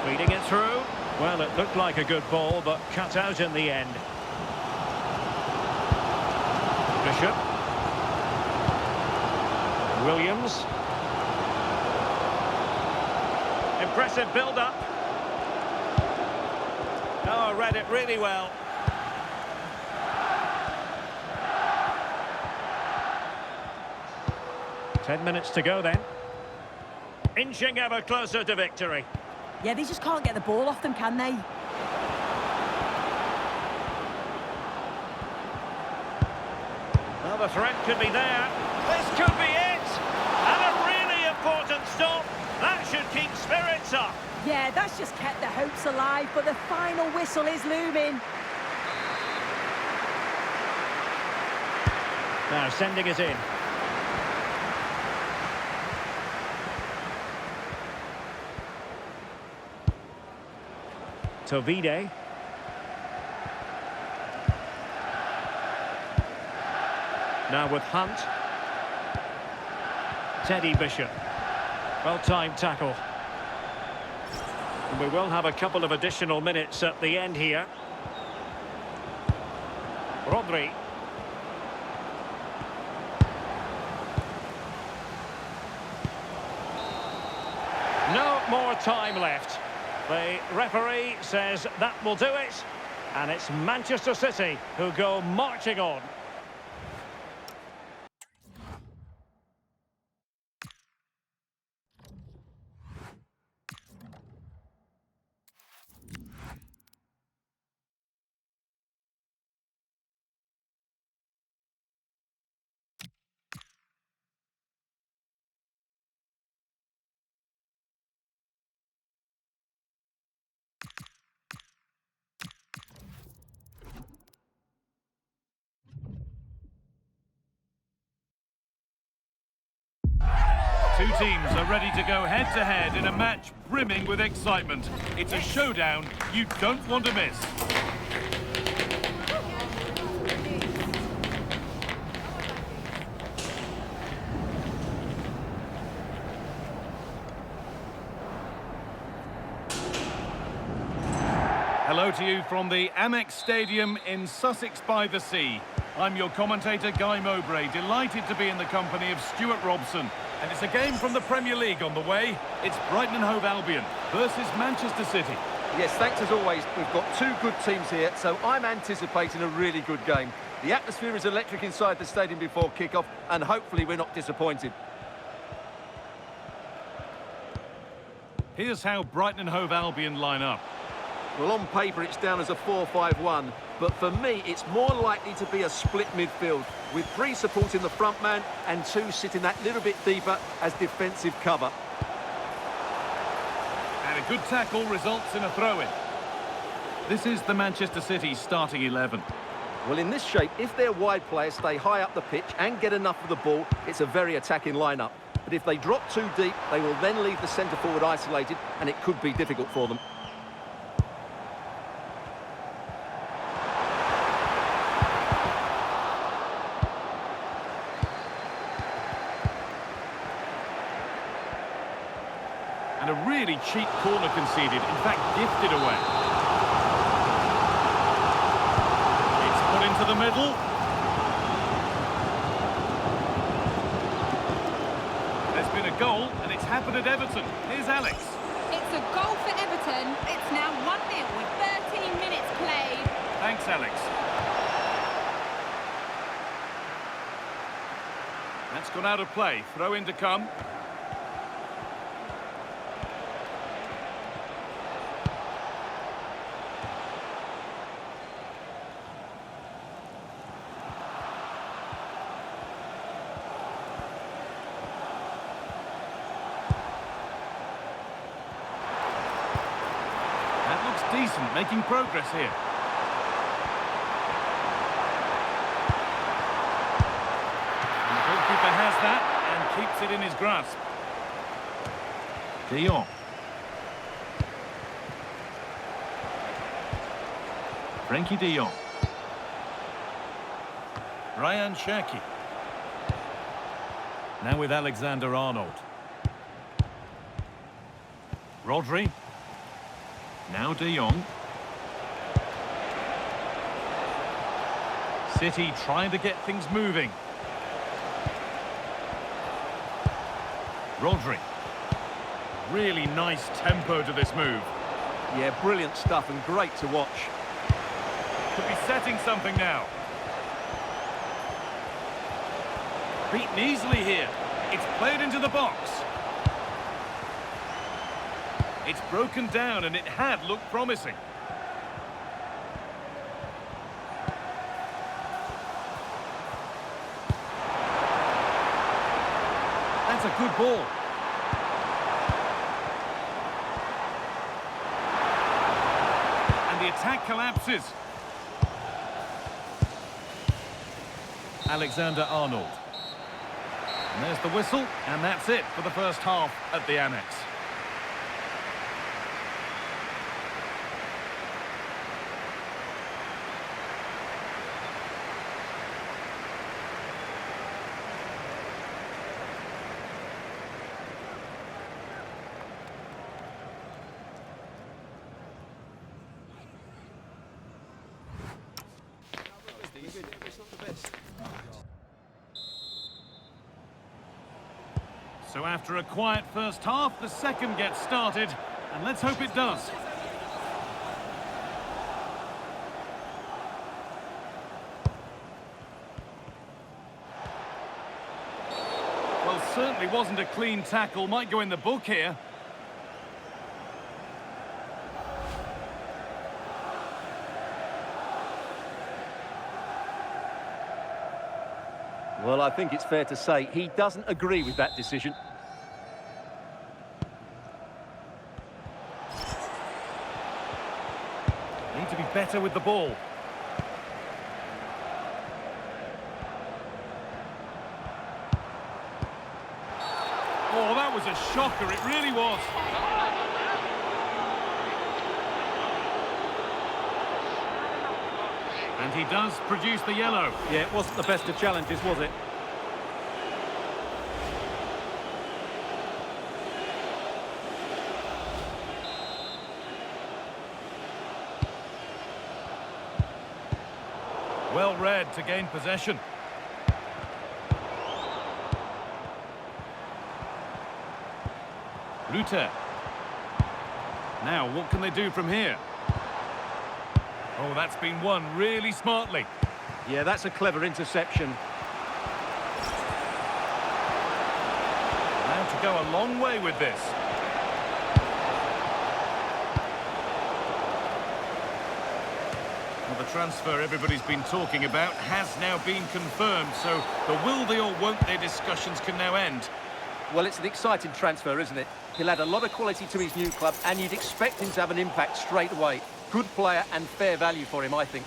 Feeding it through. Well, it looked like a good ball, but cut out in the end. Bishop. Williams. Impressive build-up. Oh, read it really well. Ten minutes to go then. Inching ever closer to victory. Yeah, they just can't get the ball off them, can they? Well, the threat could be there. This could be it. And a really important stop. That should keep spirits up. Yeah, that's just kept their hopes alive, but the final whistle is looming. Now sending it in. Tovide. Now with Hunt. Teddy Bishop. Well-timed tackle. And we will have a couple of additional minutes at the end here. Rodri. No more time left. The referee says that will do it. And it's Manchester City who go marching on. Two teams are ready to go head-to-head in a match brimming with excitement. It's a showdown you don't want to miss. Hello to you from the Amex Stadium in Sussex by the Sea. I'm your commentator, Guy Mowbray, delighted to be in the company of Stuart Robson. And it's a game from the Premier League on the way. It's Brighton and Hove Albion versus Manchester City. Yes, thanks as always. We've got two good teams here, so I'm anticipating a really good game. The atmosphere is electric inside the stadium before kick-off, and hopefully we're not disappointed. Here's how Brighton and Hove Albion line up. Well, on paper, it's down as a 4-5-1, but for me, it's more likely to be a split midfield, with three supporting the front man and two sitting that little bit deeper as defensive cover. And a good tackle results in a throw-in. This is the Manchester City starting 11. Well, in this shape, if their wide players stay high up the pitch and get enough of the ball, it's a very attacking lineup. But if they drop too deep, they will then leave the centre-forward isolated, and it could be difficult for them. And a really cheap corner conceded, in fact gifted away. It's put into the middle. There's been a goal, and it's happened at Everton. Here's Alex. It's a goal for Everton. It's now 1-0 with 13 minutes played. Thanks, Alex. That's gone out of play. Throw in to come. Decent, making progress here. And the goalkeeper has that and keeps it in his grasp. De Jong. Frenkie de Jong. Ryan Cherki. Now with Alexander-Arnold. Rodri. Now De Jong. City trying to get things moving. Rodri. Really nice tempo to this move. Yeah, brilliant stuff and great to watch. Could be setting something now. Beaten easily here. It's played into the box. It's broken down and it had looked promising. That's a good ball. And the attack collapses. Alexander-Arnold. And there's the whistle, and that's it for the first half at the Amex. So after a quiet first half, the second gets started, and let's hope it does. Well, certainly wasn't a clean tackle, might go in the book here. Well, I think it's fair to say he doesn't agree with that decision. Need to be better with the ball. Oh, that was a shocker, it really was. And he does produce the yellow. Yeah, it wasn't the best of challenges, was it? Well read to gain possession. Rute. Now, what can they do from here? Oh, that's been won really smartly. Yeah, that's a clever interception. Now to go a long way with this. Well, the transfer everybody's been talking about has now been confirmed, so the will they or won't they discussions can now end. Well, it's an exciting transfer, isn't it? He'll add a lot of quality to his new club, and you'd expect him to have an impact straight away. Good player and fair value for him, I think.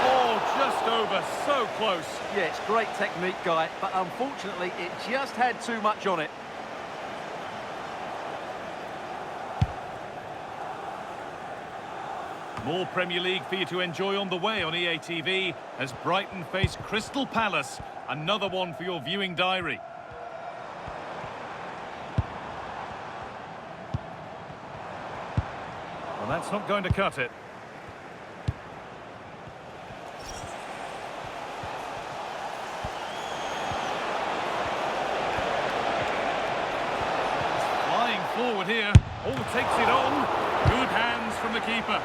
Oh, just over, so close. Yeah, it's great technique, Guy, but unfortunately, it just had too much on it. More Premier League for you to enjoy on the way on EA TV as Brighton face Crystal Palace. Another one for your viewing diary. Well, that's not going to cut it. Flying forward here. Oh, takes it on. Good hands from the keeper.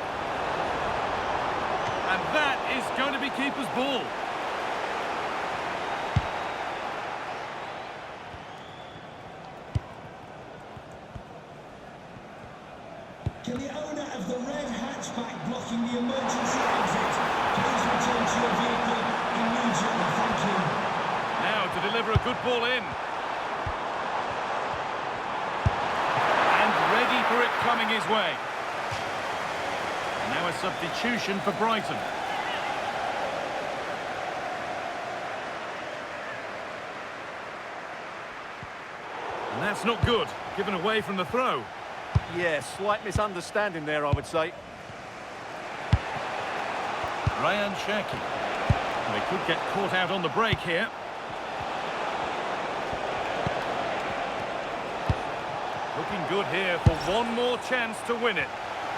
And that is going to be keeper's ball. Can the owner of the red hatchback blocking the emergency exit please return to your vehicle immediately? Thank you. Now to deliver a good ball in. And ready for it coming his way. Now a substitution for Brighton. And that's not good. Given away from the throw. Yeah, slight misunderstanding there, I would say. Ryan Cherki. They could get caught out on the break here. Looking good here for one more chance to win it.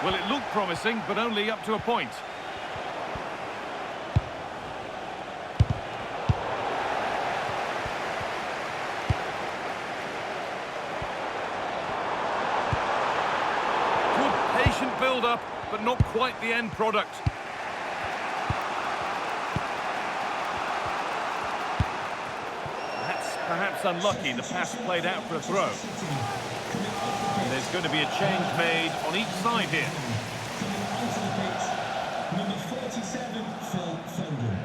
Well, it looked promising, but only up to a point. Good patient build-up, but not quite the end product. That's perhaps unlucky. The pass played out for a throw. And there's going to be a change made on each side here. Coming onto the pitch, number 47, Phil Foden.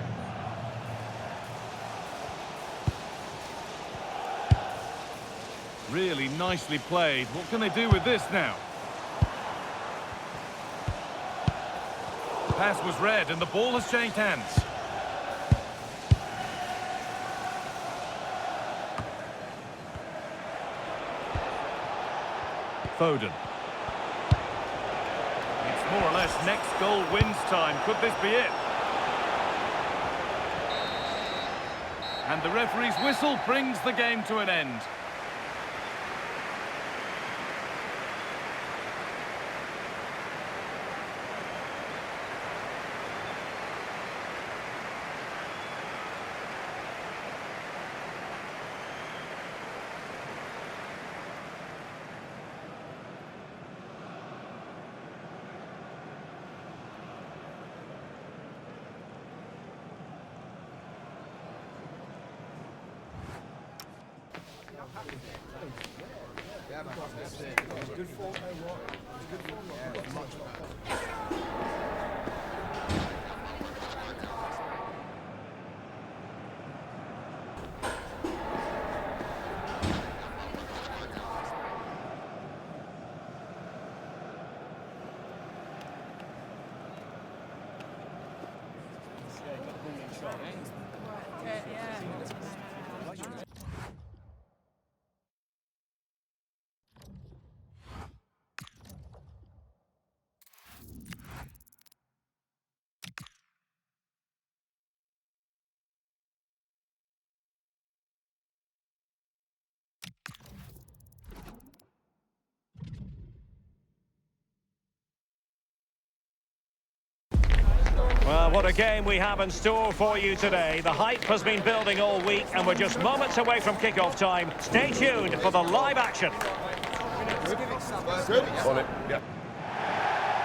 Really nicely played. What can they do with this now? The pass was read and the ball has changed hands. Foden. It's more or less next goal wins time. Could this be it? And the referee's whistle brings the game to an end. Well, what a game we have in store for you today. The hype has been building all week and we're just moments away from kick-off time. Stay tuned for the live action. On it. Yeah.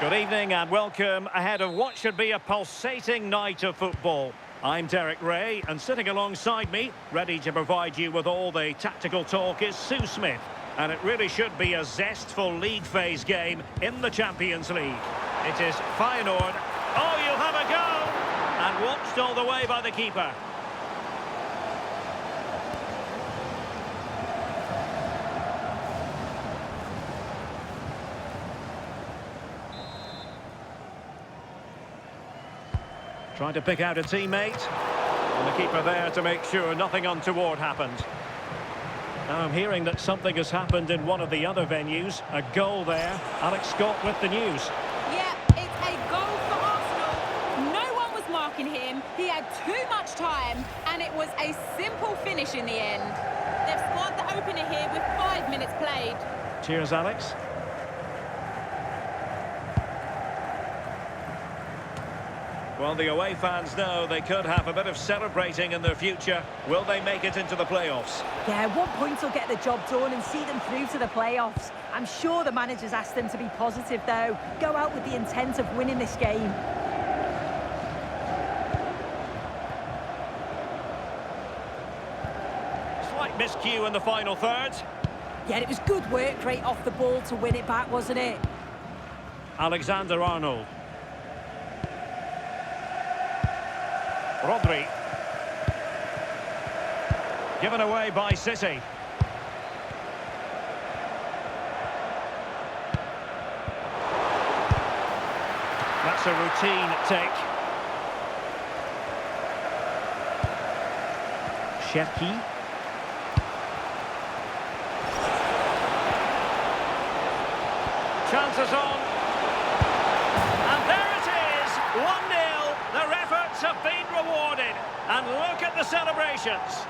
Good evening and welcome ahead of what should be a pulsating night of football. I'm Derek Ray, and sitting alongside me, ready to provide you with all the tactical talk, is Sue Smith. And it really should be a zestful league phase game in the Champions League. It is Feyenoord. Oh, you'll have a go! And watched all the way by the keeper. Trying to pick out a teammate. And the keeper there to make sure nothing untoward happened. Now I'm hearing that something has happened in one of the other venues. A goal there. Alex Scott with the news. Yeah, it's a goal for Arsenal. No one was marking him. He had too much time, and it was a simple finish in the end. They've scored the opener here with 5 minutes played. Cheers, Alex. Well, the away fans know they could have a bit of celebrating in their future. Will they make it into the playoffs? Yeah, 1 point will get the job done and see them through to the playoffs. I'm sure the manager's asked them to be positive, though. Go out with the intent of winning this game. Slight miscue in the final third. Yeah, it was good work, great off the ball to win it back, wasn't it? Alexander-Arnold. Rodri. Given away by City. That's a routine take. Cherki. Chances on. And there it is, 1-0. Their efforts have been rewarded. And look at the celebrations.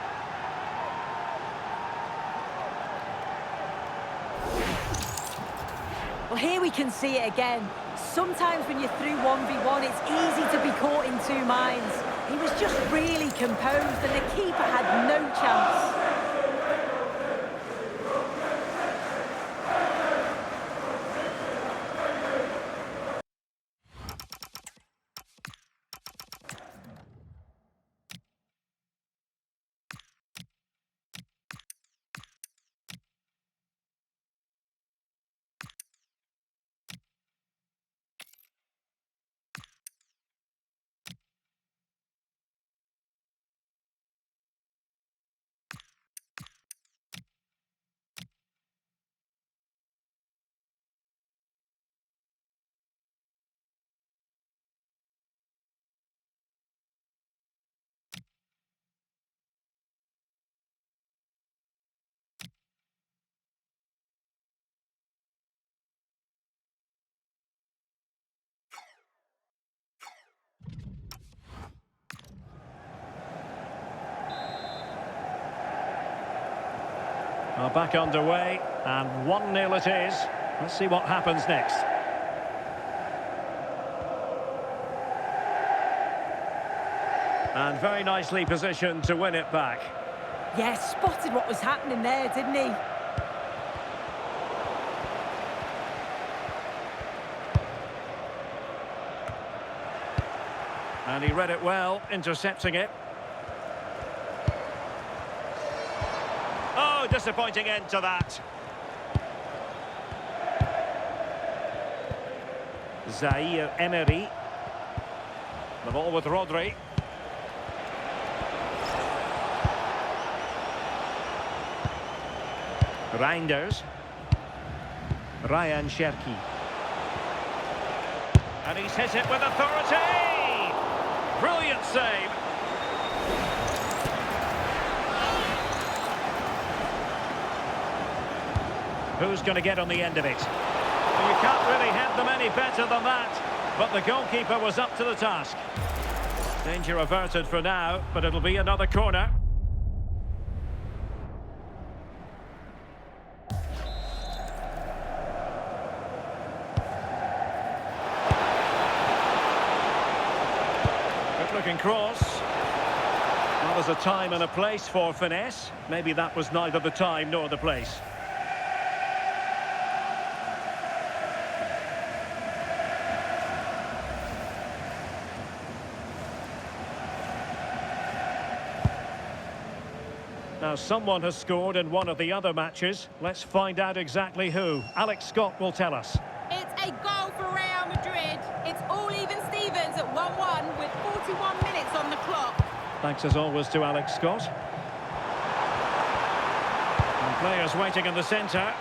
Well, here we can see it again. Sometimes when you're through 1v1, it's easy to be caught in two minds. He was just really composed and the keeper had no chance. Well, back underway, and 1-0 it is. Let's see what happens next. And very nicely positioned to win it back. Yeah, spotted what was happening there, didn't he? And he read it well, intercepting it. Oh! Oh, disappointing end to that. Zaire Emery. The ball with Rodri. Reinders. Ryan Cherki. And he's hit it with authority! Brilliant save. Who's going to get on the end of it? You can't really head them any better than that. But the goalkeeper was up to the task. Danger averted for now, but it'll be another corner. Good-looking cross. Well, there's a time and a place for finesse. Maybe that was neither the time nor the place. Now, someone has scored in one of the other matches. Let's find out exactly who. Alex Scott will tell us. It's a goal for Real Madrid. It's all even Stevens at 1-1 with 41 minutes on the clock. Thanks as always to Alex Scott. And players waiting in the centre.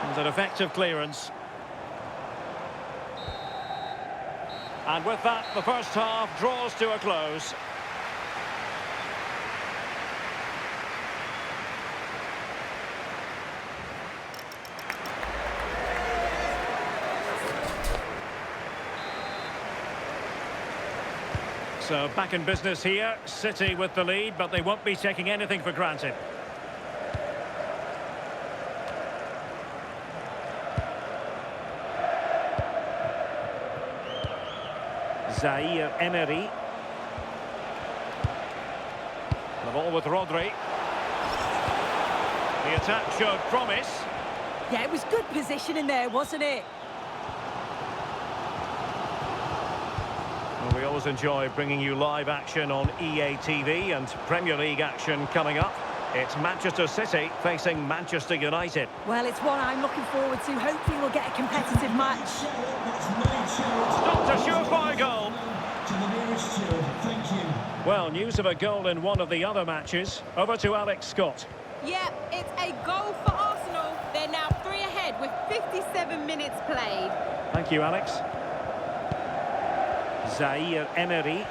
And an effective clearance. And with that, the first half draws to a close. So back in business here, City with the lead, but they won't be taking anything for granted. Zaire Emery. The ball with Rodri. The attack showed promise. Yeah, it was good positioning there, wasn't it? Well, we always enjoy bringing you live action on EA TV and Premier League action coming up. It's Manchester City facing Manchester United. Well, it's one I'm looking forward to. Hopefully we'll get a competitive match. Stopped a surefire goal. To the nearest two. Thank you. Well, news of a goal in one of the other matches. Over to Alex Scott. Yeah, it's a goal for Arsenal. They're now 3 ahead with 57 minutes played. Thank you, Alex. Zaire Emery.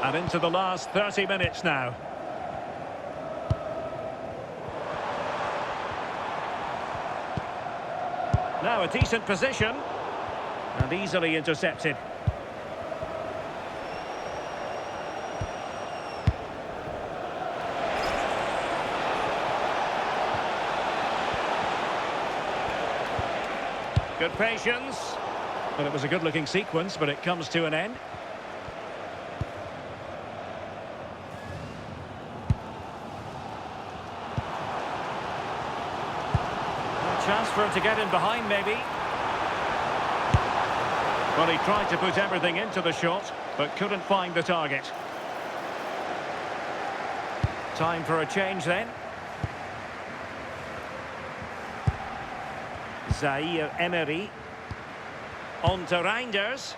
And into the last 30 minutes now. Now a decent position. And easily intercepted. Good patience. Well, it was a good-looking sequence, but it comes to an end. A chance for him to get in behind, maybe. Well, he tried to put everything into the shot, but couldn't find the target. Time for a change then. Zaire Emery. On to Reinders.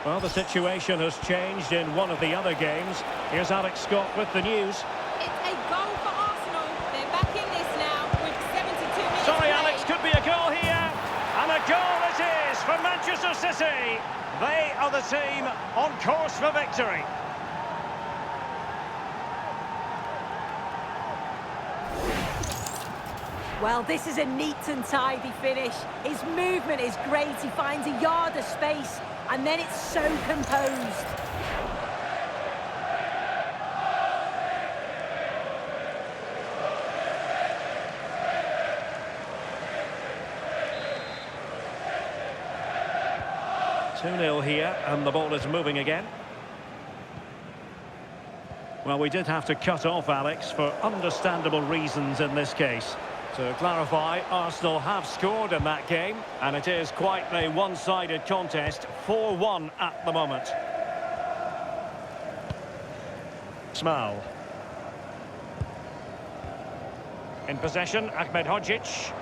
Well, the situation has changed in one of the other games. Here's Alex Scott with the news. It's a goal for Arsenal. They're back in this now with 72 minutes Sorry, played. Alex, could be a goal here. And a goal it is for Manchester City. They are the team on course for victory. Well, this is a neat and tidy finish. His movement is great. He finds a yard of space, and then it's so composed. Two-nil here, and the ball is moving again. Well, we did have to cut off Alex for understandable reasons in this case. To clarify, Arsenal have scored in that game, and it is quite a one-sided contest, 4-1 at the moment. Smal. In possession, Ahmed Hodzic.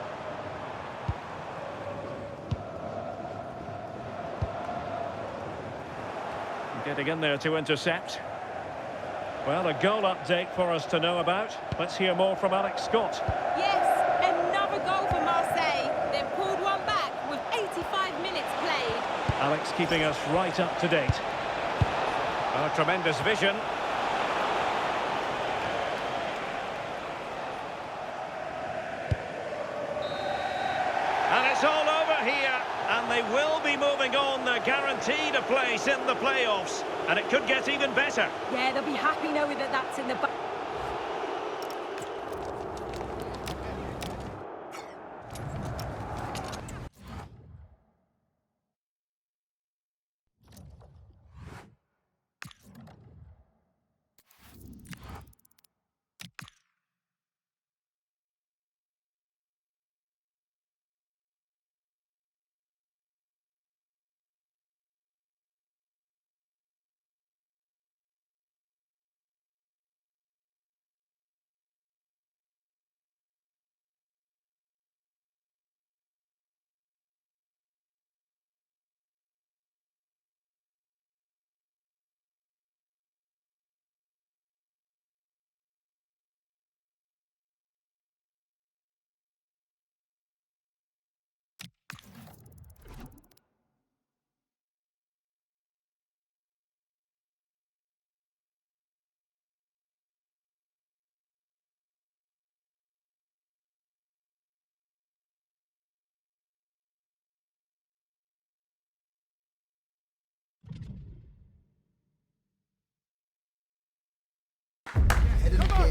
Getting in there to intercept. Well, a goal update for us to know about. Let's hear more from Alex Scott. Yes, another goal for Marseille. They've pulled one back with 85 minutes played. Alex keeping us right up to date. Oh, tremendous vision. And it's all over here. And they will be moving on. They're guaranteed a place in the playoffs. And it could get even better. Yeah, they'll be happy knowing that that's in the back.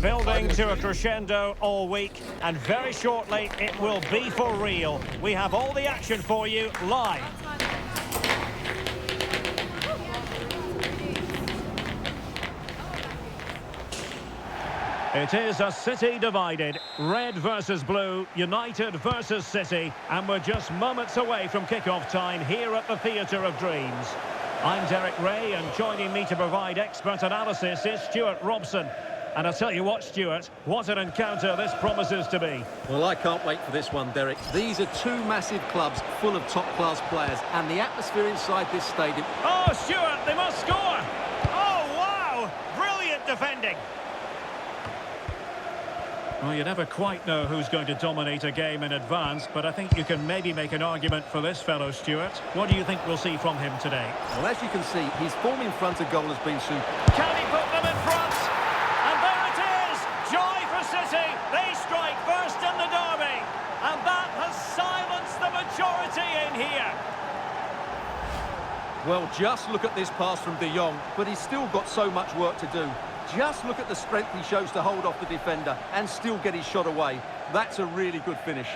Building to a crescendo all week, and very shortly it will be for real. We have all the action for you live. It is a City divided, red versus blue, United versus City, and we're just moments away from kick-off time here at the Theatre of Dreams. I'm Derek Ray, and joining me to provide expert analysis is Stuart Robson. And I'll tell you what, Stuart, what an encounter this promises to be. Well, I can't wait for this one, Derek. These are two massive clubs full of top-class players, and the atmosphere inside this stadium... Oh, Stuart, they must score! Oh, wow! Brilliant defending! Well, you never quite know who's going to dominate a game in advance, but I think you can maybe make an argument for this fellow, Stuart. What do you think we'll see from him today? Well, as you can see, his form in front of goal has been super. Can he put them in front? And there it is! Joy for City! They strike first in the derby! And that has silenced the majority in here! Well, just look at this pass from De Jong, but he's still got so much work to do. Just look at the strength he shows to hold off the defender and still get his shot away. That's a really good finish.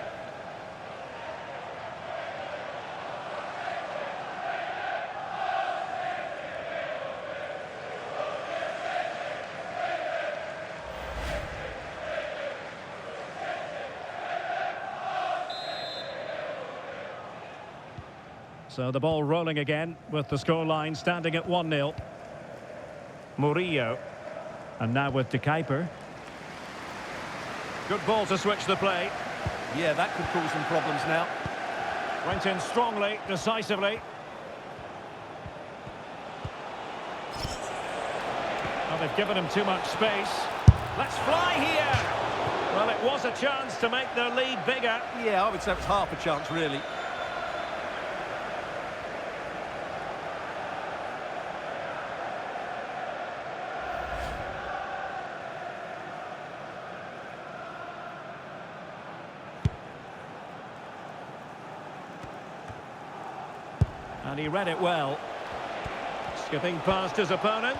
So the ball rolling again with the scoreline standing at 1-0. Murillo. And now with De Kuiper. Good ball to switch the play. Yeah, that could cause some problems now. Went in strongly, decisively. Well, they've given him too much space. Let's fly here! Well, it was a chance to make their lead bigger. Yeah, I would say it's half a chance, really. And he read it well. Skipping past his opponent.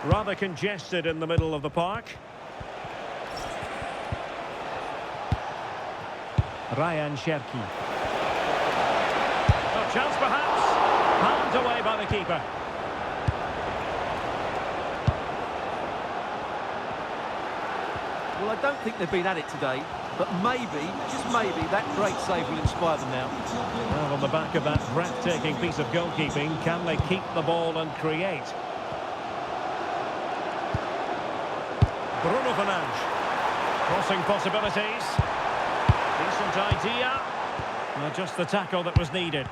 Rather congested in the middle of the park. Ryan Cherki. A chance perhaps. Palmed away by the keeper. Well, I don't think they've been at it today. but maybe, just maybe, that great save will inspire them now. Well, on the back of that breathtaking piece of goalkeeping, can they keep the ball and create? Bruno Fernandes. Crossing possibilities. Decent idea. Just the tackle that was needed.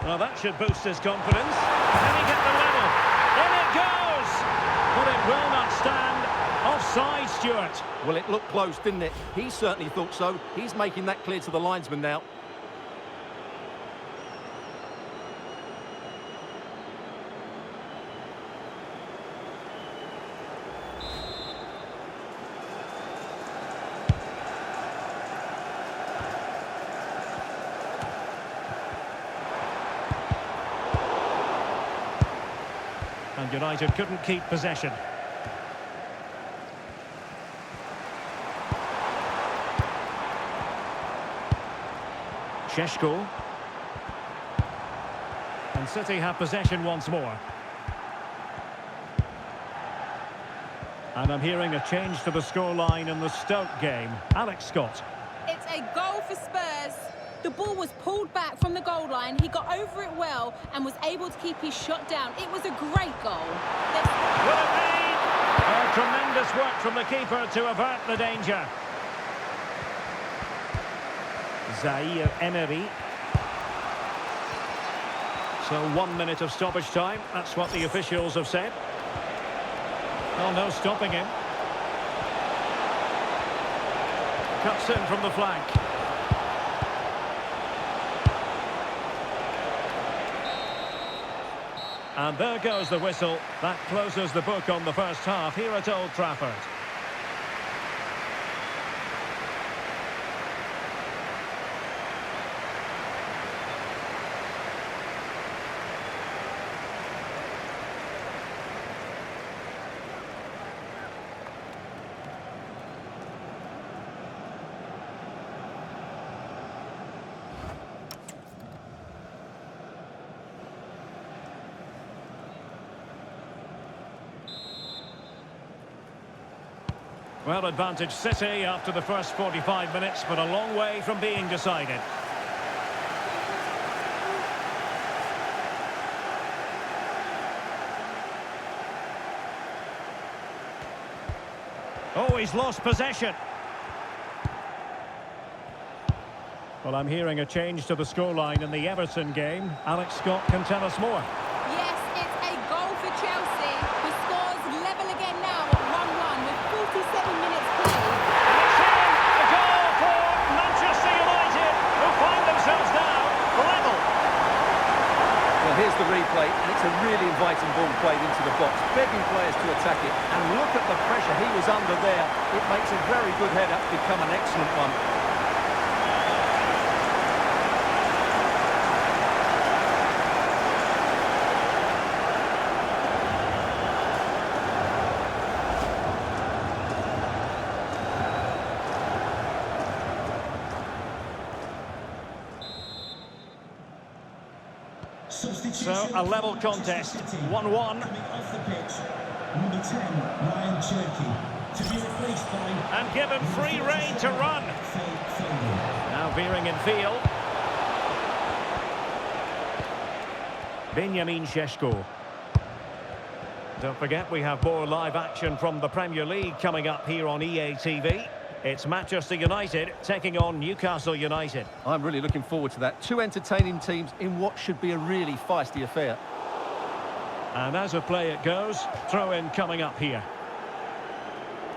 Well, that should boost his confidence. Can he get the level? In it goes! But it will not stand. Offside, Stuart. Well, it looked close, didn't it? He certainly thought so. He's making that clear to the linesman now. And United couldn't keep possession. Šeško. And City have possession once more. And I'm hearing a change to the scoreline in the Stoke game. Alex Scott. It's a goal for Spurs. The ball was pulled back from the goal line. He got over it well and was able to keep his shot down. It was a great goal. Will it be? Tremendous work from the keeper to avert the danger. Zaire Emery. So 1 minute of stoppage time. That's what the officials have said. Oh, no stopping him. Cuts in from the flank. And there goes the whistle. That closes the book on the first half here at Old Trafford. Well, advantage City after the first 45 minutes, but a long way from being decided. Oh, he's lost possession. Well, I'm hearing a change to the scoreline in the Everton game. Alex Scott can tell us more. Yes, it's a goal for Chelsea. The score's level again now at 1-1 with 47 minutes played. And it's in! A goal for Manchester United, who find themselves now level. Well, here's the replay, and it's a really inviting ball played into the box, begging players to attack it. And look at the pressure he was under there. It makes a very good header become an excellent one. So, a level contest, 1-1. Coming off the pitch, number 10, Ryan Cherky, to be replaced by... And given free rein to run. Now veering in field. Benjamin Šeško. Don't forget, we have more live action from the Premier League coming up here on EA TV. It's Manchester United taking on Newcastle United. I'm really looking forward to that. Two entertaining teams in what should be a really feisty affair. And as a play it goes, throw-in coming up here.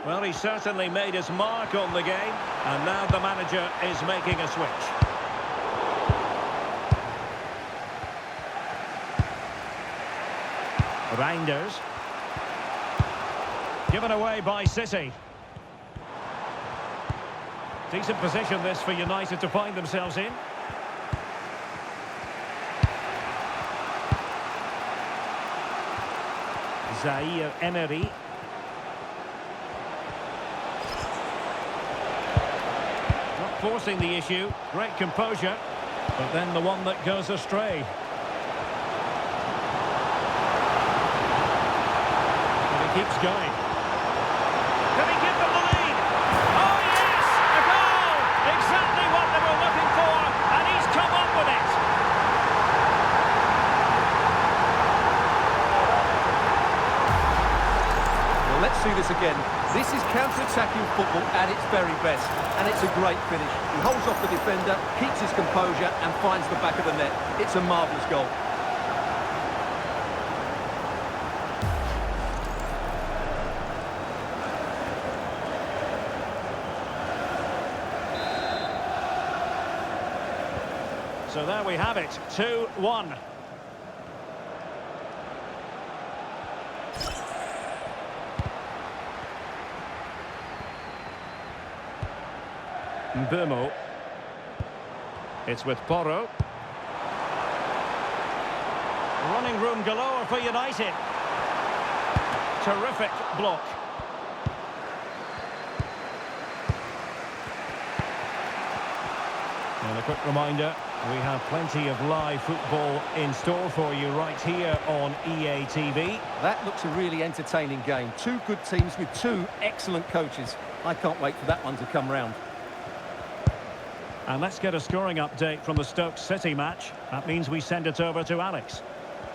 Well, he certainly made his mark on the game, and now the manager is making a switch. Reinders. Given away by City. Decent position this for United to find themselves in. Zaire Emery. Not forcing the issue. Great composure. But then the one that goes astray. keeps going. Can he give them the lead? Oh yes! A goal! Exactly what they were looking for, and he's come up with it. Well, let's see this again. This is counter-attacking football at its very best, and it's a great finish. He holds off the defender, keeps his composure, and finds the back of the net. It's a marvellous goal. So there we have it, 2-1. Mbeumo. It's with Porro. Running room galore for United. Terrific block. And a quick reminder, we have plenty of live football in store for you right here on EA TV. That looks a really entertaining game. Two good teams with two excellent coaches. I can't wait for that one to come round. And let's get a scoring update from the Stoke City match. That means we send it over to Alex.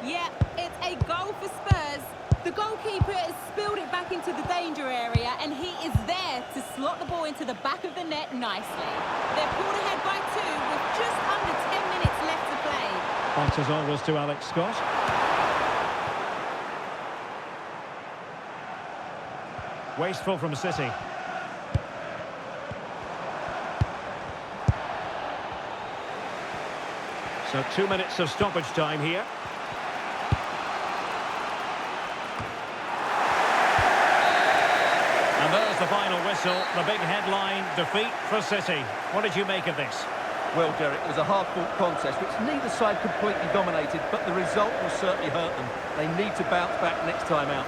Yeah, it's a goal for Spurs. The goalkeeper has spilled it back into the danger area, and he is there to slot the ball into the back of the net nicely. They're pulled ahead by 2 with just under 10 minutes left to play. Thanks as always to Alex Scott. Wasteful from City. So 2 minutes of stoppage time here. And there's the final whistle, the big headline, defeat for City. What did you make of this? Well, Derek, it was a hard-fought contest, which neither side completely dominated, but the result will certainly hurt them. They need to bounce back next time out.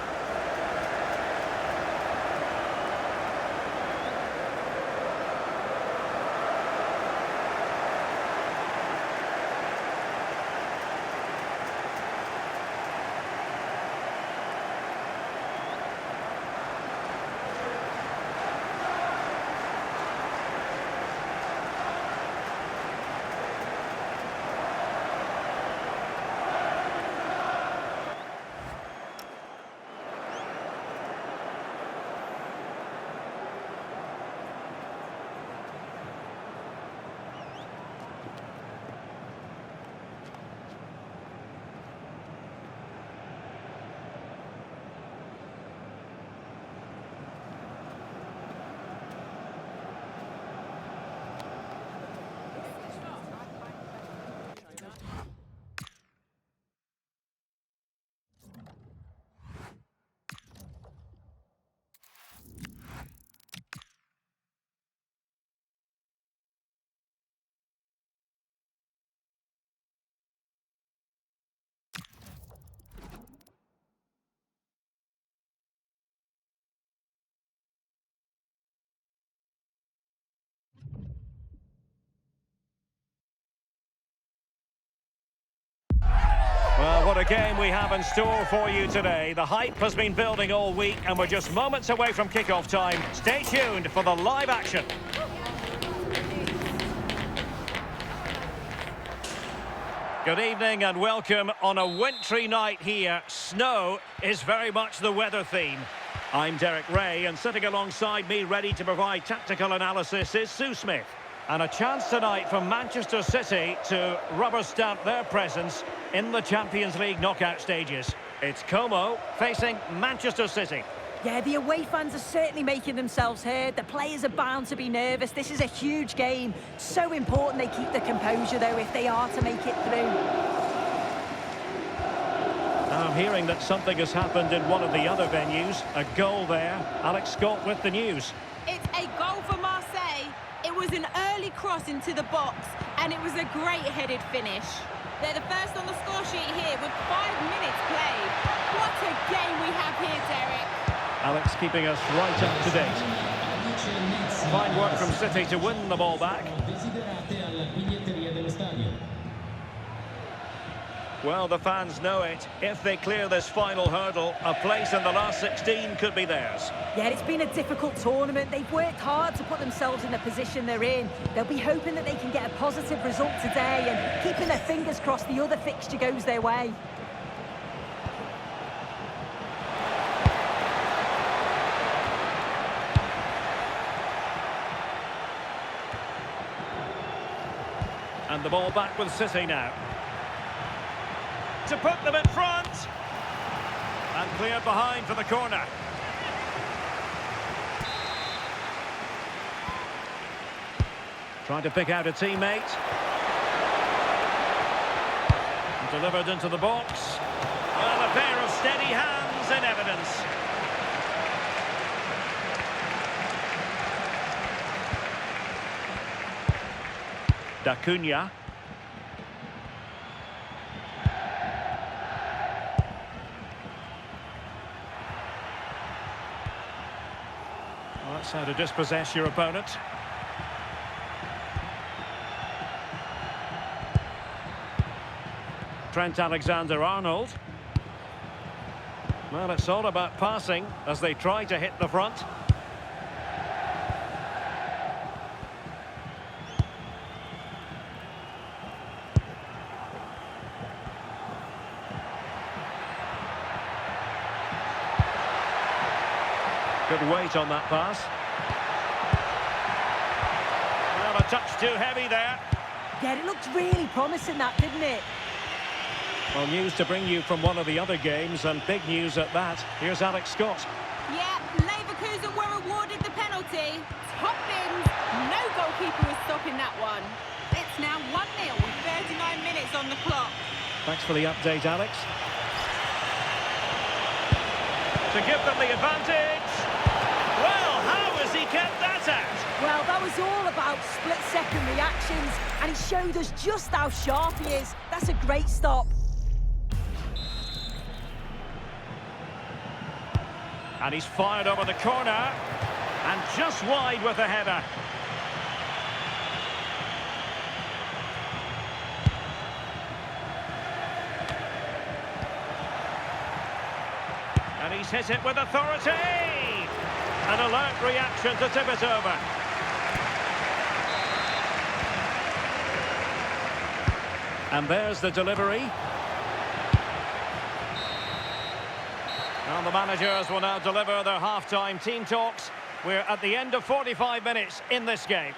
Well, what a game we have in store for you today. The hype has been building all week and we're just moments away from kickoff time. Stay tuned for the live action. Good evening and welcome on a wintry night here. Snow is very much the weather theme. I'm Derek Ray, and sitting alongside me ready to provide tactical analysis is Sue Smith. And a chance tonight for Manchester City to rubber stamp their presence in the Champions League knockout stages. It's Como facing Manchester City. Yeah, the away fans are certainly making themselves heard. The players are bound to be nervous. This is a huge game. So important they keep the composure, though, if they are to make it through. Now I'm hearing that something has happened in one of the other venues. A goal there. Alex Scott with the news. It's a goal for Marseille. It was an early cross into the box, and it was a great headed finish. They're the first on the score sheet here with 5 minutes played. What a game we have here, Derek. Alex keeping us right up to date. Fine work from City to win the ball back. Well, the fans know it. If they clear this final hurdle, a place in the last 16 could be theirs. Yeah, it's been a difficult tournament. They've worked hard to put themselves in the position they're in. They'll be hoping that they can get a positive result today and keeping their fingers crossed the other fixture goes their way. And the ball back with City now. To put them in front. And cleared behind for the corner. Trying to pick out a teammate. And delivered into the box. Well, a pair of steady hands in evidence. D'Acunha. Well, that's how to dispossess your opponent. Trent Alexander-Arnold. Well, it's all about passing as they try to hit the front. Good weight on that pass. Well, a touch too heavy there. Yeah, it looked really promising, that, didn't it? Well, news to bring you from one of the other games, and big news at that. Here's Alex Scott. Yeah, Leverkusen were awarded the penalty. Top bins. No goalkeeper was stopping that one. It's now 1-0 with 39 minutes on the clock. Thanks for the update, Alex. To give them the advantage. Well, how has he kept that out? Well, that was all about split-second reactions, and he showed us just how sharp he is. That's a great stop. And he's fired over the corner, and just wide with the header. And he's hit it with authority. An alert reaction to tip it over. And there's the delivery. And the managers will now deliver their half-time team talks. We're at the end of 45 minutes in this game.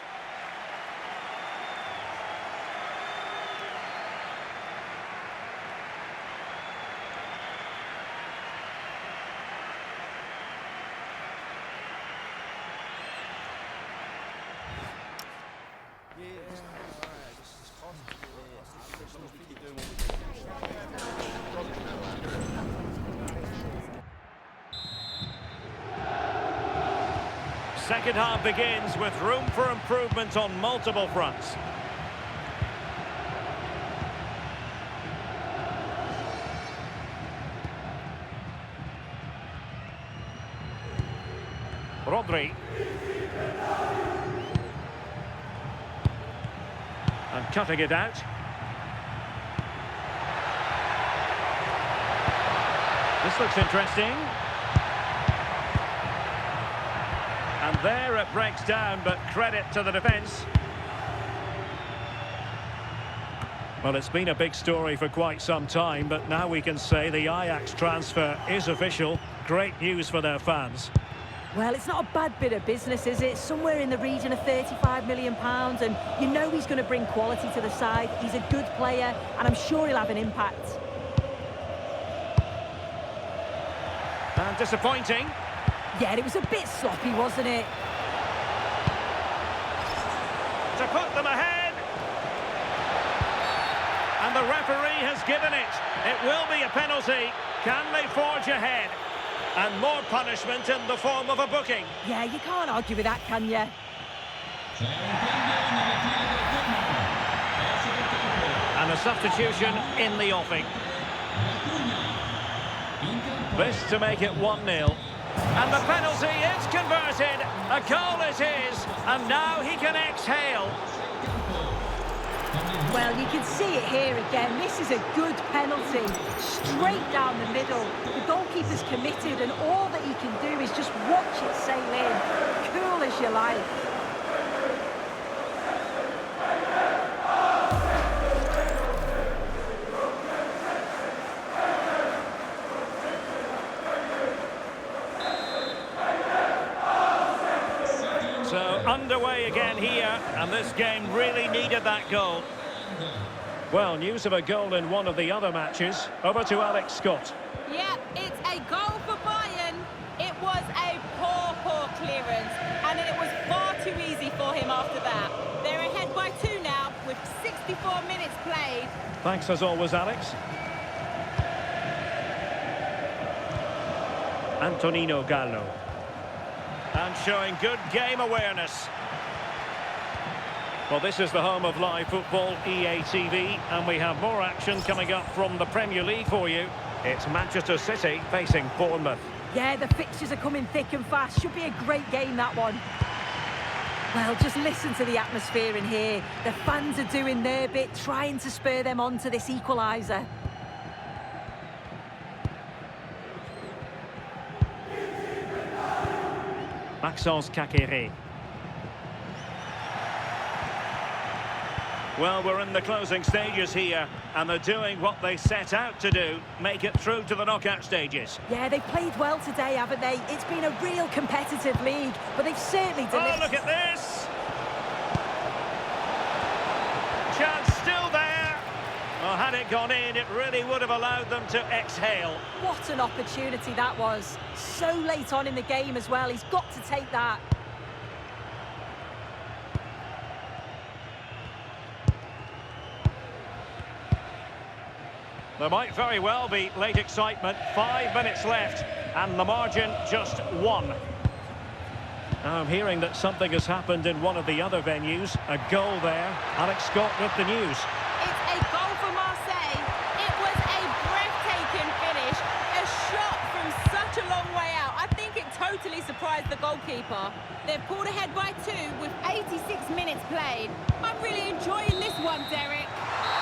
Second half begins with room for improvement on multiple fronts. Rodri. And cutting it out. This looks interesting. And there it breaks down, but credit to the defence. Well, it's been a big story for quite some time, but now we can say the Ajax transfer is official. Great news for their fans. Well, it's not a bad bit of business, is it? Somewhere in the region of £35 million, and you know he's going to bring quality to the side. He's a good player, and I'm sure he'll have an impact. And disappointing. Yeah, it was a bit sloppy, wasn't it? To put them ahead. And the referee has given it. It will be a penalty. Can they forge ahead? And more punishment in the form of a booking. Yeah, you can't argue with that, can you? And a substitution in the offing. This to make it 1-0. And the penalty is converted. A goal it is. And now he can exhale. Well, you can see it here again. This is a good penalty. Straight down the middle. The goalkeeper's committed, and all that he can do is just watch it sail in. Cool as you like. So underway again here, and this game really needed that goal. Well, news of a goal in one of the other matches. Over to Alex Scott. Yeah, it's a goal for Bayern. It was a poor clearance, and it was far too easy for him after that. They're ahead by 2 now, with 64 minutes played. Thanks as always, Alex. Antonino Gallo. And showing good game awareness. Well, this is the home of live football, EA TV, and we have more action coming up from the Premier League for you. It's Manchester City facing Bournemouth. Yeah, the fixtures are coming thick and fast. Should be a great game, that one. Well, just listen to the atmosphere in here. The fans are doing their bit, trying to spur them on to this equaliser. Maxence Caqueret. Well, we're in the closing stages here, and they're doing what they set out to do, make it through to the knockout stages. Yeah, they've played well today, haven't they? It's been a real competitive league, but they've certainly delivered. Oh, look at this! Chance still there. Well, had it gone in, it really would have allowed them to exhale. What an opportunity that was. So late on in the game as well. He's got to take that. There might very well be late excitement. 5 minutes left, and the margin just 1. Now I'm hearing that something has happened in one of the other venues. A goal there. Alex Scott with the news. It's a goal for Marseille. It was a breathtaking finish. A shot from such a long way out. I think it totally surprised the goalkeeper. They've pulled ahead by 2 with 86 minutes played. I'm really enjoying this one, Derek.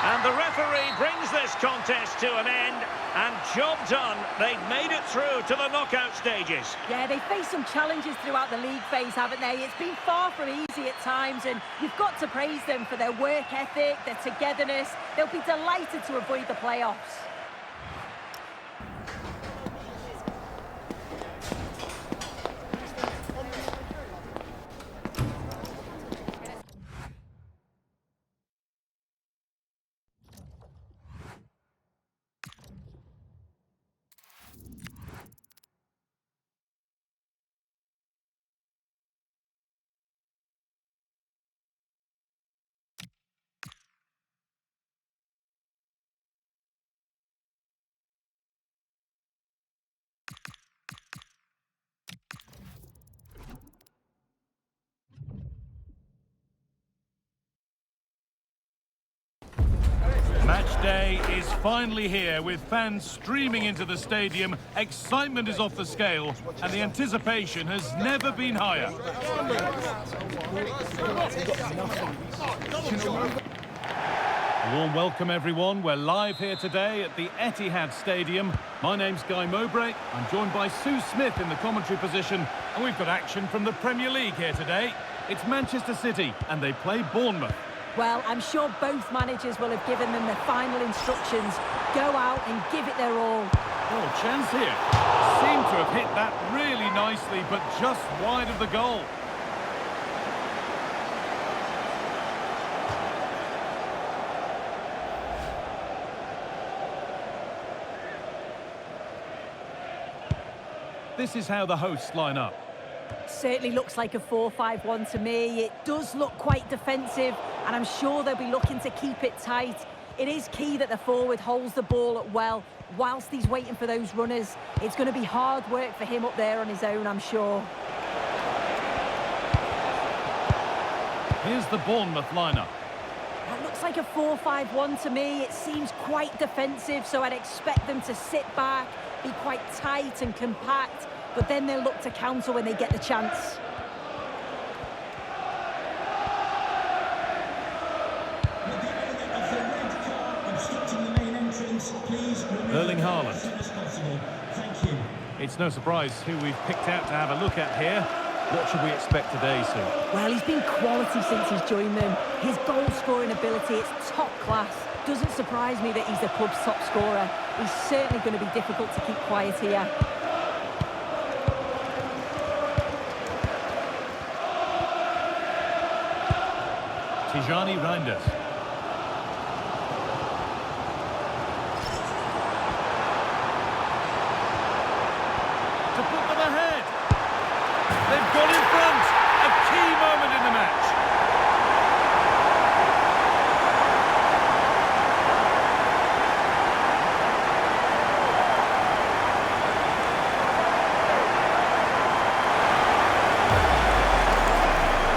And the referee brings this contest to an end, and job done. They've made it through to the knockout stages. Yeah, they faced some challenges throughout the league phase, haven't they? It's been far from easy at times, and you've got to praise them for their work ethic, their togetherness. They'll be delighted to avoid the playoffs. Match day is finally here, with fans streaming into the stadium. Excitement is off the scale, and the anticipation has never been higher. A warm welcome, everyone. We're live here today at the Etihad Stadium. My name's Guy Mowbray. I'm joined by Sue Smith in the commentary position, and we've got action from the Premier League here today. It's Manchester City, and they play Bournemouth. Well, I'm sure both managers will have given them the final instructions. Go out and give it their all. Oh, chance here. Seemed to have hit that really nicely, but just wide of the goal. This is how the hosts line up. Certainly looks like a 4-5-1 to me. It does look quite defensive, and I'm sure they'll be looking to keep it tight. It is key that the forward holds the ball up well whilst he's waiting for those runners. It's going to be hard work for him up there on his own, I'm sure. Here's the Bournemouth lineup. It looks like a 4-5-1 to me. It seems quite defensive, so I'd expect them to sit back, be quite tight and compact, but then they'll look to counter when they get the chance. Audience, please remove Erling Haaland. as soon as possible. Thank you. It's no surprise who we've picked out to have a look at here. What should we expect today, Sue? Well, he's been quality since he's joined them. His goal-scoring ability, it's top class. Doesn't surprise me that he's the club's top scorer. He's certainly going to be difficult to keep quiet here. Tijani Reinders. To put them ahead. They've got in front. A key moment in the match.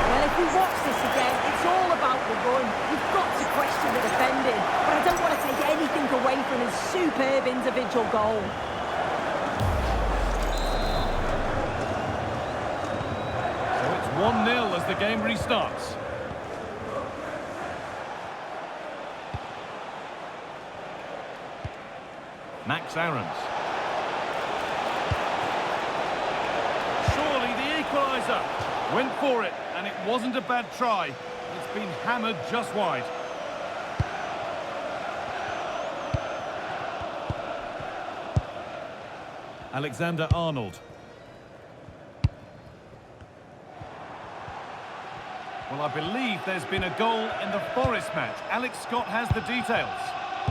Well, if we watch this again, it's all about the run. You've got to question the defending, but I don't want to take anything away from his superb individual goal. So it's 1-0 as the game restarts. Max Aarons. Surely the equaliser. Went for it, and it wasn't a bad try. It's been hammered just wide. Alexander-Arnold. Well, I believe there's been a goal in the Forest match. Alex Scott has the details.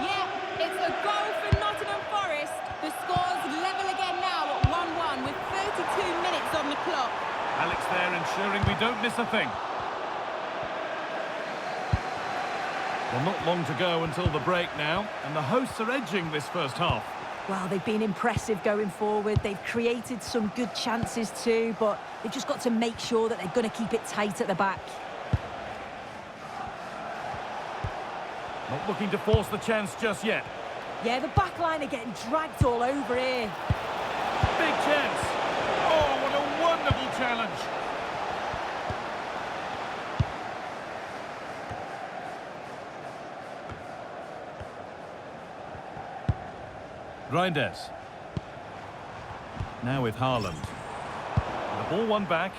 Yeah, it's a goal for Nottingham Forest. The score's level again now at 1-1 with 32 minutes on the clock. Alex there ensuring we don't miss a thing. Well, not long to go until the break now, and the hosts are edging this first half. Well, they've been impressive going forward. They've created some good chances too, but they've just got to make sure that they're going to keep it tight at the back. Not looking to force the chance just yet. Yeah, the back line are getting dragged all over here. Big chance. Oh, what a wonderful challenge. Reinders. Now with Haaland. The ball won back.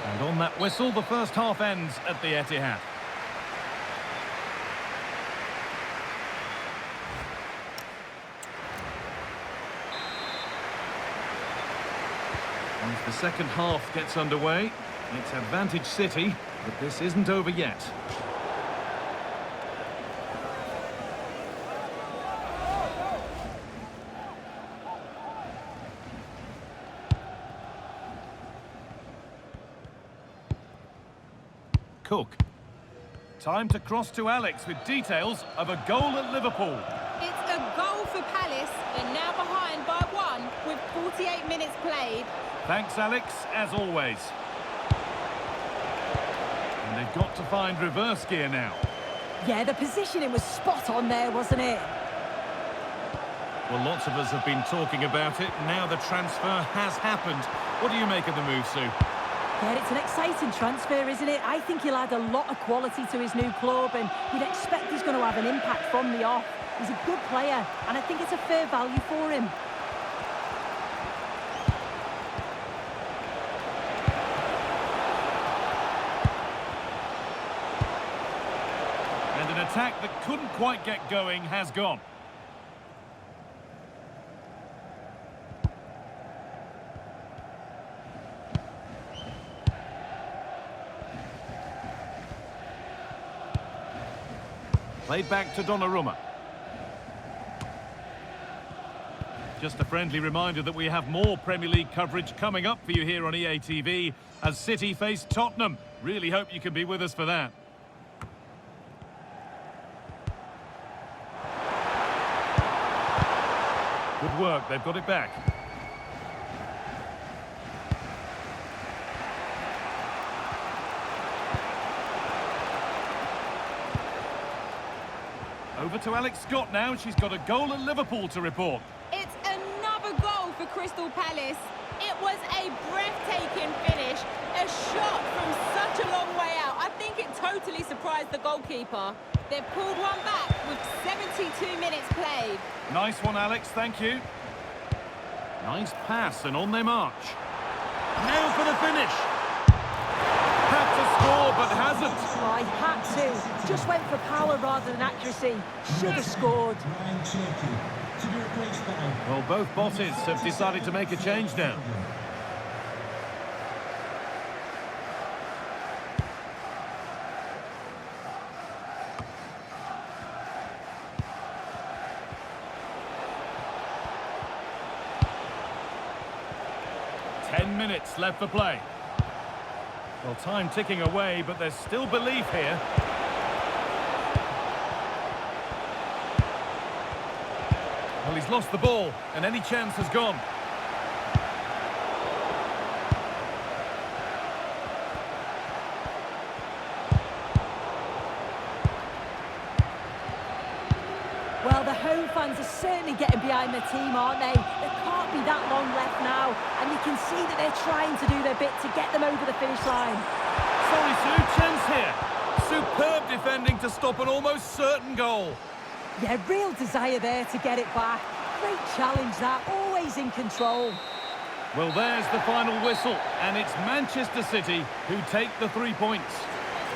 And on that whistle, the first half ends at the Etihad. As the second half gets underway, it's advantage City, but this isn't over yet. Cook. Time to cross to Alex with details of a goal at Liverpool. It's a goal for Palace. They're now behind by 1 with 48 minutes played. Thanks, Alex, as always. And they've got to find reverse gear now. Yeah, the positioning was spot on there, wasn't it? Well, lots of us have been talking about it. Now the transfer has happened. What do you make of the move, Sue? Yeah, it's an exciting transfer, isn't it? I think he'll add a lot of quality to his new club, and you'd expect he's going to have an impact from the off. He's a good player, and I think it's a fair value for him. And an attack that couldn't quite get going has gone. Played back to Donnarumma. Just a friendly reminder that we have more Premier League coverage coming up for you here on EA TV as City face Tottenham. Really hope you can be with us for that. Good work, they've got it back. Over to Alex Scott now. She's got a goal at Liverpool to report. It's Crystal Palace. It was a breathtaking finish, a shot from such a long way out. I think it totally surprised the goalkeeper. They've pulled one back with 72 minutes played. Nice one, Alex, thank you. Nice pass, and on their march. Now for the finish. Had to score, but hasn't. Oh, he had to. Just went for power rather than accuracy. Should have scored. Ryan Cherky to be replaced by... Well, both bosses have decided to make a change now. Minutes left for play. Well, time ticking away, but there's still belief here. Well, he's lost the ball, and any chance has gone. Well, the home fans are certainly getting behind their team, aren't they? There can't be that long left now, and you can see that they're trying to do their bit to get them over the finish line. Sorry, Sue, chance here. Superb defending to stop an almost certain goal. Yeah, real desire there to get it back. Great challenge that, always in control. Well, there's the final whistle, and it's Manchester City who take the 3 points.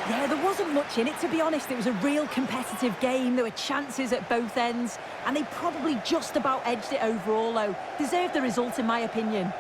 Yeah, there wasn't much in it, to be honest. It was a real competitive game. There were chances at both ends, and they probably just about edged it overall, though. Deserved the result, in my opinion.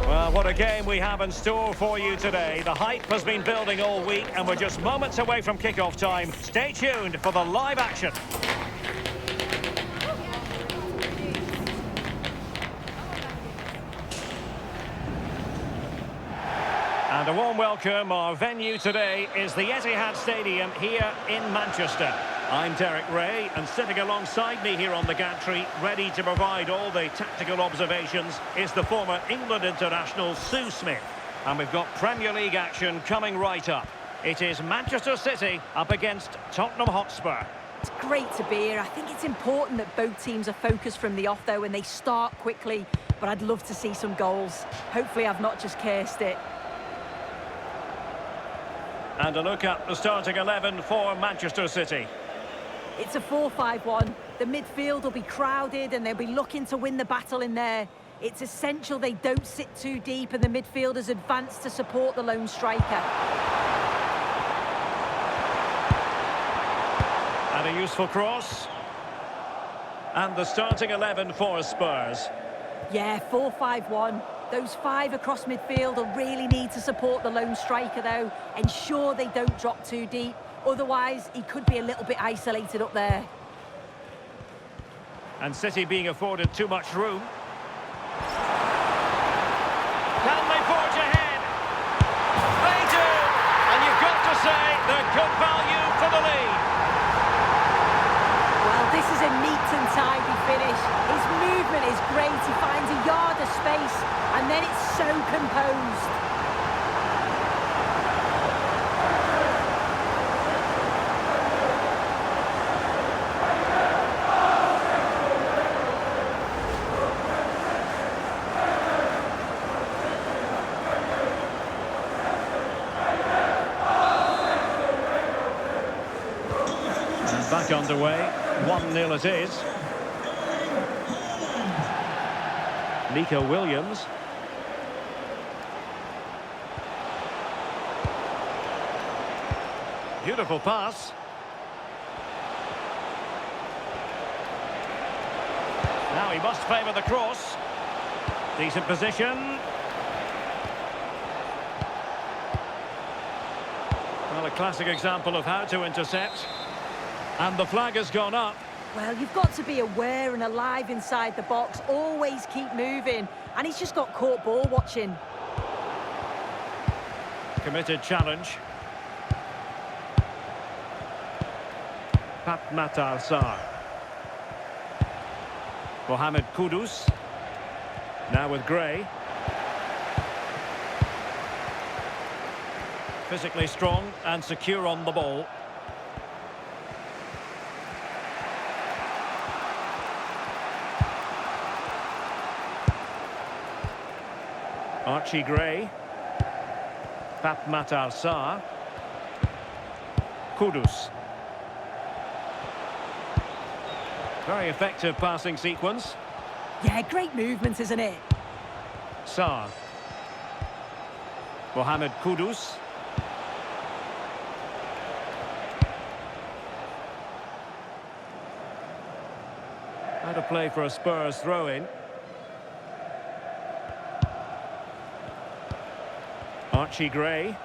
Well, what a game we have in store for you today. The hype has been building all week, and we're just moments away from kick-off time. Stay tuned for the live action. And a warm welcome. Our venue today is the Etihad Stadium here in Manchester. I'm Derek Ray, and sitting alongside me here on the gantry, ready to provide all the tactical observations, is the former England international Sue Smith. And we've got Premier League action coming right up. It is Manchester City up against Tottenham Hotspur. It's great to be here. I think it's important that both teams are focused from the off, though, and they start quickly. But I'd love to see some goals. Hopefully I've not just cursed it. And a look at the starting 11 for Manchester City. It's a 4-5-1. The midfield will be crowded and they'll be looking to win the battle in there. It's essential they don't sit too deep and the midfielders advance to support the lone striker. And a useful cross. And the starting 11 for Spurs. Yeah, 4-5-1. Those 5 across midfield will really need to support the lone striker, though. Ensure they don't drop too deep. Otherwise, he could be a little bit isolated up there. And City being afforded too much room. Can they forge ahead? They do! And you've got to say they're good value for the lead. Well, this is a neat and tidy finish. His movement is great. He finds a yard of space, and then it's so composed. Back underway, 1-0 it is. Nico Williams. Beautiful pass. Now he must favour the cross. Decent position. Well, a classic example of how to intercept. And the flag has gone up. Well, you've got to be aware and alive inside the box. Always keep moving. And he's just got caught ball watching. Committed challenge. Pape Matar Sarr. Mohamed Kudus. Now with Gray. Physically strong and secure on the ball. Archie Gray. Pape Matar Sarr. Kudus. Very effective passing sequence. Yeah, great movement, isn't it? Sarr. Mohamed Kudus. How to play for a Spurs throw-in. Archie Gray.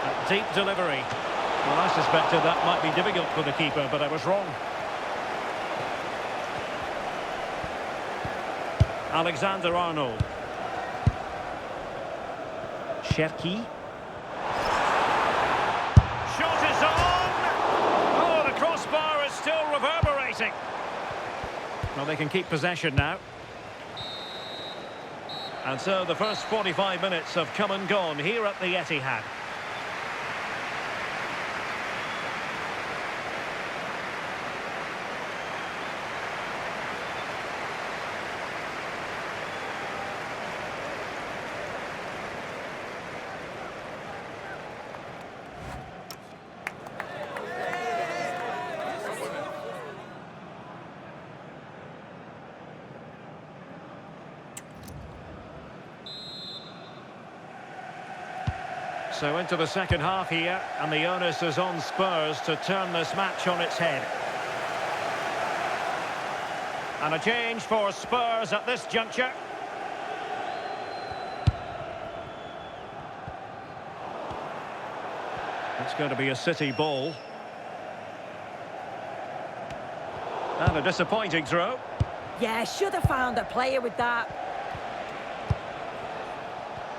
A deep delivery. Well, I suspected that might be difficult for the keeper, but I was wrong. Alexander-Arnold. Cherki. Shot is on! Oh, the crossbar is still reverberating. Well, they can keep possession now. And so the first 45 minutes have come and gone here at the Etihad. So into the second half here, and the onus is on Spurs to turn this match on its head. And a change for Spurs at this juncture. It's going to be a City ball. And a disappointing throw. Yeah, should have found a player with that.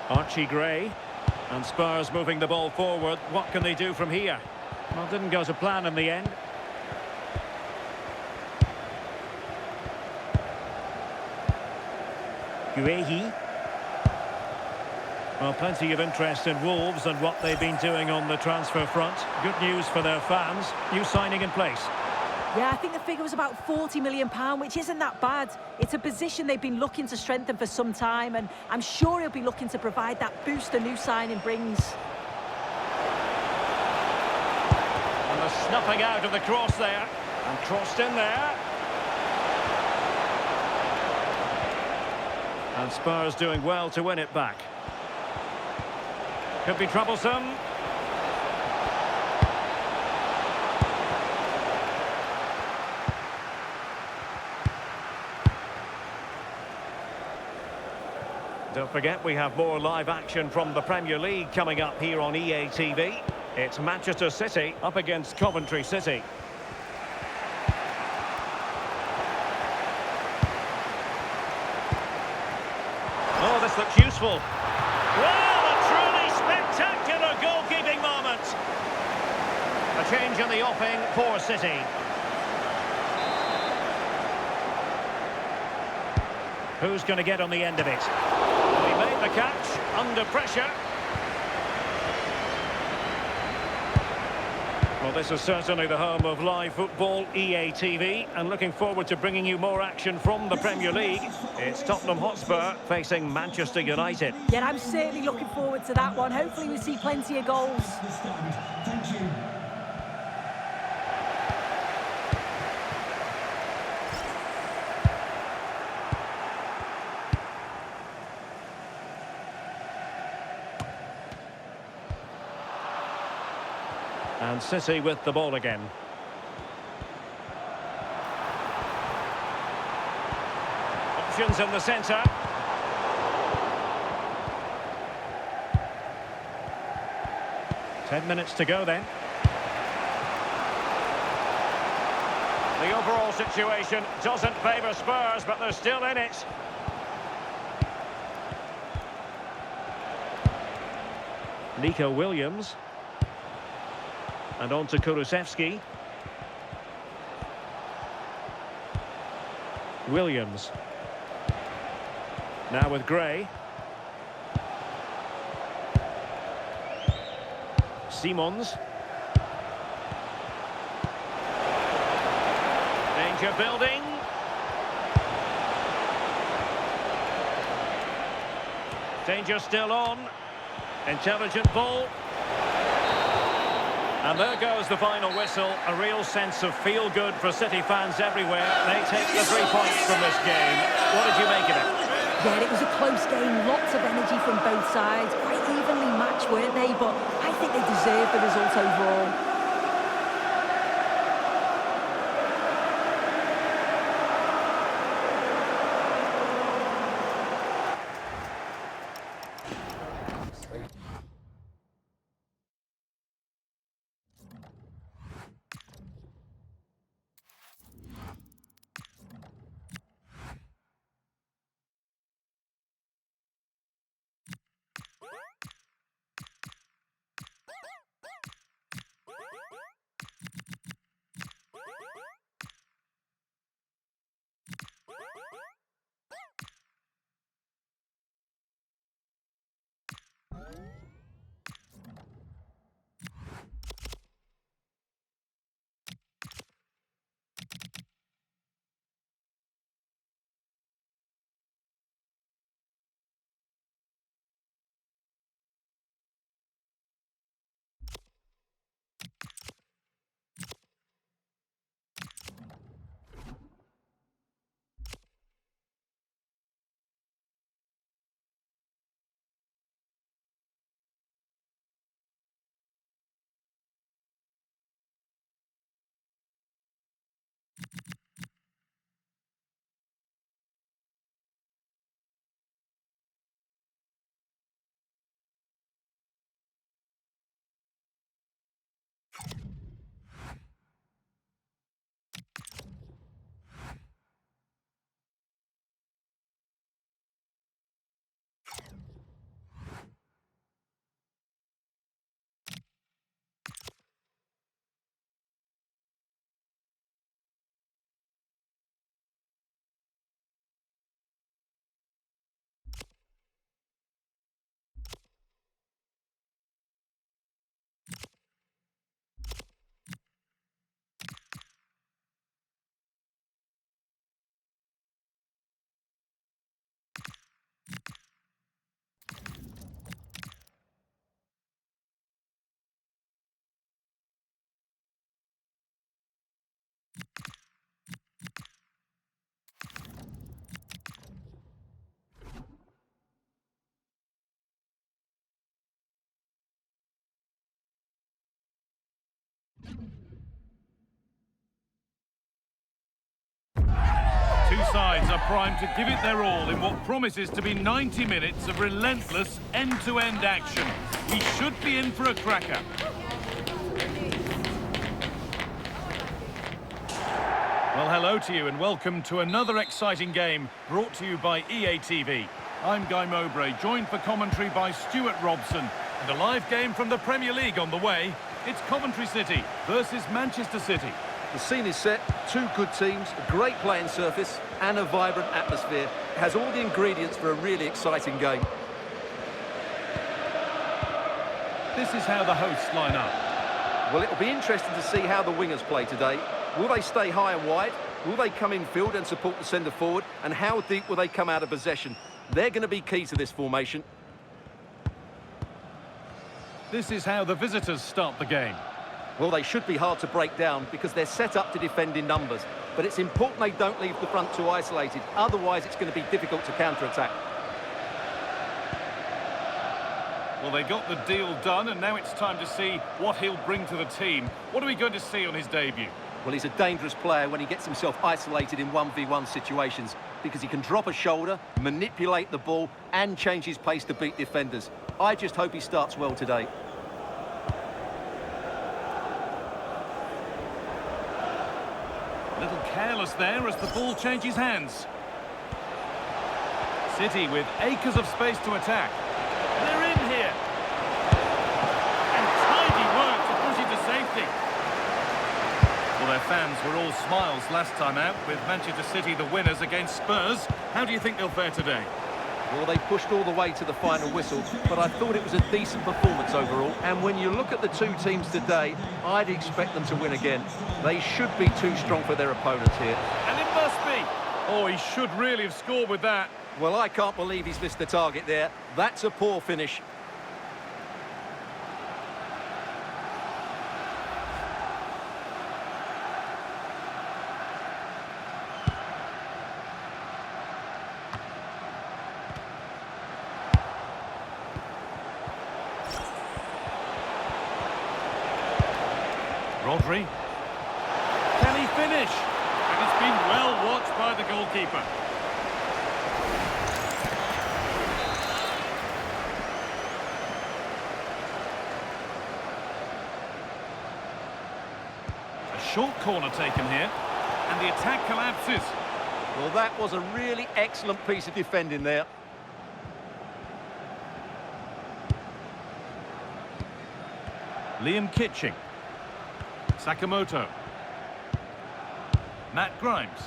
Archie Gray. And Spurs moving the ball forward. What can they do from here? Well, didn't go to plan in the end. Guehi. Well, plenty of interest in Wolves and what they've been doing on the transfer front. Good news for their fans. New signing in place. Yeah, I think the figure was about £40 million, which isn't that bad. It's a position they've been looking to strengthen for some time, and I'm sure he'll be looking to provide that boost a new signing brings. And the snuffing out of the cross there. And crossed in there. And Spurs doing well to win it back. Could be troublesome. Don't forget, we have more live action from the Premier League coming up here on EA TV. It's Manchester City up against Coventry City. Oh, this looks useful. Well, a truly spectacular goalkeeping moment. A change in the offing for City. Who's going to get on the end of it? He made the catch under pressure. Well, this is certainly the home of live football, EA TV, and looking forward to bringing you more action from the Premier League. It's Tottenham Hotspur facing Manchester United. Yeah, I'm certainly looking forward to that one. Hopefully we see plenty of goals. Thank you. And City with the ball again. Options in the centre. Ten minutes to go then. The overall situation doesn't favour Spurs, but they're still in it. Nico Williams. And on to Kulusevski. Williams. Now with Gray. Simons. Danger building. Danger still on. Intelligent ball. And there goes the final whistle. A real sense of feel-good for City fans everywhere. They take the 3 points from this game. What did you make of it? Yeah, it was a close game. Lots of energy from both sides. Quite evenly matched, weren't they? But I think they deserved the result overall. fans are primed to give it their all in what promises to be 90 minutes of relentless end-to-end action. We should be in for a cracker. Well, hello to you and welcome to another exciting game brought to you by EA TV. I'm Guy Mowbray, joined for commentary by Stuart Robson. And a live game from the Premier League on the way. It's Coventry City versus Manchester City. The scene is set, two good teams, a great playing surface and a vibrant atmosphere. It has all the ingredients for a really exciting game. This is how the hosts line up. Well, it'll be interesting to see how the wingers play today. Will they stay high and wide? Will they come in field and support the centre forward? And how deep will they come out of possession? They're going to be key to this formation. This is how the visitors start the game. Well, they should be hard to break down because they're set up to defend in numbers. But it's important they don't leave the front too isolated. Otherwise, it's going to be difficult to counter-attack. Well, they got the deal done, and now it's time to see what he'll bring to the team. What are we going to see on his debut? Well, he's a dangerous player when he gets himself isolated in 1v1 situations because he can drop a shoulder, manipulate the ball, and change his pace to beat defenders. I just hope he starts well today. A little careless there as the ball changes hands. City with acres of space to attack. They're in here. And tidy work to push it to safety. Well, their fans were all smiles last time out with Manchester City the winners against Spurs. How do you think they'll fare today? Well, they pushed all the way to the final whistle, but I thought it was a decent performance overall. And when you look at the two teams today, I'd expect them to win again. They should be too strong for their opponents here. And it must be. Oh, he should really have scored with that. Well, I can't believe he's missed the target there. That's a poor finish. Rodri. Can he finish? And it's been well watched by the goalkeeper. A short corner taken here. And the attack collapses. Well, that was a really excellent piece of defending there. Liam Kitching. Sakamoto. Matt Grimes.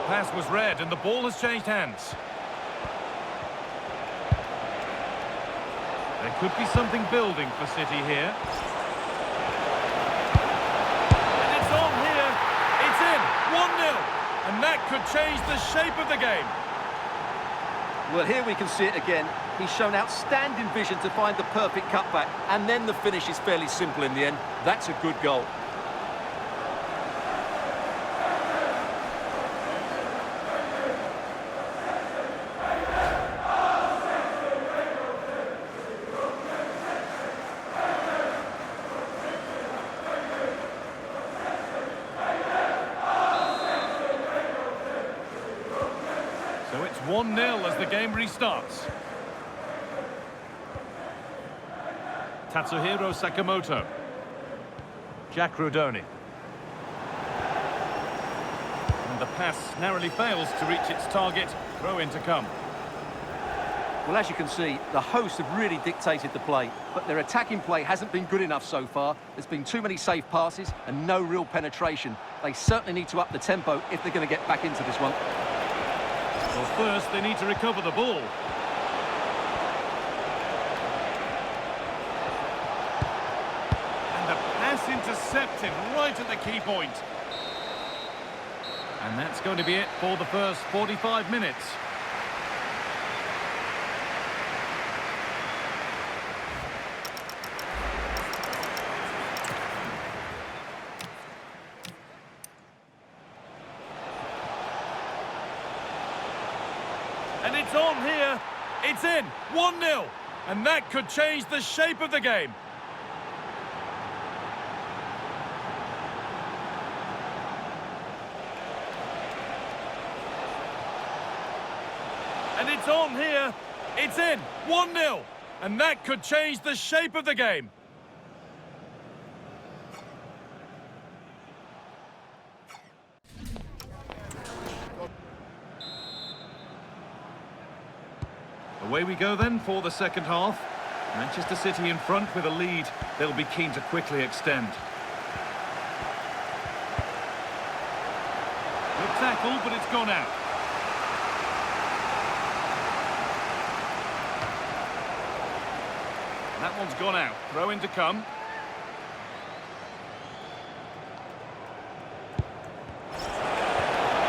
Pass was read and the ball has changed hands. There could be something building for City here. And it's on here. It's in. 1-0. And that could change the shape of the game. Well, here we can see it again. He's shown outstanding vision to find the perfect cutback, and then the finish is fairly simple in the end. That's a good goal. So it's 1-0 as the game restarts. Tatsuhiro Sakamoto. Jack Rudoni. And the pass narrowly fails to reach its target. Throw in to come. Well, as you can see, the hosts have really dictated the play, but their attacking play hasn't been good enough so far. There's been too many safe passes and no real penetration. They certainly need to up the tempo if they're going to get back into this one. Well, first they need to recover the ball. And the pass intercepted right at the key point. And that's going to be it for the first 45 minutes. And it's on here. It's in. 1-0. And that could change the shape of the game. It's on here. It's in. 1-0. And that could change the shape of the game. Away we go then for the second half. Manchester City in front with a lead. They'll be keen to quickly extend. Good tackle, but it's gone out. That one's gone out. Throw in to come.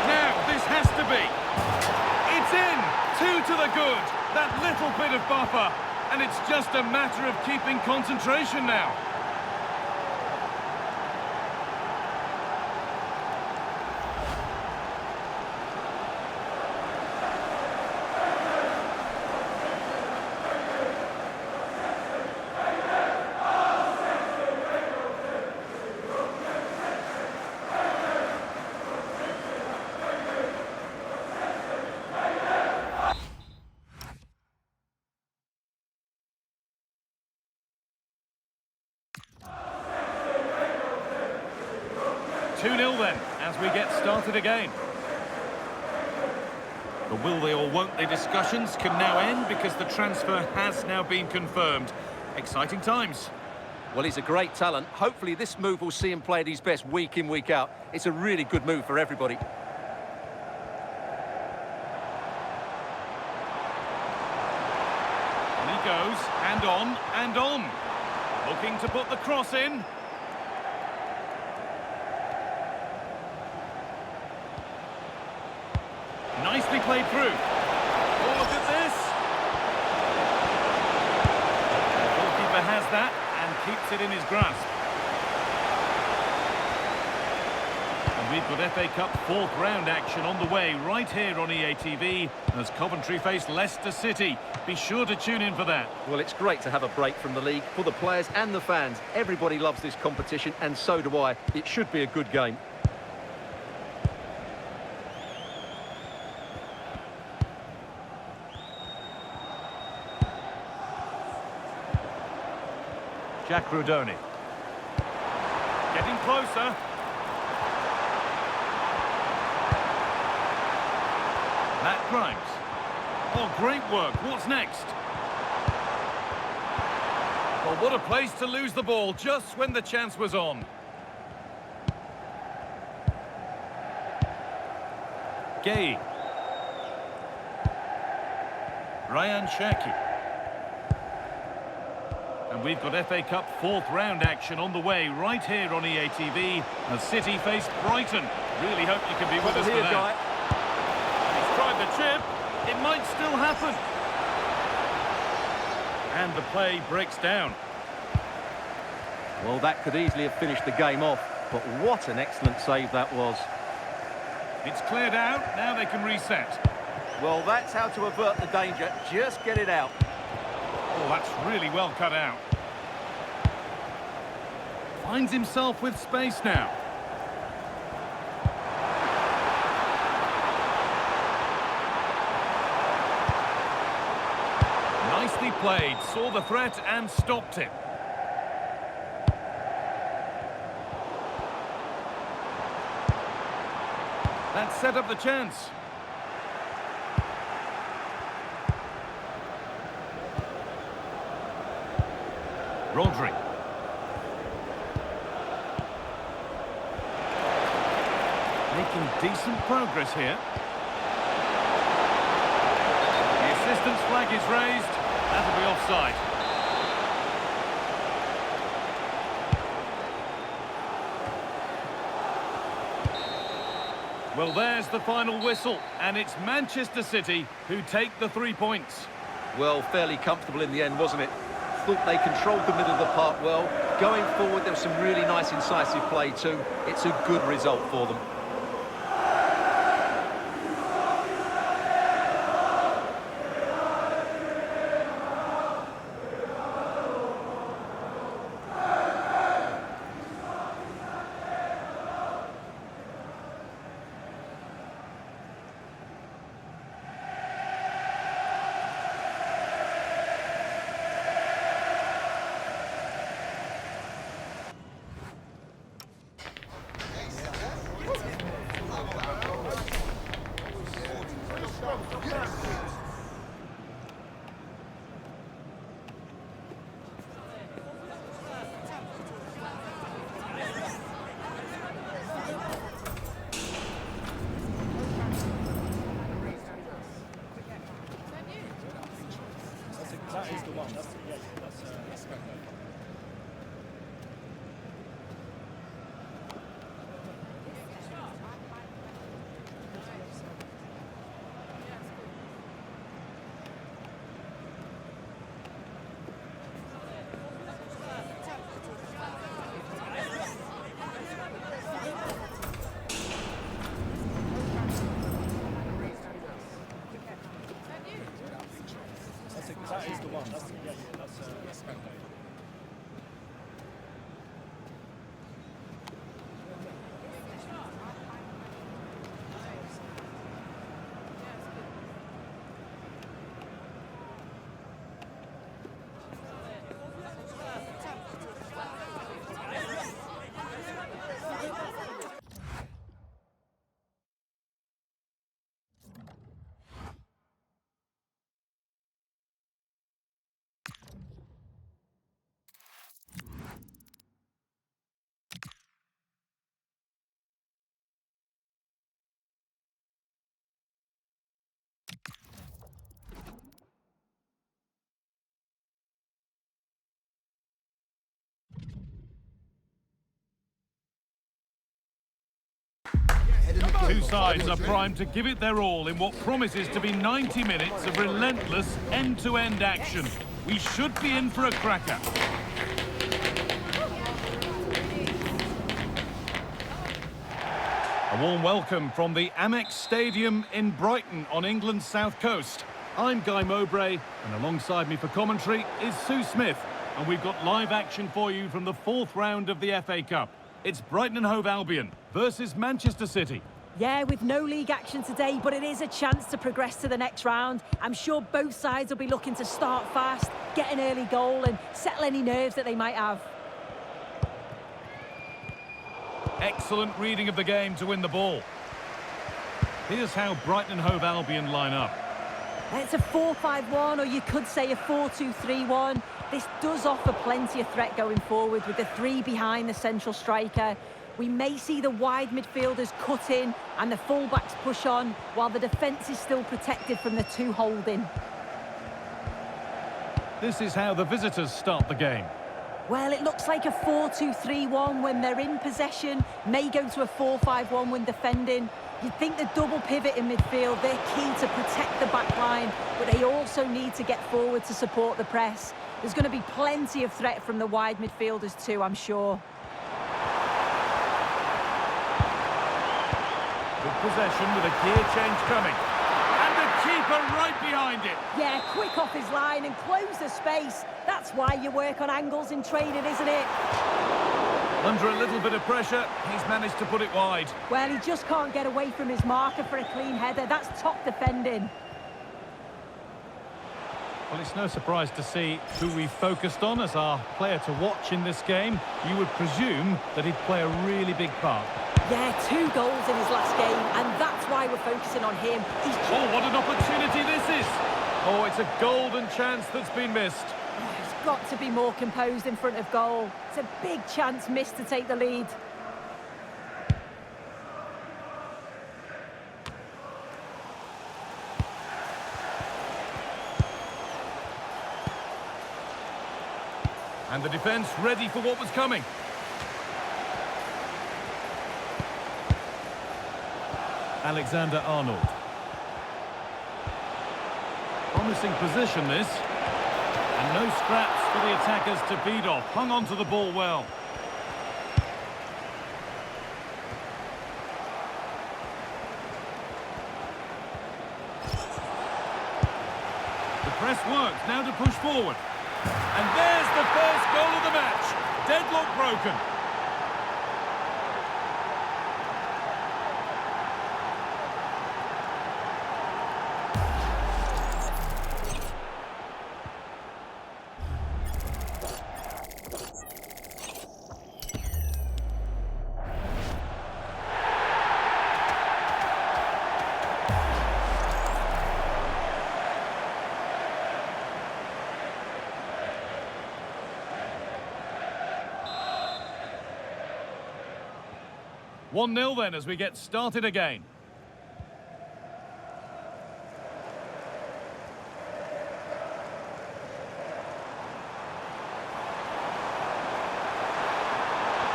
Now, this has to be. It's in. 2 to the good. That little bit of buffer. And it's just a matter of keeping concentration now. Then, as we get started again. The will they or won't they discussions can now end because the transfer has now been confirmed. Exciting times. Well, he's a great talent. Hopefully this move will see him play at his best week in, week out. It's a really good move for everybody. And he goes, and on, and on. Looking to put the cross in. Nicely played through. Oh, look at this. The goalkeeper has that and keeps it in his grasp. And we've got FA Cup 4th round action on the way right here on EA TV as Coventry face Leicester City. Be sure to tune in for that. Well, it's great to have a break from the league for the players and the fans. Everybody loves this competition, and so do I. It should be a good game. Jack Rudoni. Getting closer. Matt Grimes. Oh, great work. What's next? Well, what a place to lose the ball just when the chance was on. Gay. Ryan Shaki. And we've got FA Cup 4th round action on the way right here on EA TV as City face Brighton. Really hope you can be with us for that. He's tried the chip. It might still happen. And the play breaks down. Well, that could easily have finished the game off, but what an excellent save that was. It's cleared out. Now they can reset. Well, that's how to avert the danger. Just get it out. Oh, that's really well cut out. Finds himself with space now. Nicely played. Saw the threat and stopped it. That set up the chance. Rodri. Making decent progress here. The assistant's flag is raised. That'll be offside. Well, there's the final whistle, and it's Manchester City who take the 3 points. Well, fairly comfortable in the end, wasn't it? Thought they controlled the middle of the park well. Going forward, there was some really nice incisive play too. It's a good result for them. Two sides are primed to give it their all in what promises to be 90 minutes of relentless end-to-end action. We should be in for a cracker. A warm welcome from the Amex Stadium in Brighton on England's south coast. I'm Guy Mowbray, and alongside me for commentary is Sue Smith. And we've got live action for you from the fourth round of the FA Cup. It's Brighton and Hove Albion versus Manchester City. Yeah, with no league action today, but it is a chance to progress to the next round. I'm sure both sides will be looking to start fast, get an early goal and settle any nerves that they might have. Excellent reading of the game to win the ball. Here's how Brighton and Hove Albion line up. It's a 4-5-1, or you could say a 4-2-3-1. This does offer plenty of threat going forward with the three behind the central striker. We may see the wide midfielders cut in and the fullbacks push on, while the defence is still protected from the two holding. This is how the visitors start the game. Well, it looks like a 4-2-3-1 when they're in possession, may go to a 4-5-1 when defending. You'd think the double pivot in midfield, they're key to protect the back line, but they also need to get forward to support the press. There's going to be plenty of threat from the wide midfielders too, I'm sure. Good possession with a gear change coming. And the keeper right behind it. Yeah, quick off his line and close the space. That's why you work on angles in training, isn't it? Under a little bit of pressure, he's managed to put it wide. Well, he just can't get away from his marker for a clean header. That's top defending. Well, it's no surprise to see who we focused on as our player to watch in this game. You would presume that he'd play a really big part. Yeah, 2 goals in his last game, and that's why we're focusing on him. Oh, what an opportunity this is! Oh, it's a golden chance that's been missed. He's got to be more composed in front of goal. It's a big chance missed to take the lead. And the defence ready for what was coming. Alexander-Arnold. Promising position this. And no scraps for the attackers to beat off. Hung on to the ball well. The press works, now to push forward. And there's the first goal of the match. Deadlock broken. One 1-0 then as we get started again.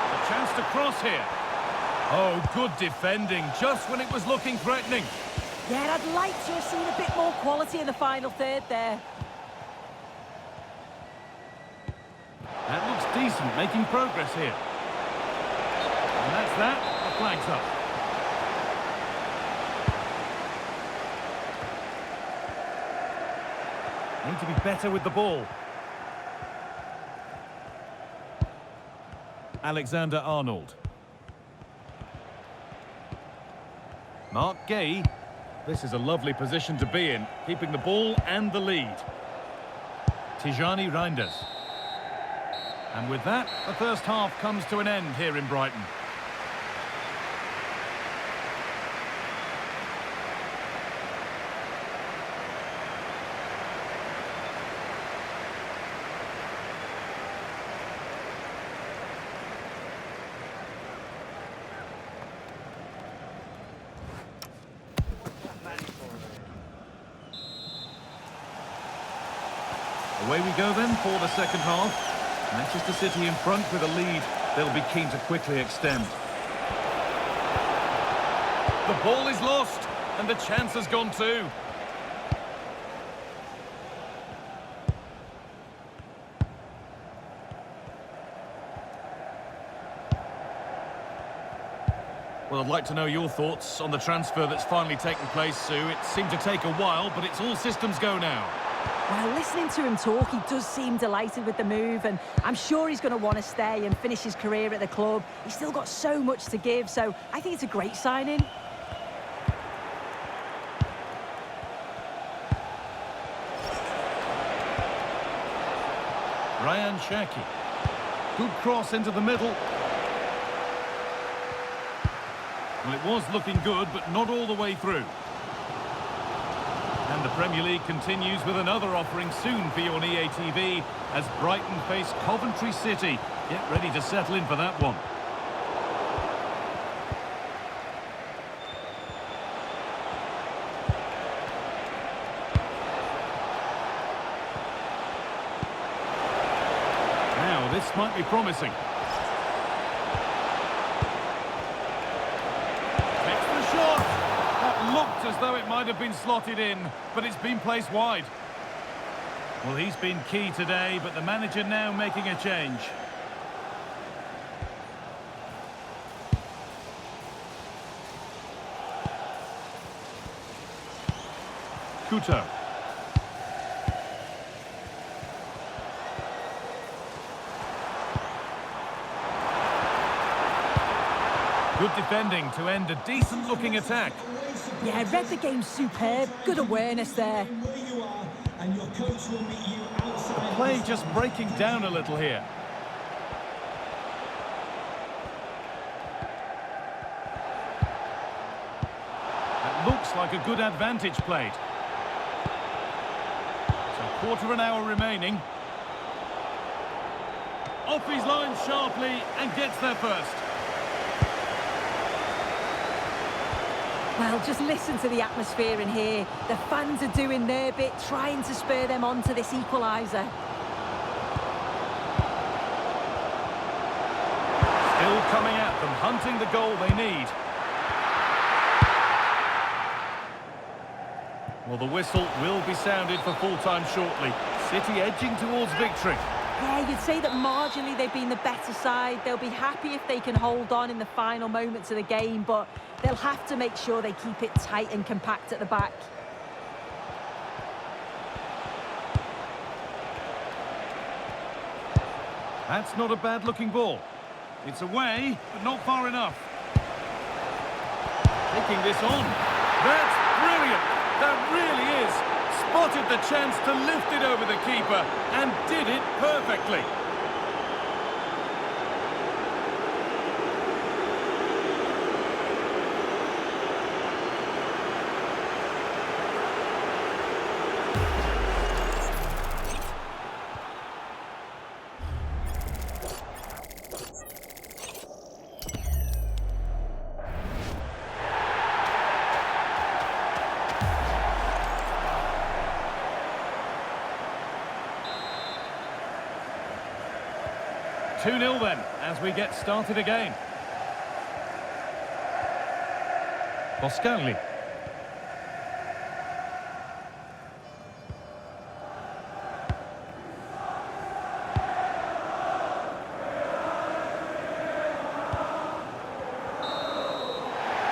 A chance to cross here. Oh, good defending, just when it was looking threatening. Yeah, I'd like to have seen a bit more quality in the final third there. That looks decent, making progress here. And that's that. Flags up. Need to be better with the ball. Alexander-Arnold. Mark Gay. This is a lovely position to be in, keeping the ball and the lead. Tijani Reinders. And with that, the first half comes to an end here in Brighton. Away we go then for the second half. Manchester City in front with a lead. They'll be keen to quickly extend. The ball is lost, and the chance has gone too. Well, I'd like to know your thoughts on the transfer that's finally taken place, Sue. It seemed to take a while, but it's all systems go now. Well, listening to him talk, he does seem delighted with the move, and I'm sure he's going to want to stay and finish his career at the club. He's still got so much to give, so I think it's a great signing. Ryan Shaki. Good cross into the middle. Well, it was looking good, but not all the way through. And the Premier League continues with another offering soon for you on EA TV as Brighton face Coventry City. Get ready to settle in for that one. Now, this might be promising. Looked as though it might have been slotted in, but it's been placed wide. Well, he's been key today, but the manager now making a change. Couto. Good defending to end a decent-looking attack. Yeah, I read the game superb. Good awareness there. The play just breaking down a little here. That looks like a good advantage played. So quarter of an hour remaining. Off his line sharply and gets there first. Well, just listen to the atmosphere in here. The fans are doing their bit, trying to spur them on to this equaliser. Still coming at them, hunting the goal they need. Well, the whistle will be sounded for full-time shortly. City edging towards victory. Yeah, you'd say that marginally they've been the better side. They'll be happy if they can hold on in the final moments of the game, but they'll have to make sure they keep it tight and compact at the back. That's not a bad-looking ball. It's away, but not far enough. Taking this on. That's brilliant. That really is. Spotted the chance to lift it over the keeper and did it perfectly. Two-nil then, as we get started again. Boscagli.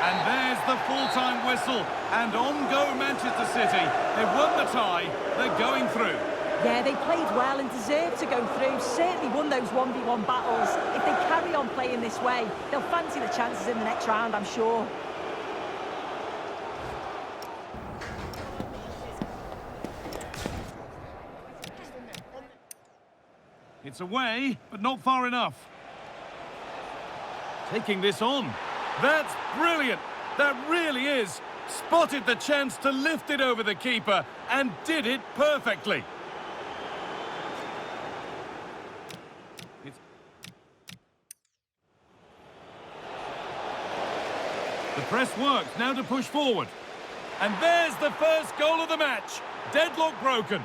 And there's the full-time whistle. And on go Manchester City. They've won the tie. They're going through. Yeah, they played well and deserved to go through. Certainly won those 1v1 battles. If they carry on playing this way, they'll fancy the chances in the next round, I'm sure. It's away, but not far enough. Taking this on. That's brilliant. That really is. Spotted the chance to lift it over the keeper and did it perfectly. The press works, now to push forward. And there's the first goal of the match. Deadlock broken.